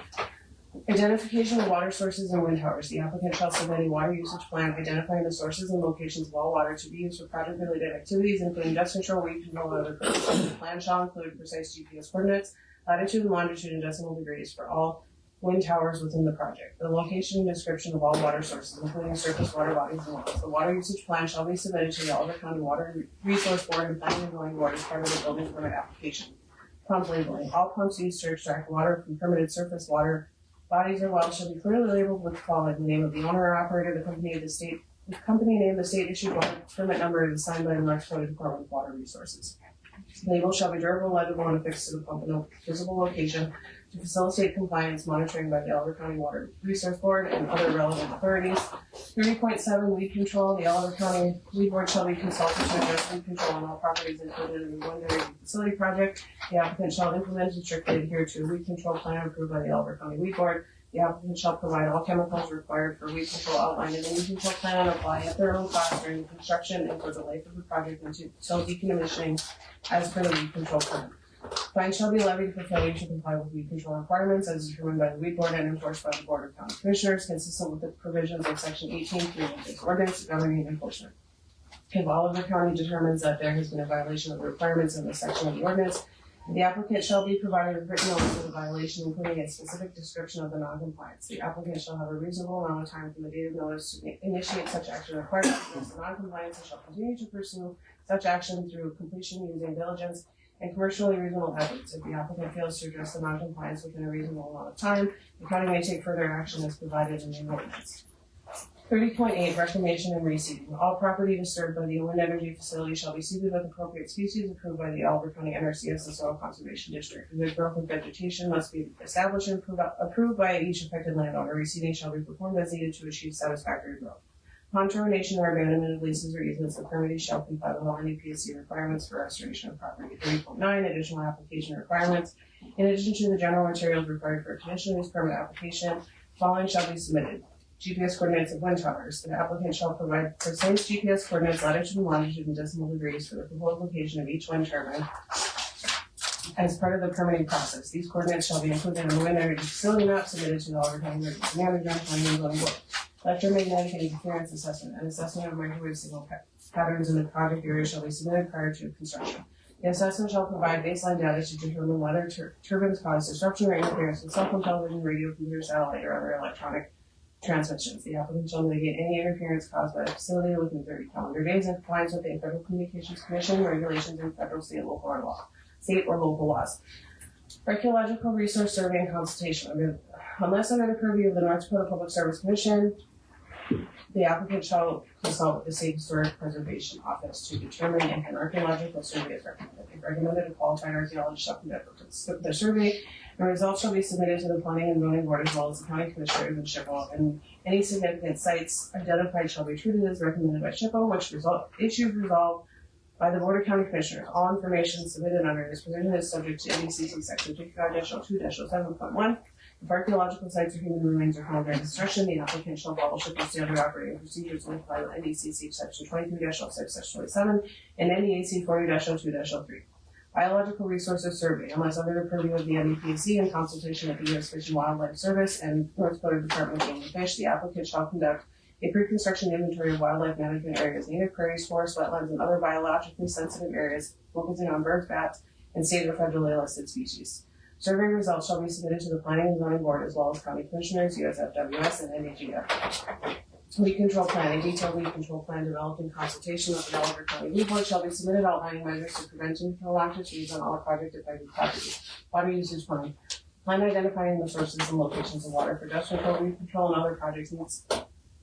Identification of water sources and wind towers. The applicant shall submit a water usage plan identifying the sources and locations of all water to be used for project-related activities, including dust control, weed control, and other purposes. The plan shall include precise GPS coordinates, latitude and longitude in decimal degrees for all wind towers within the project. The location and description of all water sources, including surface water bodies and wells. The water usage plan shall be submitted to the Oliver County Water Resource Board and Planning and Zoning Board as part of the building permit application. Pump labeling. All pumps used to extract water from permitted surface water bodies or wells shall be clearly labeled with the name of the owner or operator, the company name, the state issued water permit number is assigned by the North Dakota Department of Water Resources. Labels shall be durable, legible, and affixed to the pump in a visible location to facilitate compliance monitoring by the Oliver County Water Resource Board and other relevant authorities. 30.7 Weed control. The Oliver County Weed Board shall be consulted to address weed control on all properties included in the Wind Energy Facility Project. The applicant shall implement and strictly adhere to a weed control plan approved by the Oliver County Weed Board. The applicant shall provide all chemicals required for weed control outlined in the weed control plan and apply at their own cost during the construction and for the life of the project until decommissioning as per the weed control plan. Fines shall be levied for failure to comply with weed control requirements as determined by the Weed Board and enforced by the Board of County Commissioners, consistent with the provisions of Section 18.3 of this ordinance governing enforcement. If Oliver County determines that there has been a violation of the requirements in this section of the ordinance, the applicant shall be provided with written notice of the violation, including a specific description of the noncompliance. The applicant shall have a reasonable amount of time from the date of notice to initiate such action required to address the noncompliance and shall continue to pursue such action through completion using diligence and commercially reasonable efforts. If the applicant fails to address the noncompliance within a reasonable amount of time, the county may take further action as provided in the ordinance. 30.8 Reclamation and reseeding. All property disturbed by the wind energy facility shall be seeded with appropriate species approved by the Oliver County NRCS and Soil Conservation District. The growth of vegetation must be established and approved by each affected landowner. Reseeding shall be performed as needed to achieve satisfactory growth. Upon termination or abandonment of leases or easements, the permittee shall comply with all NDPSC requirements for restoration of property. 30.9 Additional application requirements. In addition to the general materials required for a conditional use permit application, following shall be submitted. GPS coordinates of wind towers. The applicant shall provide precise GPS coordinates, latitude and longitude in decimal degrees for the proposed location of each wind turbine as part of the permitting process. These coordinates shall be included in the wind energy facility map submitted to the Oliver County Emergency Management Planning and Zoning Board. Electromagnetic interference assessment. An assessment of microwave signal patterns in the project area shall be submitted prior to construction. The assessment shall provide baseline data to determine whether turbines cause disruption or interference with cell phone, television, radio, computer, satellite, or other electronic transmissions. The applicant shall mitigate any interference caused by the facility within 30 calendar days in compliance with the Federal Communications Commission regulations and federal, state, or local laws. Archaeological resource survey and consultation. Unless under the purview of the North Dakota Public Service Commission, the applicant shall consult with the State Historic Preservation Office to determine if an archaeological survey is recommended. If recommended, a qualified archaeologist shall conduct the survey. The results shall be submitted to the Planning and Zoning Board as well as the County Commissioners and SHPO, and any significant sites identified shall be treated as recommended by SHPO, which issues resolved by the Board of County Commissioners. All information submitted under this provision is subject to NDCC Section 55-02-07.1. If archaeological sites or human remains are found during construction, the applicant shall follow SHPO standard operating procedures and comply with NDCC Section 22-06-27 and NDAC 40-02-03. Biological Resources Survey. Unless under the purview of the NDPSC in consultation with the U.S. Fish and Wildlife Service and North Dakota Department of Game and Fish, the applicant shall conduct a pre-construction inventory of wildlife management areas, native prairies, forests, wetlands, and other biologically sensitive areas, focusing on birds, bats, and state or federally listed species. Survey results shall be submitted to the Planning and Zoning Board as well as County Commissioners, USFWS, and NAGF. Weed control plan. A detailed weed control plan developed in consultation with the Oliver County Weed Board shall be submitted outlining measures to prevent and control active weeds on all project-affected properties. Water usage plan. Plan identifying the sources and locations of water for dust control, weed control, and other projects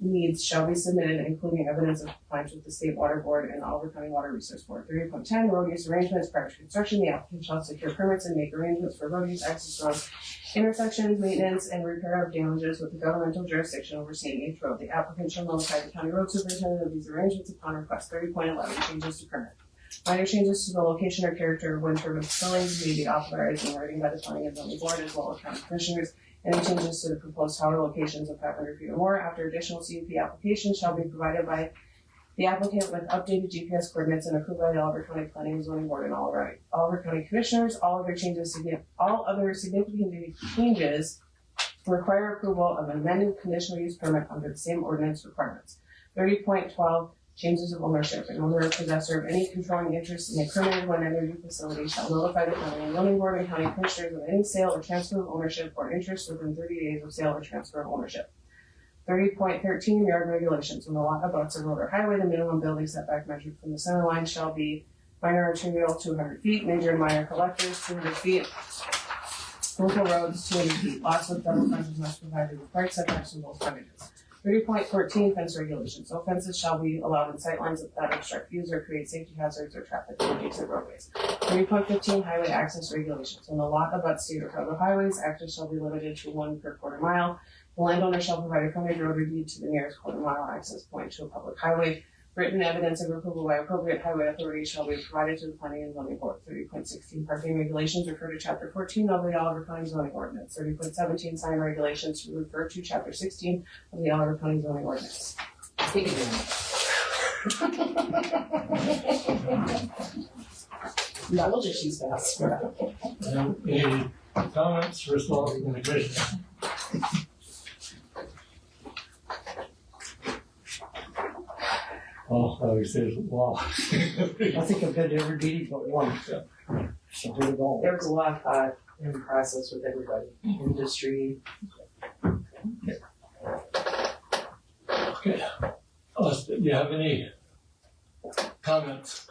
needs shall be submitted, including evidence of compliance with the State Water Board and Oliver County Water Resource Board. 30.10, road use arrangements prior to construction. The applicant shall secure permits and make arrangements for road use, access roads, intersections, maintenance, and repair of damages with the governmental jurisdiction overseeing each road. The applicant shall notify the county road superintendent of these arrangements upon request. 30.11, changes to permit. Minor changes to the location or character of wind turbine facilities may be authorized in writing by the planning and zoning board as well as county commissioners. Any changes to the proposed tower locations of 500 feet or more after additional CUP applications shall be provided by the applicant with updated GPS coordinates and approved by the Oliver County Planning and Zoning Board and Oliver County Commissioners. All other significant changes require approval of an amended conditional use permit under the same ordinance requirements. 30.12, changes of ownership. An owner or possessor of any controlling interest in a permitted wind energy facility shall notify the Planning and Zoning Board and County Commissioners of any sale or transfer of ownership or interest within 30 days of sale or transfer of ownership. 30.13, yard regulations. When the lot abuts a road or highway, the minimum building setback measured from the center line shall be minor arterial 200 feet, major and minor collectors 200 feet, local roads 200 feet. Lots with double frontage must provide the required setbacks from both frontages. 30.14, fence regulations. No fences shall be allowed in sightlines that obstruct views or create safety hazards or traffic on adjacent roadways. 30.15, highway access regulations. When the lot abuts state or federal highways, access shall be limited to 1 per quarter mile. The landowner shall provide a frontage road or deed to the nearest quarter mile access point to a public highway. Written evidence of approval by appropriate highway authority shall be provided to the Planning and Zoning Board. 30.16, parking regulations refer to Chapter 14 of the Oliver County Zoning Ordinance. 30.17, sign regulations refer to Chapter 16 of the Oliver County Zoning Ordinance. Take it Knowledge issues fast. Any comments, first of all, from the commission? Oh, I always say, wow. I think I've been to every meeting but one. So did it all. There was a lot of thought in the process with everybody, industry. Okay. Do you have any comments?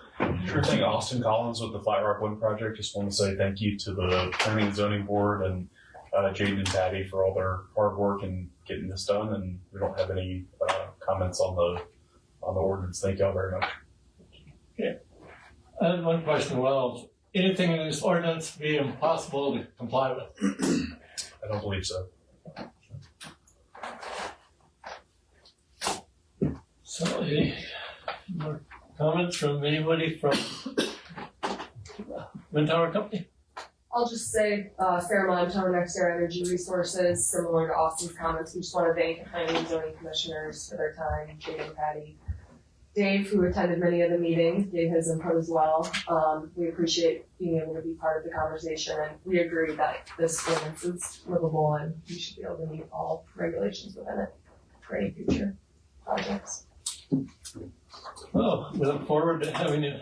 Sure thing. Austin Collins with the Flat Rock Wind Project. Just want to say thank you to the Planning and Zoning Board and Jaden and Patty for all their hard work in getting this done. And we don't have any comments on the ordinance. Thank y'all very much. Okay. I have one question. Will anything in this ordinance be impossible to comply with? I don't believe so. So, any more comments from anybody from Wind Tower Company? I'll just say, Fairmont Tower Next Air Energy Resources, similar to Austin's comments, we just want to thank the planning and zoning commissioners for their time, Jade and Patty. Dave, who attended many of the meetings, gave his input as well. We appreciate being able to be part of the conversation, and we agree that this ordinance is livable and we should be able to meet all regulations within it for any future projects. Well, we look forward to having you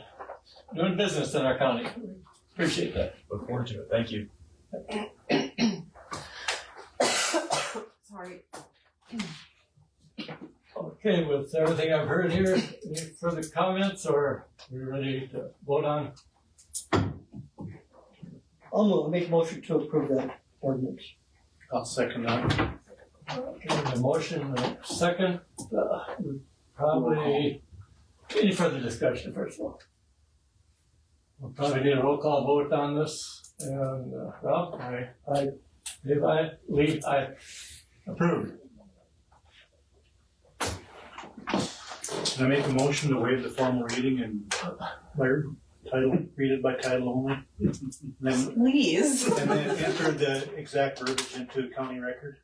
doing business in our county. Appreciate that. Look forward to it. Thank you. Sorry. Okay, with everything I've heard here, any further comments or are we ready to vote on? I'll make a motion to approve that ordinance. I'll second that. Okay, the motion, second, probably, any further discussion first of all? We'll probably need a roll call vote on this, and, Rob? Aye. Dave, aye. Lee, aye. Approved. Can I make a motion to waive the formal reading and read it by title only? Please. And then enter the exact verbiage into the county record?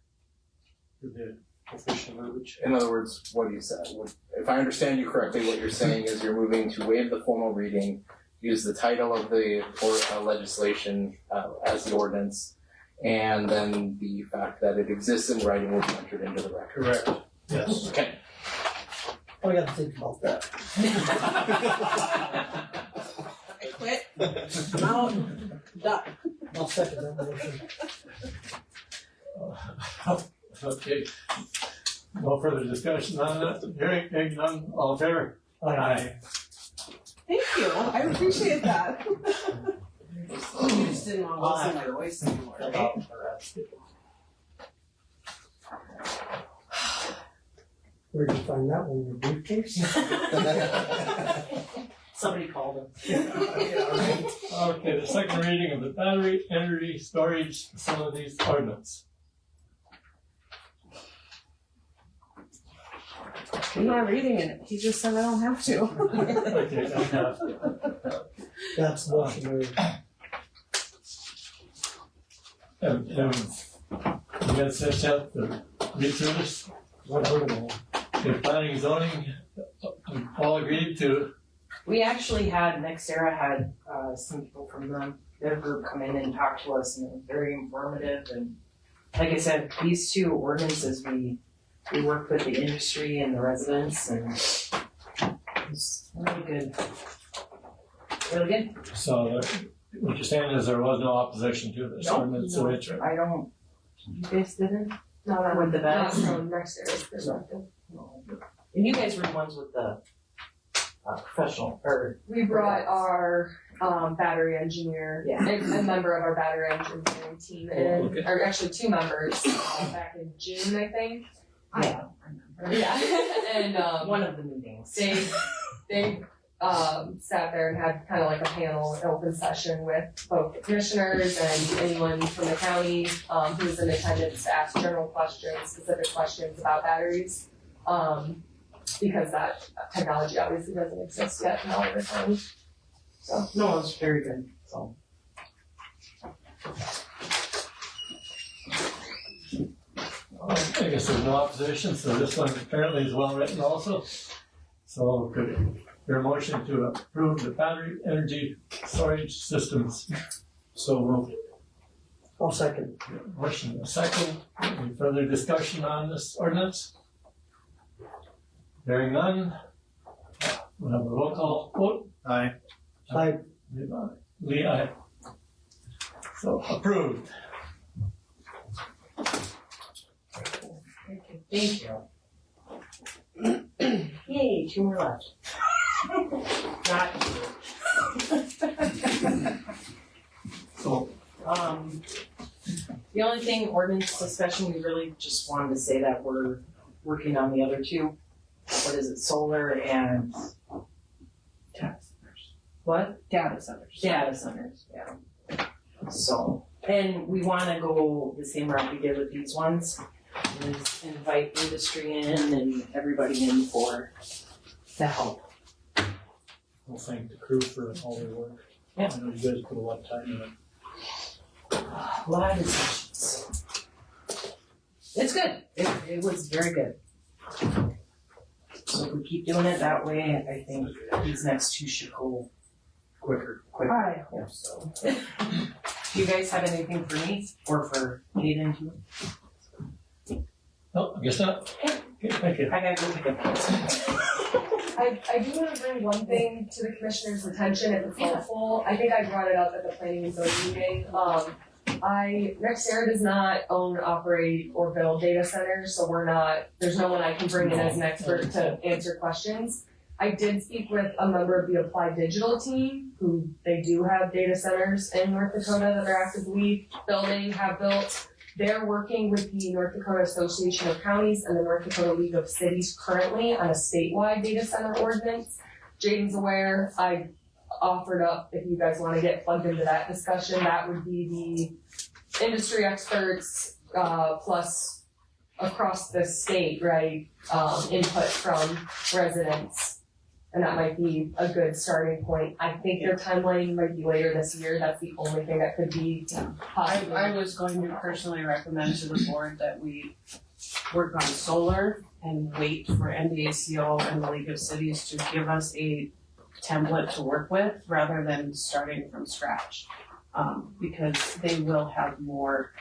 The official verbiage? In other words, what you said, if I understand you correctly, what you're saying is you're moving to waive the formal reading, use the title of the legislation as the ordinance, and then the fact that it exists in writing will be entered into the record. Correct. Yes. Okay. I gotta think about that. I quit. I'm out. Done. I'll second that motion. Okay. No further discussion on that. Hearing none, all in favor? Aye. Thank you. I appreciate that. You just didn't want to listen to my voice anymore, right? Where'd you find that one, your briefcase? Somebody called him. Okay, the second reading of the battery energy storage facilities ordinance. I'm not reading it. He just said I don't have to. Okay, That's motion. and you guys set out to read through this? What heard of it? The planning and zoning, all agreed to, We actually had, NextEra had, some people from their group come in and talk to us, and it was very informative, and like I said, these two ordinances, we worked with the industry and the residents, and it was really good. Really good. so what you're saying is there was no opposition to this ordinance, so it's. I don't, you guys didn't? No, that With the that's best? from next year's perspective. And you guys were the ones with the professional, or? We brought our battery engineer, Yeah. a member of our battery engineering team in, Okay. or actually two members, back in June, I think. Yeah. Yeah, and One of the meetings. they sat there and had kind of like a panel, an open session with both the commissioners and anyone from the county who was in attendance to ask general questions, specific questions about batteries. Because that technology obviously doesn't exist yet in all of the counties. So No, it was very good, so. I guess there's no opposition, so this one apparently is well written also. So could your motion to approve the battery energy storage systems? So moved. I'll second. Motion a second. Any further discussion on this ordinance? Hearing none. We'll have a roll call vote. Aye. Aye. Lee, aye. So approved. Thank you. Yay, two more left. Not two. So, the only thing, ordinance discussion, we really just wanted to say that we're working on the other two. What is it, solar and? Data centers. What? Data centers. Data centers, yeah. So, and we wanna go the same route we did with these ones, is invite industry in and everybody in for the help. We'll thank the crew for all their work. Yeah. I know you guys put a lot of time in it. A lot of discussions. It's good, it was very good. So if we keep doing it that way, I think these next two should go quicker. I hope so. Do you guys have anything for me or for Jaden too? no, I guess not. Okay, thank you. I gotta go pick up things. I do want to bring one thing to the commissioner's attention if it's helpful. I think I brought it up at the planning and zoning meeting. NextEra does not own, operate, or build data centers, so there's no one I can bring in as an expert to answer questions. I did speak with a member of the Applied Digital team, who they do have data centers in North Dakota that they're actively building, have built. They're working with the North Dakota Association of Counties and the North Dakota League of Cities currently on a statewide data center ordinance. Jaden's aware. I offered up, if you guys want to get plugged into that discussion, that would be the industry experts plus across the state, right, input from residents. And that might be a good starting point. I think their timeline might be later this year. That's the only thing that could be possible. I was going to personally recommend to the board that we work on solar and wait for NDACO and the League of Cities to give us a template to work with rather than starting from scratch. Because they will have more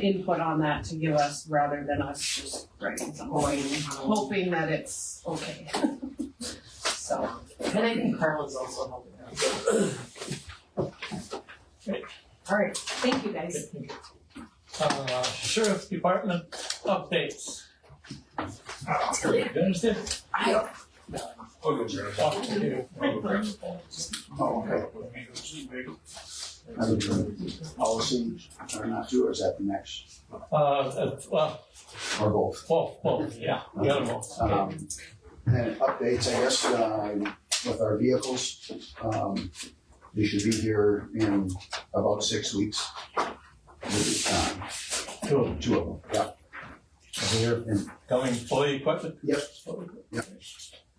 input on that to give us rather than us just writing something, hoping that it's okay. So, And I think Carla's also helping us. Alright, thank you guys. Sheriff's Department updates. You understand? I'll go grab it. I'll go grab the policy. Oh, okay. Policy or not to, or is that the next? Well, Or both? both, yeah, the other one. And updates, I guess, with our vehicles. They should be here in about 6 weeks. Two of them, yeah. They're coming fully equipped? Yep.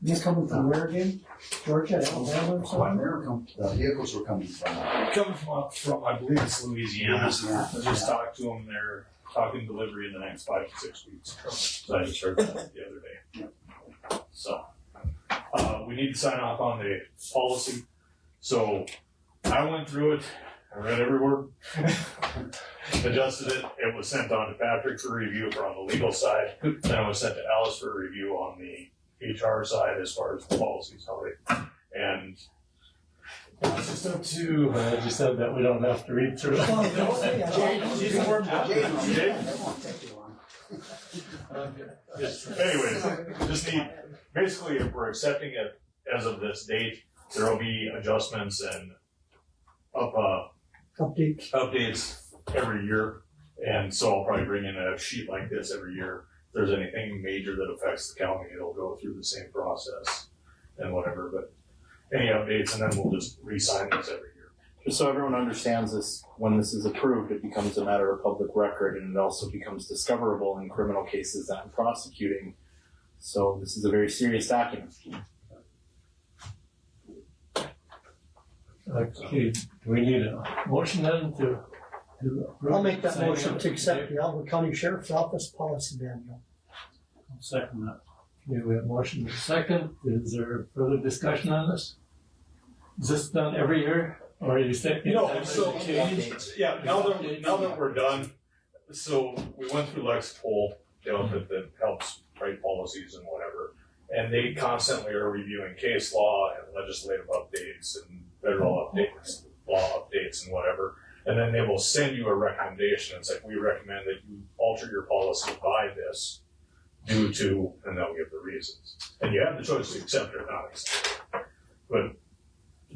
You're coming from where again? Georgia, Alabama, or something? The vehicles were coming from. Coming from, I believe it's Louisiana. Louisiana. I just talked to them, they're talking delivery in the next 5 to 6 weeks. So I just heard that the other day. So, we need to sign off on the policy. So, I went through it, I read every word, adjusted it, it was sent on to Patrick for review for on the legal side, then it was sent to Alice for review on the HR side as far as the policies, how they, and it's just up to, I just said that we don't have to read through it. she's warmed up. Anyways, just need, basically if we're accepting it as of this date, there will be adjustments and updates every year. And so I'll probably bring in a sheet like this every year. If there's anything major that affects the county, it'll go through the same process and whatever, but any updates, and then we'll just re-sign this every year. Just so everyone understands this, when this is approved, it becomes a matter of public record, and it also becomes discoverable in criminal cases that I'm prosecuting. So this is a very serious document. Okay, do we need a motion then to? I'll make that motion to accept the Alva County Sheriff's Office policy manual. I'll second that. Okay, we have motion and second. Is there further discussion on this? Is this done every year, or are you thinking? No, so, yeah, now that we're done, so we went through Lexipol, the outfit that helps write policies and whatever, and they constantly are reviewing case law and legislative updates and federal updates, law updates and whatever, and then they will send you a recommendation. It's like, we recommend that you alter your policy by this due to, and they'll give the reasons. And you have the choice to accept it or not accept it. But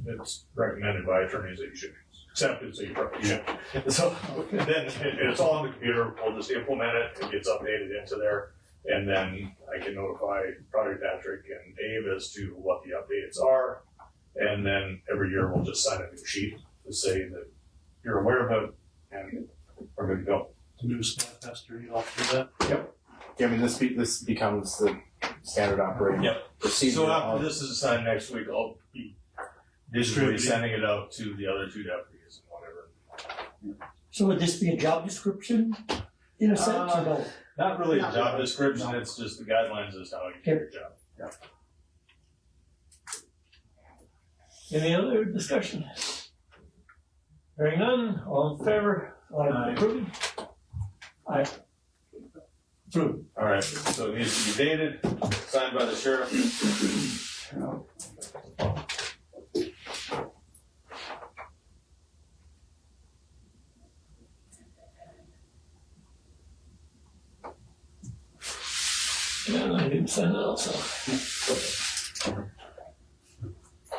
it's recommended by attorneys that you should accept it, so you probably should. So then it's all on the computer, we'll just implement it, it gets updated into there, and then I can notify probably Patrick and Dave as to what the updates are, and then every year we'll just sign a new sheet to say that you're aware of it, and we're good to go. The new staff has to read off of that? Yep. Yeah, I mean, this becomes the standard operating procedure. So after this is signed next week, I'll be distributing, sending it out to the other two deputies and whatever. So would this be a job description in a sense or no? Not really a job description, it's just the guidelines as to how you do your job. Any other discussion? Hearing none, all in favor? Approved? Aye. Approved. All right, so it needs to be dated, signed by the sheriff. And I didn't send it also.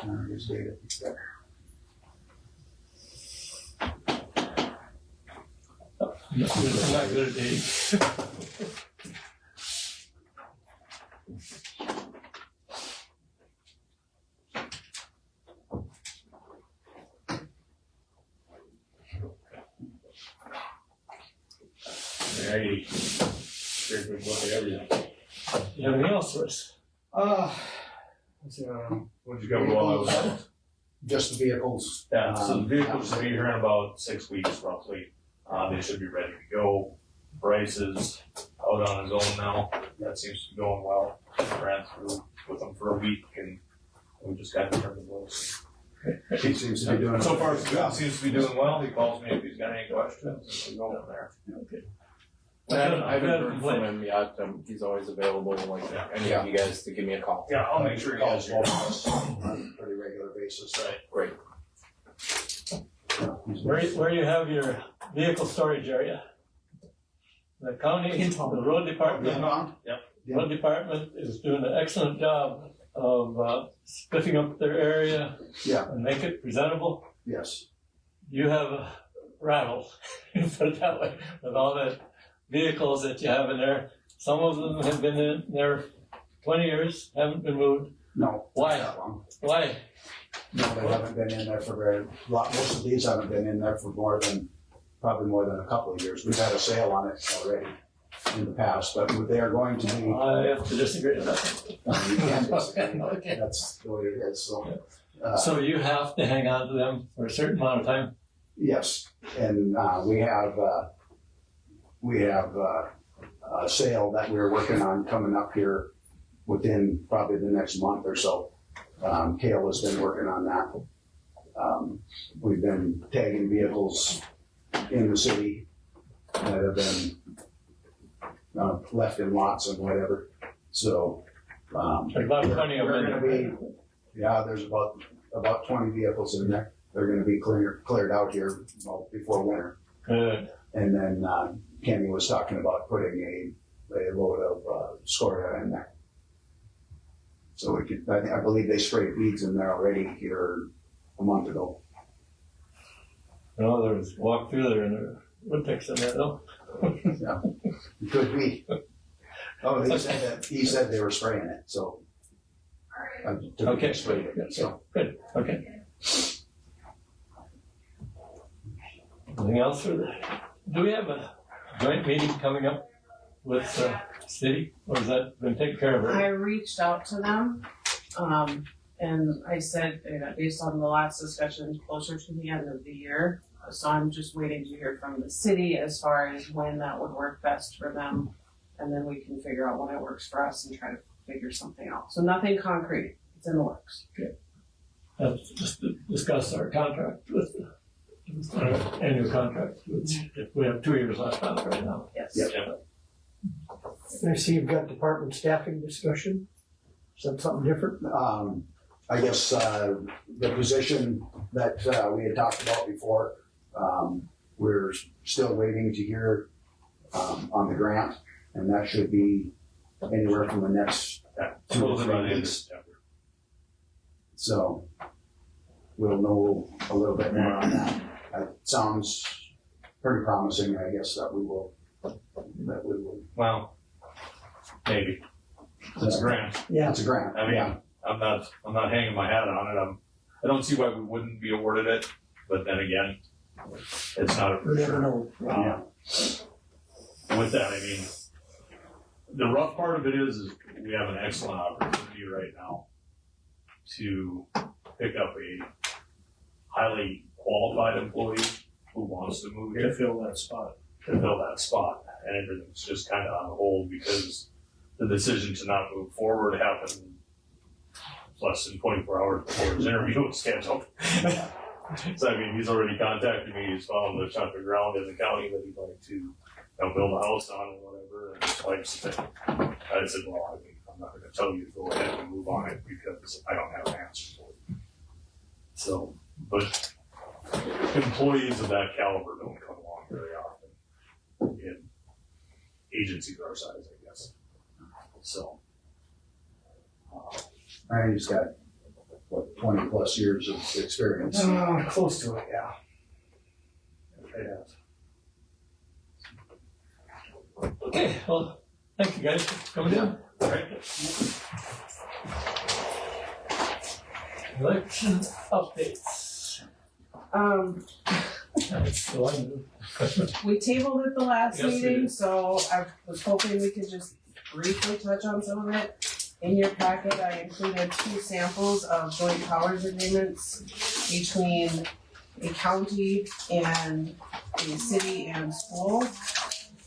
Here's data. Not good at dating. Hey, very good look at everything. You have anything else for us? What'd you go while I was out? Just the vehicles. Yeah, so the vehicles should be here in about 6 weeks roughly. They should be ready to go. Bryce is out on his own now. That seems to be going well. Ran through with him for a week and we just got to turn the loose. He seems to be doing. So far, so good. Seems to be doing well. He calls me if he's got any questions. We go from there. Okay. I haven't heard from him yet. He's always available, like any of you guys, to give me a call. Yeah, I'll make sure he calls both of us on a pretty regular basis. Right. Great. Where you have your vehicle storage area? The county, the road department. Yep. Road department is doing an excellent job of spiffing up their area Yeah. and make it presentable. Yes. You have a rattle, put it that way, with all the vehicles that you have in there. Some of them have been in there 20 years, haven't been moved. No. Why? Not long. Why? No, they haven't been in there for very long. Most of these haven't been in there for probably more than a couple of years. We've had a sale on it already in the past, but they are going to be. I have to disagree with that. You can disagree. Okay. That's the way it is. So. So you have to hang on to them for a certain amount of time? Yes, and we have a sale that we're working on coming up here within probably the next month or so. Kale has been working on that. We've been tagging vehicles in the city that have been left in lots and whatever. So There's about 20 of we're them. gonna be, yeah, there's about 20 vehicles in there. They're gonna be cleared out here, well, before winter. Good. And then, Kenny was talking about putting a load of, scoria in there. So we could, I believe they sprayed weeds in there already here a month ago. No, there was walk through there and there would fix in there though. Yeah, it could be. Oh, he said they were spraying it, so. Okay. Sprayed it, so. Good, okay. Anything else for the, do we have a joint meeting coming up with the city, or has that been taken care of? I reached out to them, and I said, based on the last discussion, closer to the end of the year. So I'm just waiting to hear from the city as far as when that would work best for them. And then we can figure out when it works for us and try to figure something out. So nothing concrete, it's in the works. Okay. Let's just discuss our contract with our annual contract, which we have 2 years left on it right now. Yes. Yeah. I see you've got department staffing discussion. Is that something different? I guess, the position that, we had talked about before, we're still waiting to hear, on the grant, and that should be anywhere from the next 2 to 3 weeks. So, we'll know a little bit more on that. It sounds pretty promising, I guess, that we will. Well, maybe. It's a grant. Yeah. It's a grant, I mean, yeah. I'm not hanging my hat on it. I don't see why we wouldn't be awarded it, but then again, it's not a You never know. With that, I mean, the rough part of it is we have an excellent opportunity right now to pick up a highly qualified employee who wants to move here. To fill that spot. And everything's just kind of on hold because the decision to not move forward happened less than 24 hours before his interview was scheduled. So I mean, he's already contacted me. He's found a chunk of ground in the county that he'd like to build a house on or whatever. And his wife's thing. I said, well, I mean, I'm not going to tell you to go ahead and move on it because I don't have an answer for it. So, but employees of that caliber don't come along very often in agencies our size, I guess. So. Randy's got, what, 20 plus years of experience. Close to it, yeah. Okay, well, thank you guys for coming in. All right. Election updates. That's the one. We tabled it the last Yes, we meeting, did. so I was hoping we could just briefly touch on some of it. In your packet, I included 2 samples of joint powers agreements between a county and a city and school.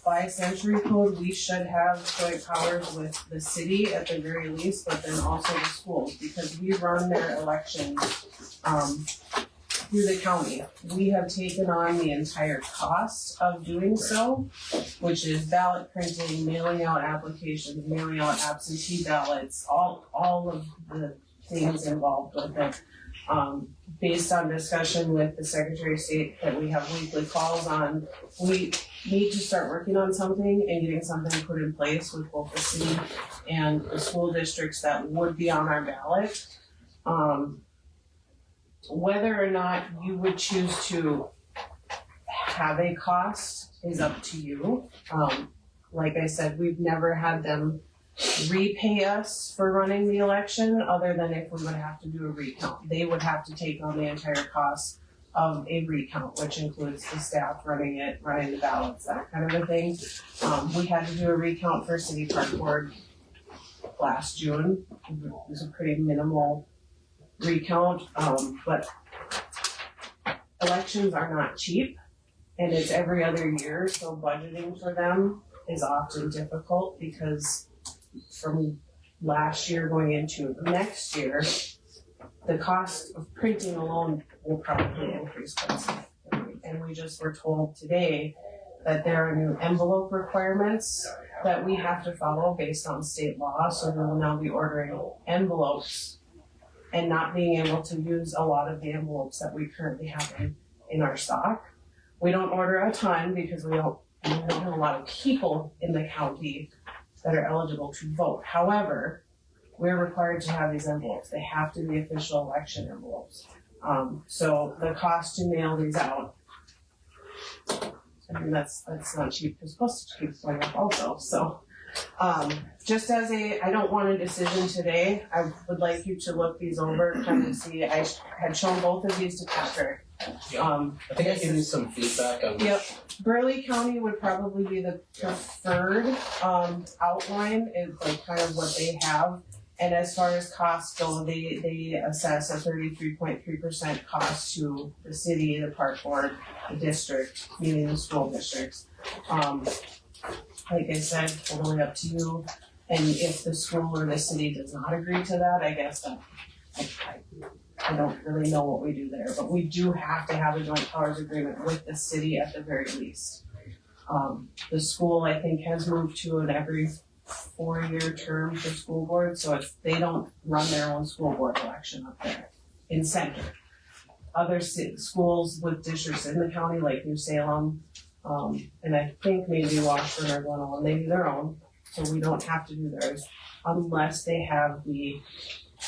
By century code, we should have joint powers with the city at the very least, but then also the schools, because we run their elections, through the county. We have taken on the entire cost of doing so, which is ballot printing, mailing out applications, mailing out absentee ballots, all of the things involved with it. Based on discussion with the Secretary of State that we have weekly calls on, we need to start working on something and getting something put in place with both the city and the school districts that would be on our ballot. Whether or not you would choose to have a cost is up to you. Like I said, we've never had them repay us for running the election, other than if we would have to do a recount. They would have to take on the entire cost of a recount, which includes the staff running it, running the ballots, that kind of a thing. We had to do a recount for City Park Board last June. It was a pretty minimal recount, but elections are not cheap, and it's every other year, so budgeting for them is often difficult because from last year going into next year, the cost of printing alone will probably increase quite significantly. And we just were told today that there are new envelope requirements that we have to follow based on state law, so we will now be ordering envelopes and not being able to use a lot of the envelopes that we currently have in our stock. We don't order a ton because we don't have a lot of people in the county that are eligible to vote. However, we're required to have these envelopes. They have to be official election envelopes. So the cost to mail these out, I mean, that's not cheap, because postage keeps going up also. So just as I don't want a decision today, I would like you to look these over, kind of see. I had shown both of these to Patrick. I think I gave you some feedback on. Yep, Burley County would probably be the preferred outline, is like kind of what they have. And as far as costs go, they assess a 33.3% cost to the city, the park board, the district, meaning the school districts. Like I said, totally up to you. And if the school or the city does not agree to that, I guess that I don't really know what we do there, but we do have to have a joint powers agreement with the city at the very least. The school, I think, has moved to an every 4-year term for school board, so if they don't run their own school board election up there in center. Other schools with districts in the county, like New Salem, and I think maybe Washburn or Glenelg, they do their own, so we don't have to do theirs unless they have the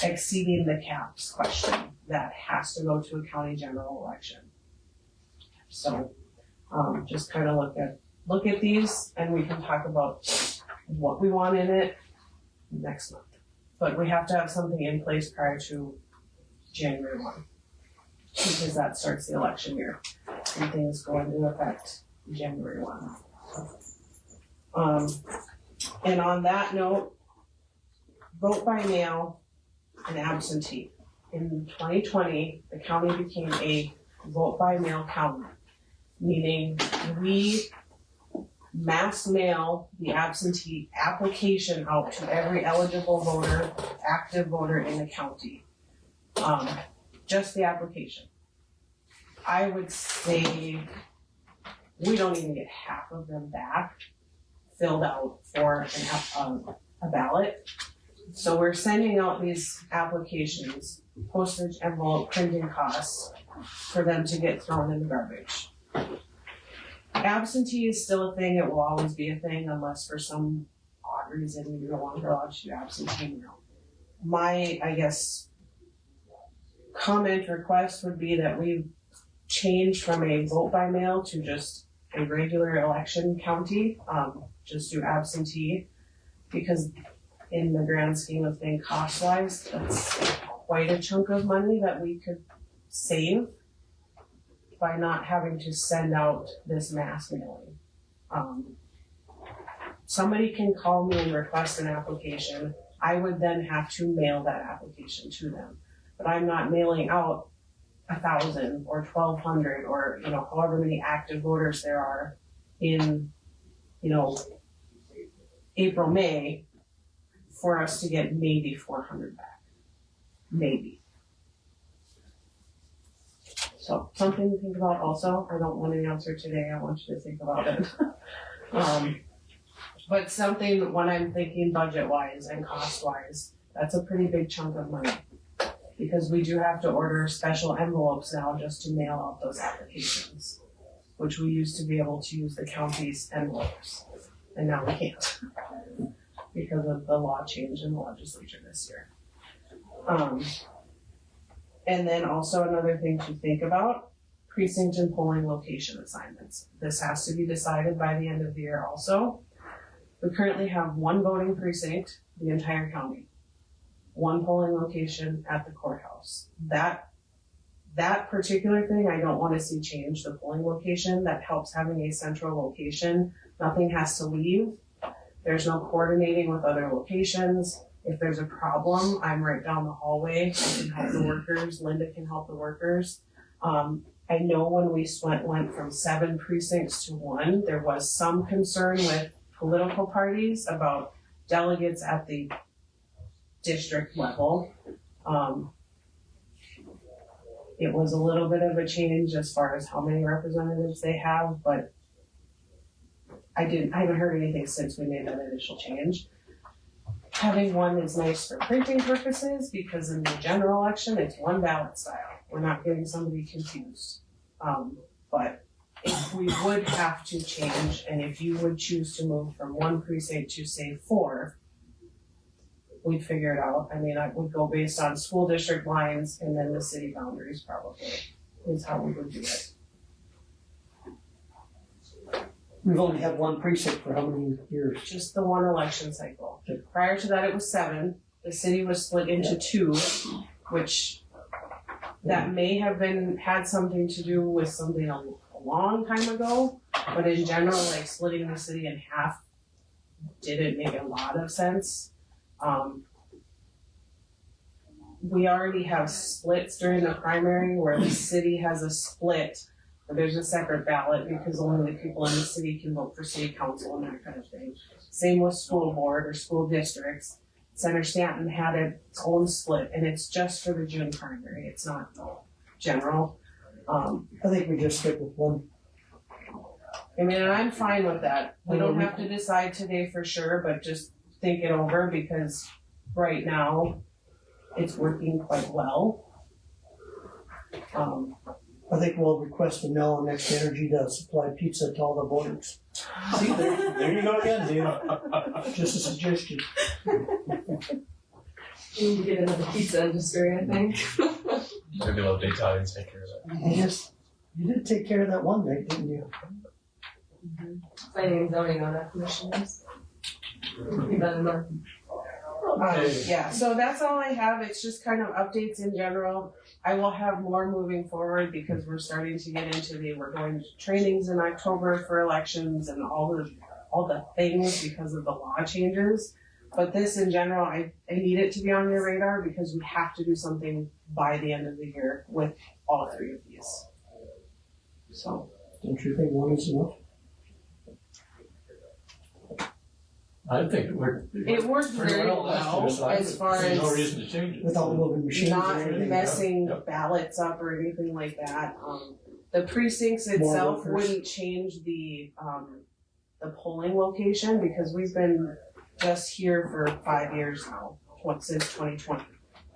exceeding the caps question that has to go to a county general election. So just kind of look at these, and we can talk about what we want in it next month. But we have to have something in place prior to January 1, because that starts the election year and things go into effect January 1. And on that note, vote by mail and absentee. In 2020, the county became a vote by mail county, meaning we mass mail the absentee application out to every eligible voter, active voter in the county. Just the application. I would say we don't even get half of them back filled out for a ballot. So we're sending out these applications, postage, envelope, printing costs for them to get thrown in the garbage. Absentee is still a thing. It will always be a thing unless for some odd reason you're no longer allowed to do absentee mail. My, I guess, comment request would be that we change from a vote by mail to just a regular election county, just do absentee, because in the grand scheme of things, cost-wise, that's quite a chunk of money that we could save by not having to send out this mass mailing. Somebody can call me and request an application. I would then have to mail that application to them. But I'm not mailing out 1,000 or 1,200 or, however many active voters there are in, April, May, for us to get maybe 400 back. Maybe. So something to think about also. I don't want an answer today. I want you to think about it. But something when I'm thinking budget-wise and cost-wise, that's a pretty big chunk of money. because we do have to order special envelopes now just to mail out those applications, which we used to be able to use the county's envelopes, and now we can't because of the law change in the legislature this year. And then also another thing to think about, precinct and polling location assignments. This has to be decided by the end of the year also. We currently have one voting precinct, the entire county. One polling location at the courthouse. That particular thing, I don't want to see change, the polling location. That helps having a central location. Nothing has to leave. There's no coordinating with other locations. If there's a problem, I'm right down the hallway. I can help the workers. Linda can help the workers. I know when we went from 7 precincts to 1, there was some concern with political parties about delegates at the district level. It was a little bit of a change as far as how many representatives they have, but I haven't heard anything since we made that initial change. Having one is nice for printing purposes because in the general election, it's one ballot style. We're not getting somebody confused. But if we would have to change, and if you would choose to move from 1 precinct to say 4, we'd figure it out. I mean, I would go based on school district lines and then the city boundaries probably is how we would do it. We've only had 1 precinct for how many years? Just the 1 election cycle. Prior to that, it was 7. The city was split into 2, which that may have had something to do with something a long time ago, but in general, like splitting the city in half didn't make a lot of sense. We already have splits during the primary where the city has a split, but there's a separate ballot because only the people in the city can vote for city council and that kind of thing. Same with school board or school districts. Center Stanton had its own split, and it's just for the June primary. It's not general. I think we just stick with 1. I mean, and I'm fine with that. We don't have to decide today for sure, but just think it over because right now it's working quite well. I think we'll request from now on Next Energy to supply pizza to all the voters. See, there you go again, Dave. Just a suggestion. You need to get into the pizza industry, I think. Maybe let the Italians take care of that. You did take care of that one night, didn't you? Planning and zoning on that commissioners. You've done enough. Yeah, so that's all I have. It's just kind of updates in general. I will have more moving forward because we're starting to get into we're going to trainings in October for elections and all the things because of the law changes. But this in general, I need it to be on your radar because we have to do something by the end of the year with all 3 of these. So. Don't you think 1 is enough? I think it worked very well as far as no reason to change it. Without moving machines not or anything. messing ballots up or anything like that. The precincts itself wouldn't change the polling location because we've been just here for 5 years now, since 2020.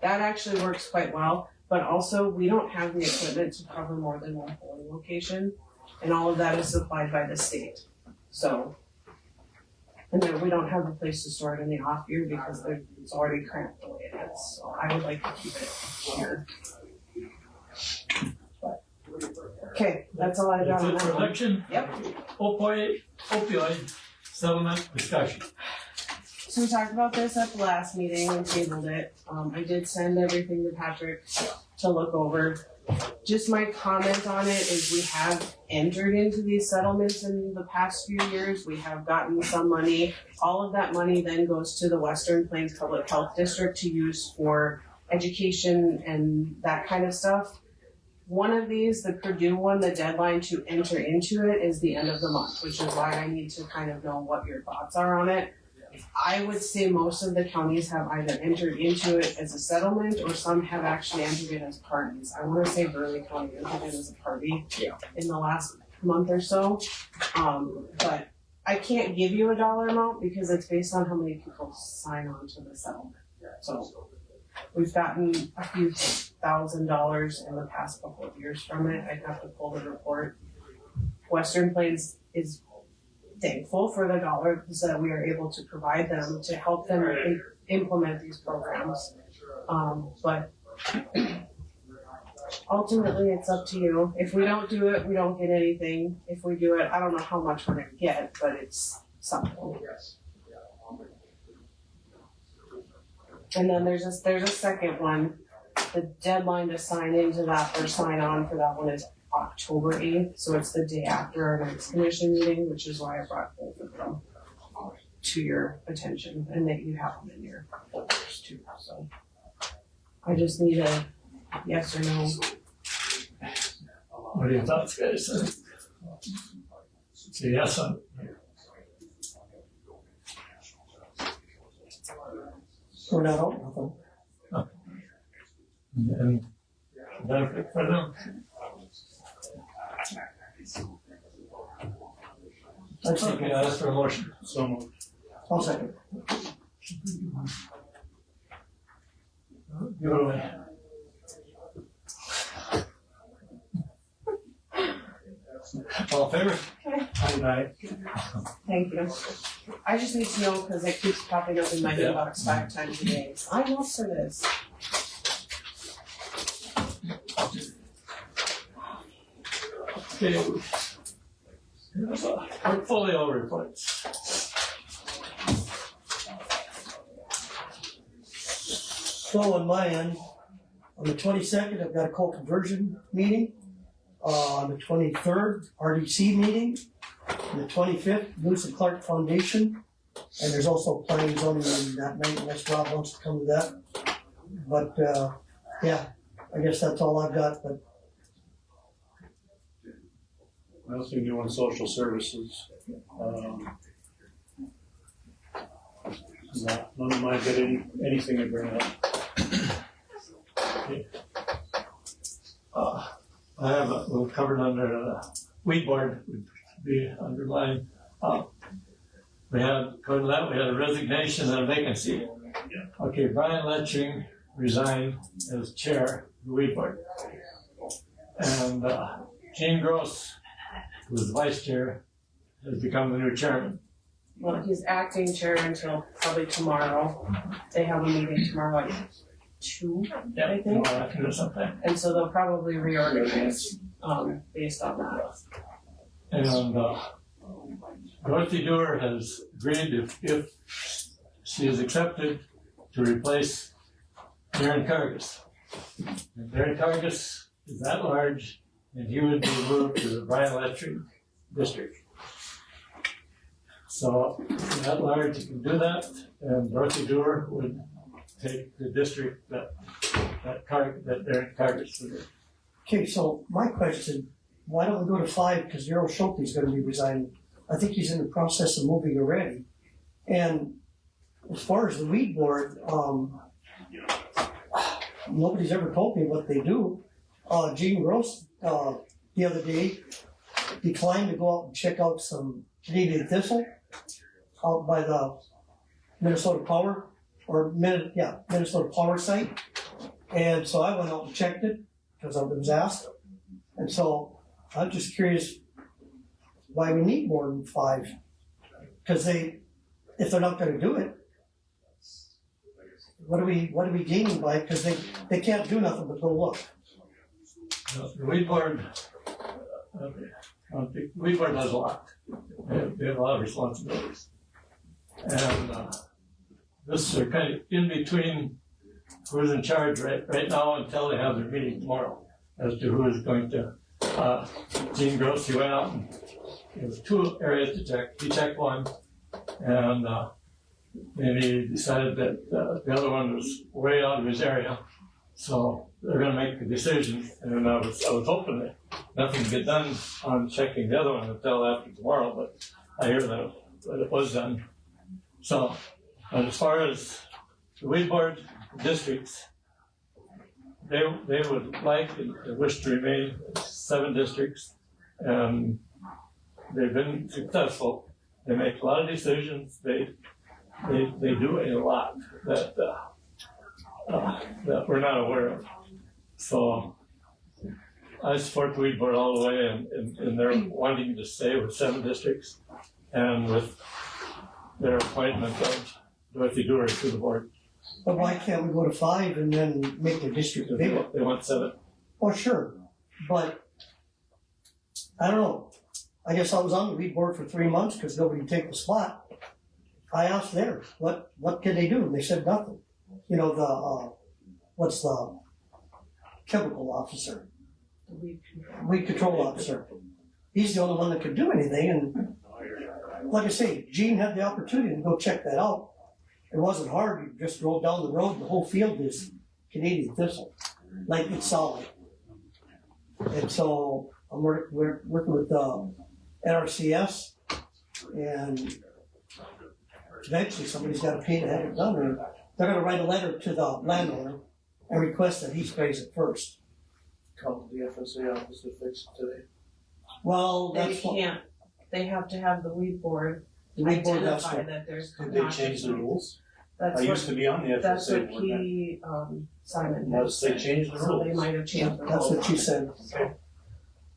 That actually works quite well, but also we don't have the equipment to cover more than 1 polling location, and all of that is supplied by the state. So. And then we don't have a place to store it in the off year because it's already cramped the way it is. So I would like to keep it here. But, okay, that's all I got on That's it that for one. election. Yep. Opioid settlement discussion. So we talked about this at the last meeting and tabled it. I did send everything to Patrick to look over. Just my comment on it is we have entered into these settlements in the past few years. We have gotten some money. All of that money then goes to the Western Plains Public Health District to use for education and that kind of stuff. One of these, the Purdue one, the deadline to enter into it is the end of the month, which is why I need to kind of know what your thoughts are on it. I would say most of the counties have either entered into it as a settlement or some have actually entered it as parties. I want to say Burley County entered it as a party in the last month or so. But I can't give you a dollar amount because it's based on how many people sign on to the settlement. So We've gotten a few $1,000s in the past couple of years from it. I'd have to pull the report. Western Plains is thankful for the dollars that we are able to provide them to help them implement these programs. But ultimately, it's up to you. If we don't do it, we don't get anything. If we do it, I don't know how much we're gonna get, but it's something. And then there's a second one. The deadline to sign into that or sign on for that one is October 8th, so it's the day after our next commission meeting, which is why I brought both of them to your attention, and that you have them in your folders too. So I just need a yes or no. What are your thoughts, guys? Say yes on. We're not out nothing. And benefit for them. I'd say, Okay, ask for a motion. So moved. I'll second. Give it away. All in favor? Okay. Aye. Thank you. I just need to know because it keeps popping up in my inbox 5 times a day. Sign up for this. Okay. Portfolio reports. So on my end, on the 22nd, I've got a co-conversion meeting. On the 23rd, RDC meeting. On the 25th, Lewis and Clark Foundation. And there's also planning zoning meeting that night, unless Rob wants to come to that. But, yeah, I guess that's all I've got, but I also do on social services. None of mine did anything to bring up. Okay. I have a little covered under the weed board, would be underlined. We had, according to that, we had a resignation and a vacancy. Okay, Brian Letching resigned as chair of the weed board. And Gene Gross, who was vice chair, has become the new chairman. Well, he's acting chair until probably tomorrow. They have a meeting tomorrow at 2, I think. Or something. And so they'll probably reorganize based on that. And Dorothy Dewar has agreed if she is accepted to replace Darren Cargus. And Darren Cargus is at large, and he would be moved to the Brian Letching district. So at large, you can do that, and Dorothy Dewar would take the district that Darren Cargus would. okay, so my question, why don't we go to 5, because Darryl Schulte is gonna be resigning. I think he's in the process of moving already. And as far as the weed board, nobody's ever told me what they do. Gene Gross, the other day, declined to go out and check out some Canadian thistle out by the Minnesota Power, Minnesota Power site. And so I went out and checked it, because I was asked. And so I'm just curious why we need more than 5. Because if they're not gonna do it, what are we gaining by it? Because they can't do nothing but go look. The weed board, the weed board does a lot. They have a lot of responsibilities. And this is kind of in between who's in charge right now until they have their meeting tomorrow as to who is going to. Gene Gross, he went out and there was 2 areas to check. He checked one, and then he decided that the other one was way out of his area. So they're going to make a decision, and I was hoping that nothing would get done on checking the other one until after tomorrow, but I hear that it was done. So, and as far as the weed board districts, they would like and wish to remain 7 districts, and they've been successful. They make a lot of decisions. They do a lot that that we're not aware of. So I support the weed board all the way, and they're wanting to stay with 7 districts and with their appointment of Dorothy Dewar to the board. But why can't we go to 5 and then make the district bigger? They want 7. Oh, sure, but I don't know. I guess I was on the weed board for 3 months because nobody would take the spot. I asked there, what can they do? And they said nothing. You know, what's the chemical officer? Weed control officer. He's the only one that could do anything. And like I say, Gene had the opportunity to go check that out. It wasn't hard. You just rolled down the road. The whole field is Canadian thistle, like it's solid. And so we're working with NRCS, and eventually somebody's got to pay to have it done. Or they're going to write a letter to the landowner and request that he sprays it first. Call the FSA office to fix it today. Well, They that's what. can't, they have to have the weed board The weed board has identify to. that there's. Did they change the rules? That's I what, used to be on the that's FSA what board. he, Simon. Now they changed the So they rules. might have changed the That's rules. what she said.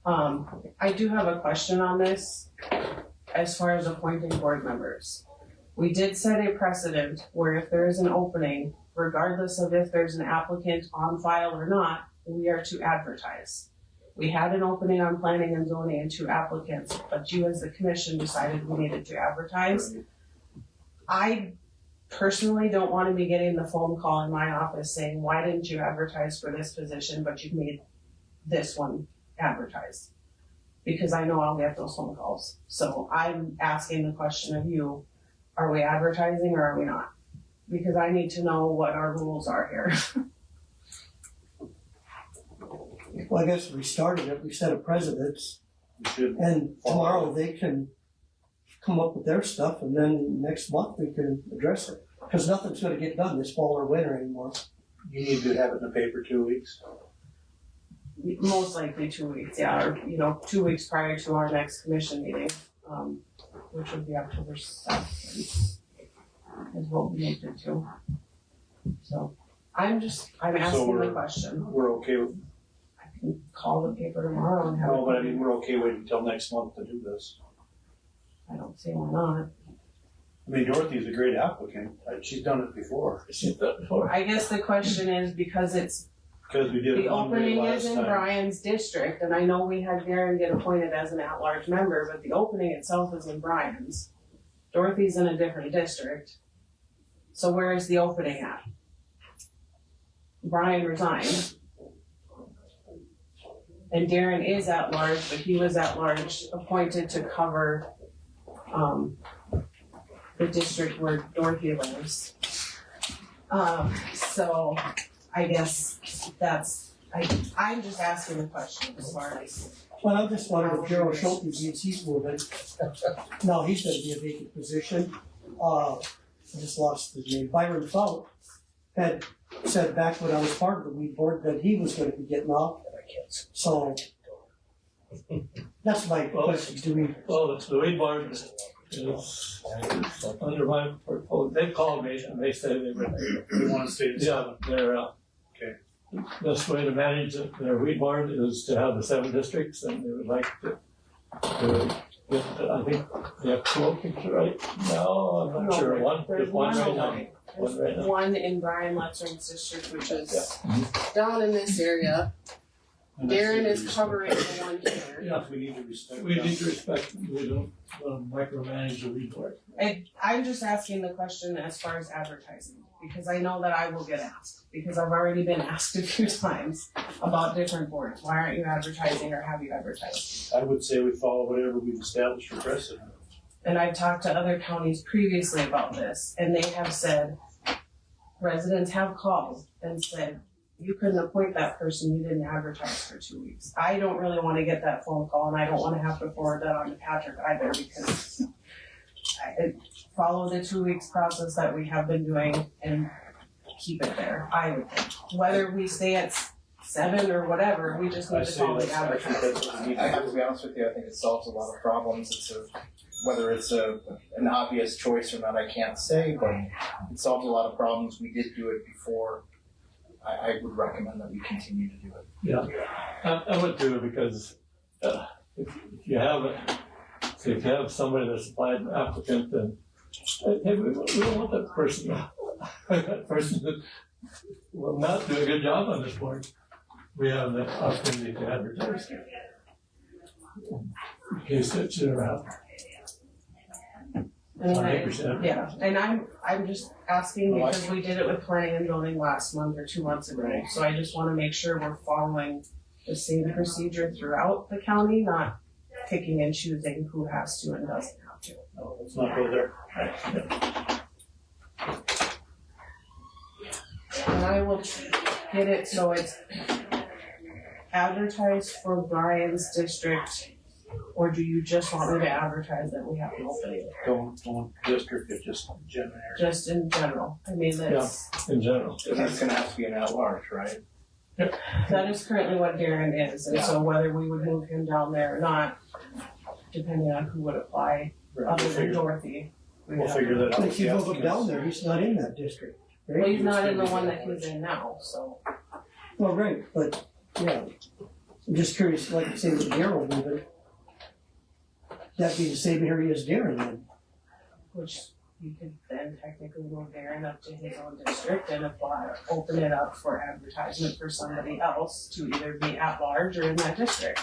I do have a question on this as far as appointing board members. We did set a precedent where if there is an opening, regardless of if there's an applicant on file or not, we are to advertise. We had an opening on planning and zoning and 2 applicants, but you as the commission decided we needed to advertise. I personally don't want to be getting the phone call in my office saying, why didn't you advertise for this position, but you made this one advertised? Because I know I'll get those phone calls. So I'm asking the question of you, are we advertising or are we not? Because I need to know what our rules are here. Well, I guess we started it. We set a precedence, We should. and tomorrow they can come up with their stuff, and then next month we can address it. Because nothing's going to get done this fall or winter anymore. You need to have it in the paper 2 weeks. Most likely 2 weeks, yeah, or 2 weeks prior to our next commission meeting, which would be October 2nd, is what we moved it to. So I'm asking the question. We're okay with, I can call the paper tomorrow and have it. no, but I mean, we're okay waiting until next month to do this. I don't see why not. I mean, Dorothy's a great applicant. She's done it before. She's done it before. I guess the question is because it's, Because we did the it one way opening last is in time. Brian's district, and I know we had Darren get appointed as an at-large member, but the opening itself is in Brian's. Dorothy's in a different district. So where is the opening at? Brian resigned. And Darren is at large, but he was at large appointed to cover, the district where Dorothy lives. So I guess I'm just asking the question as far as. Well, I'm just wondering if Gerald Schulte, he's moving. No, he's going to be a vacant position. I just lost his name. Byron Fout had said back when I was part of the weed board that he was going to be getting off. So that's my question. Do we? Well, the weed board is under my portfolio. They called me and they said they were. We want to stay the Yeah, they're, Okay. best way to manage their weed board is to have the 7 districts, and they would like to get, I think they have 2 openings right now, I'm not sure, one, There's just one right now. opening. One right now. There's one in Brian Letzering's district, which is down in this area. And that's Darren the is respect. covering the one here. Yeah, we need to respect. We that. need to respect, we don't want to micromanage the weed board. I'm just asking the question as far as advertising, because I know that I will get asked, because I've already been asked a few times about different boards. Why aren't you advertising, or have you advertised? I would say we follow whatever we've established for precedent. And I've talked to other counties previously about this, and they have said, residents have called and said, you couldn't appoint that person, you didn't advertise for 2 weeks. I don't really want to get that phone call, and I don't want to have to forward that on to Patrick either, because I follow the 2 weeks process that we have been doing and keep it there, I would think. Whether we stay at 7 or whatever, we just need to follow the advertising. I have to be honest with you, I think it solves a lot of problems. Whether it's an obvious choice or not, I can't say, but it solves a lot of problems. We did do it before I would recommend that we continue to do it. Yeah, I would too, because if you have so if you have somebody that's applied an applicant, then hey, we don't want that person. That person that will not do a good job on this board. We have the opportunity to advertise in case that should happen. I mean, yeah, and I'm just asking because we did it with planning and zoning last month or 2 months ago. So I just wanna make sure we're following the same procedure throughout the county, not picking and choosing who has to and doesn't have to. No, let's not go there. And I will get it so it's advertised for Brian's district, or do you just want me to advertise that we have an opening? Don't district it, just generic. Just in general, I mean, that's. In general. Because it's gonna have to be an at-large, right? That is currently what Darren is, and so whether we would move him down there or not, depending on who would apply, other than Dorothy. We'll figure that out. But if you move him down there, he's not in that district. Right? Well, he's not in the one that he's in now, so. Well, right, but, yeah, I'm just curious, like, say with Darryl moving, that'd be the same area as Darren then. Which you could then technically move Darren up to his own district and apply, open it up for advertisement for somebody else to either be at large or in that district.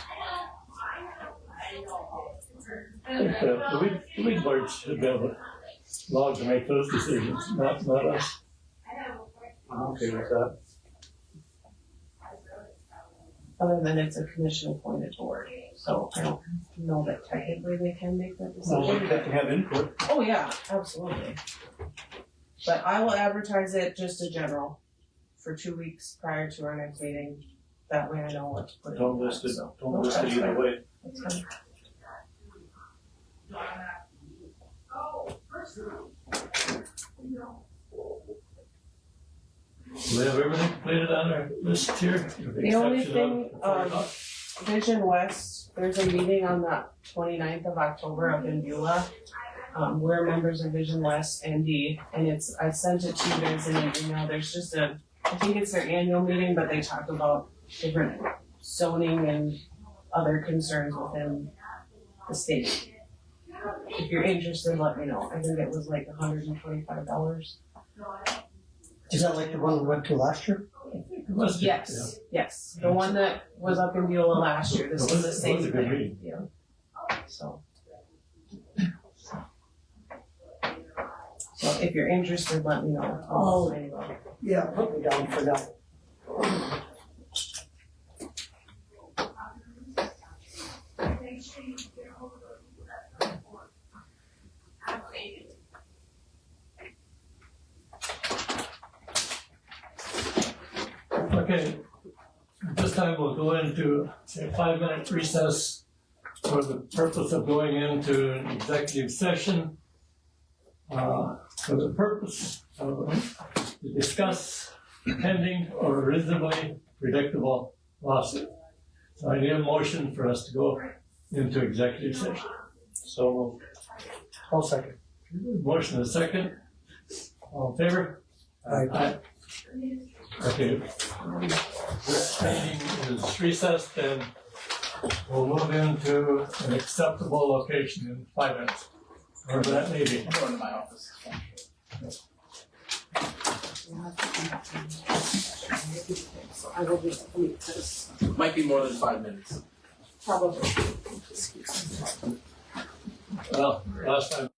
I think the weed board should be able allowed to make those decisions, not us. I'm okay with that. Other than it's a commission appointed board, so I don't know that technically they can make that decision. Well, we have to have input. Oh, yeah, absolutely. But I will advertise it just a general for 2 weeks prior to our next meeting. That way I know what to put in. Don't list it, So, don't list it either way. That's fine. We have everything completed on our list here. with The only exception of thing, Vision West, there's a meeting on the 29th of October up in Beulah. We're members of Vision West ND, and I sent it to you guys in an email. There's just I think it's their annual meeting, but they talk about different zoning and other concerns within the state. If you're interested, let me know. I think it was like $125. Is that like the one we went to last year? Yes, yes. The one that was up in Beulah last year. This is the same was a good thing. meeting. Yeah. So if you're interested, let me know. Oh. Anyway. Yeah, put me down for that. Okay, this time we'll go into a 5-minute recess for the purpose of going into an executive session. For the purpose of to discuss pending or reasonably predictable lawsuit. So I need a motion for us to go into executive session. So I'll second. motion is second. All in favor? Aye. Okay. This meeting is recessed and we'll move into an acceptable location in 5 minutes. Wherever that may be. I'm going to my office. So I will just mute this. Might be more than 5 minutes. Probably. Well, last time.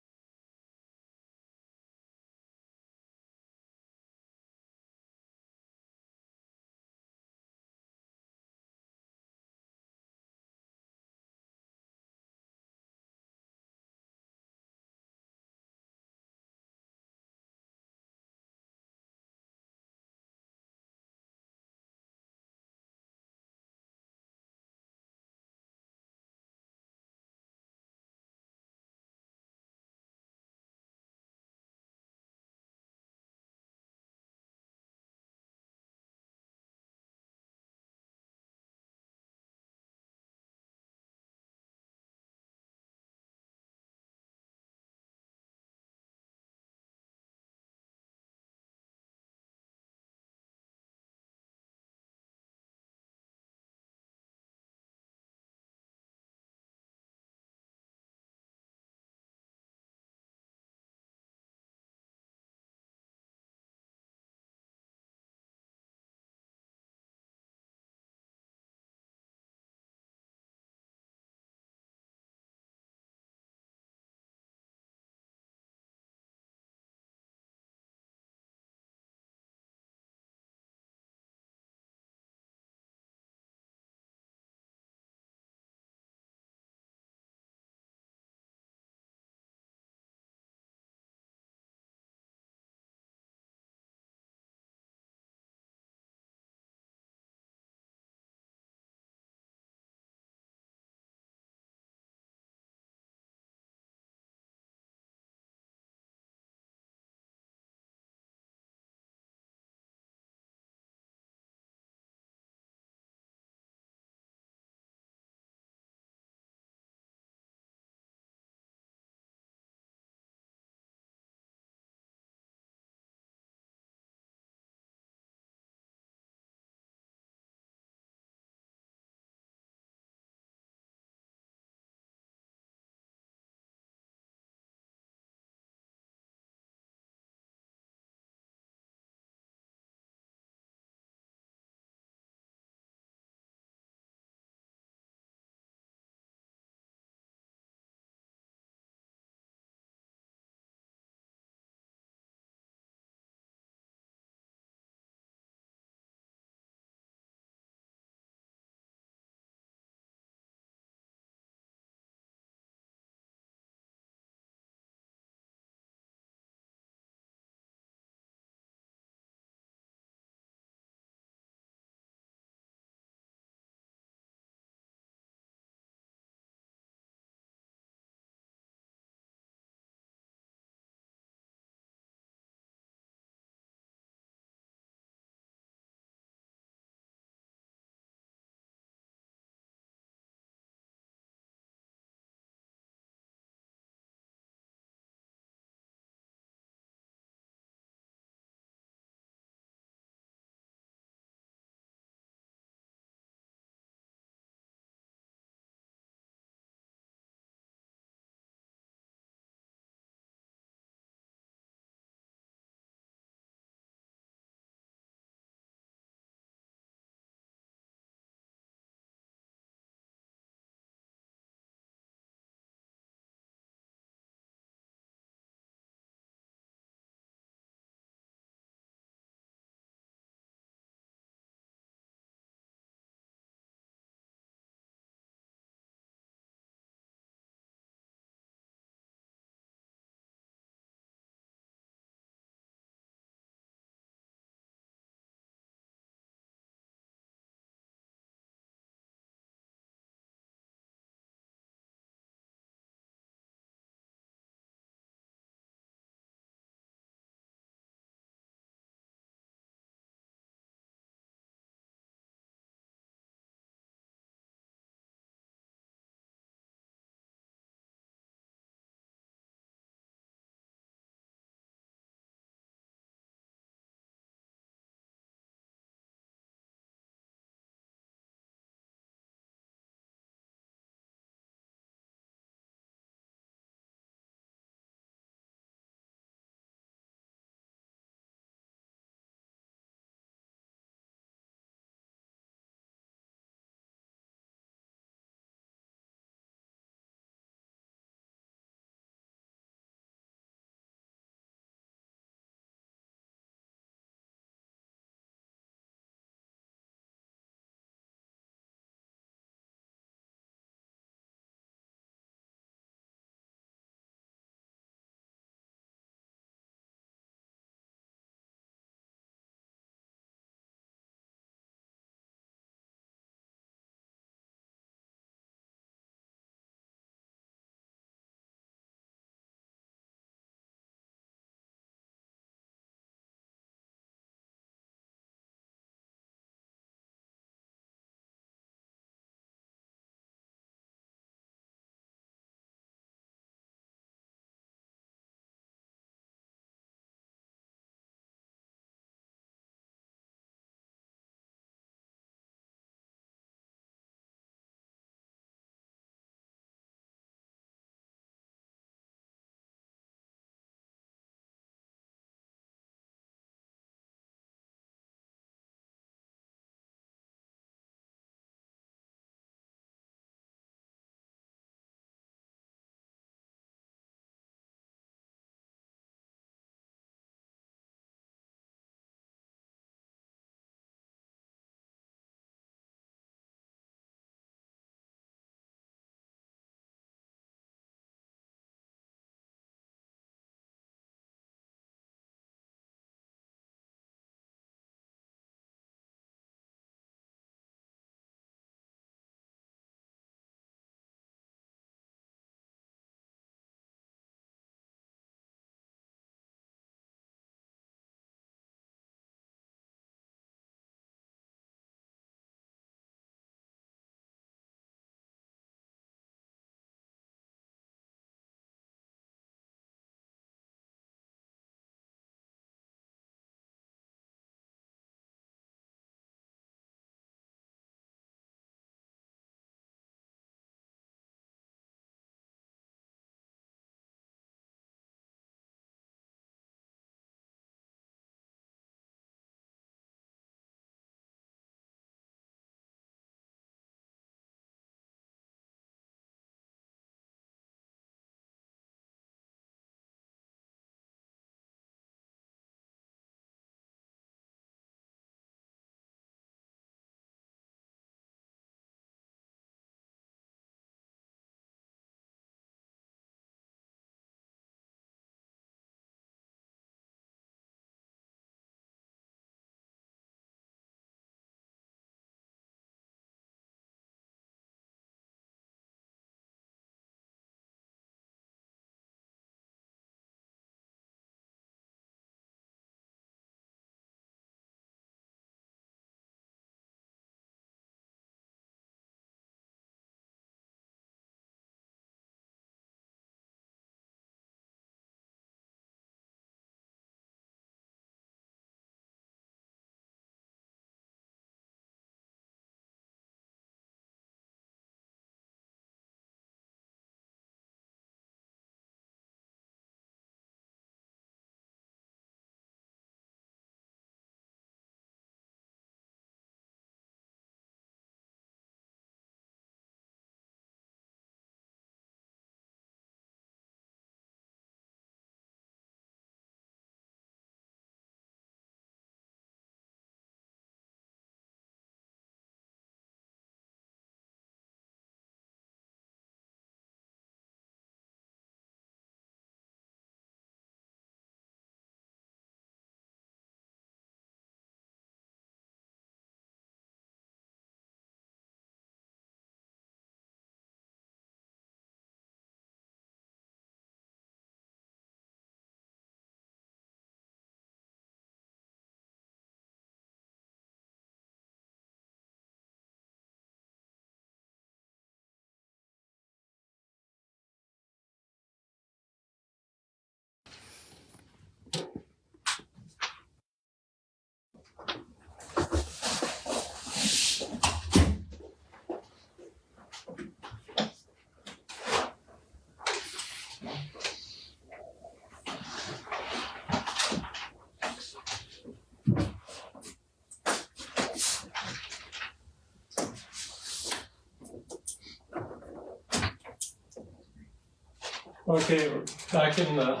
Okay, we're back in the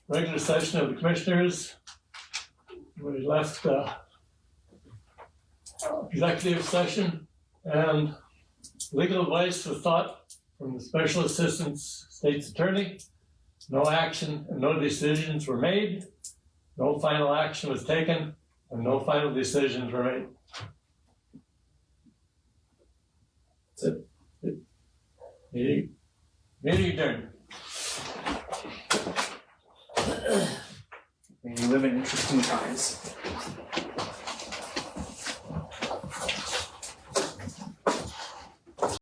regular session of the commissioners. We left executive session and legal advice was sought from the special assistant state's attorney. No action and no decisions were made. No final action was taken and no final decisions were made. That's it. Meeting adjourned. We live in interesting times.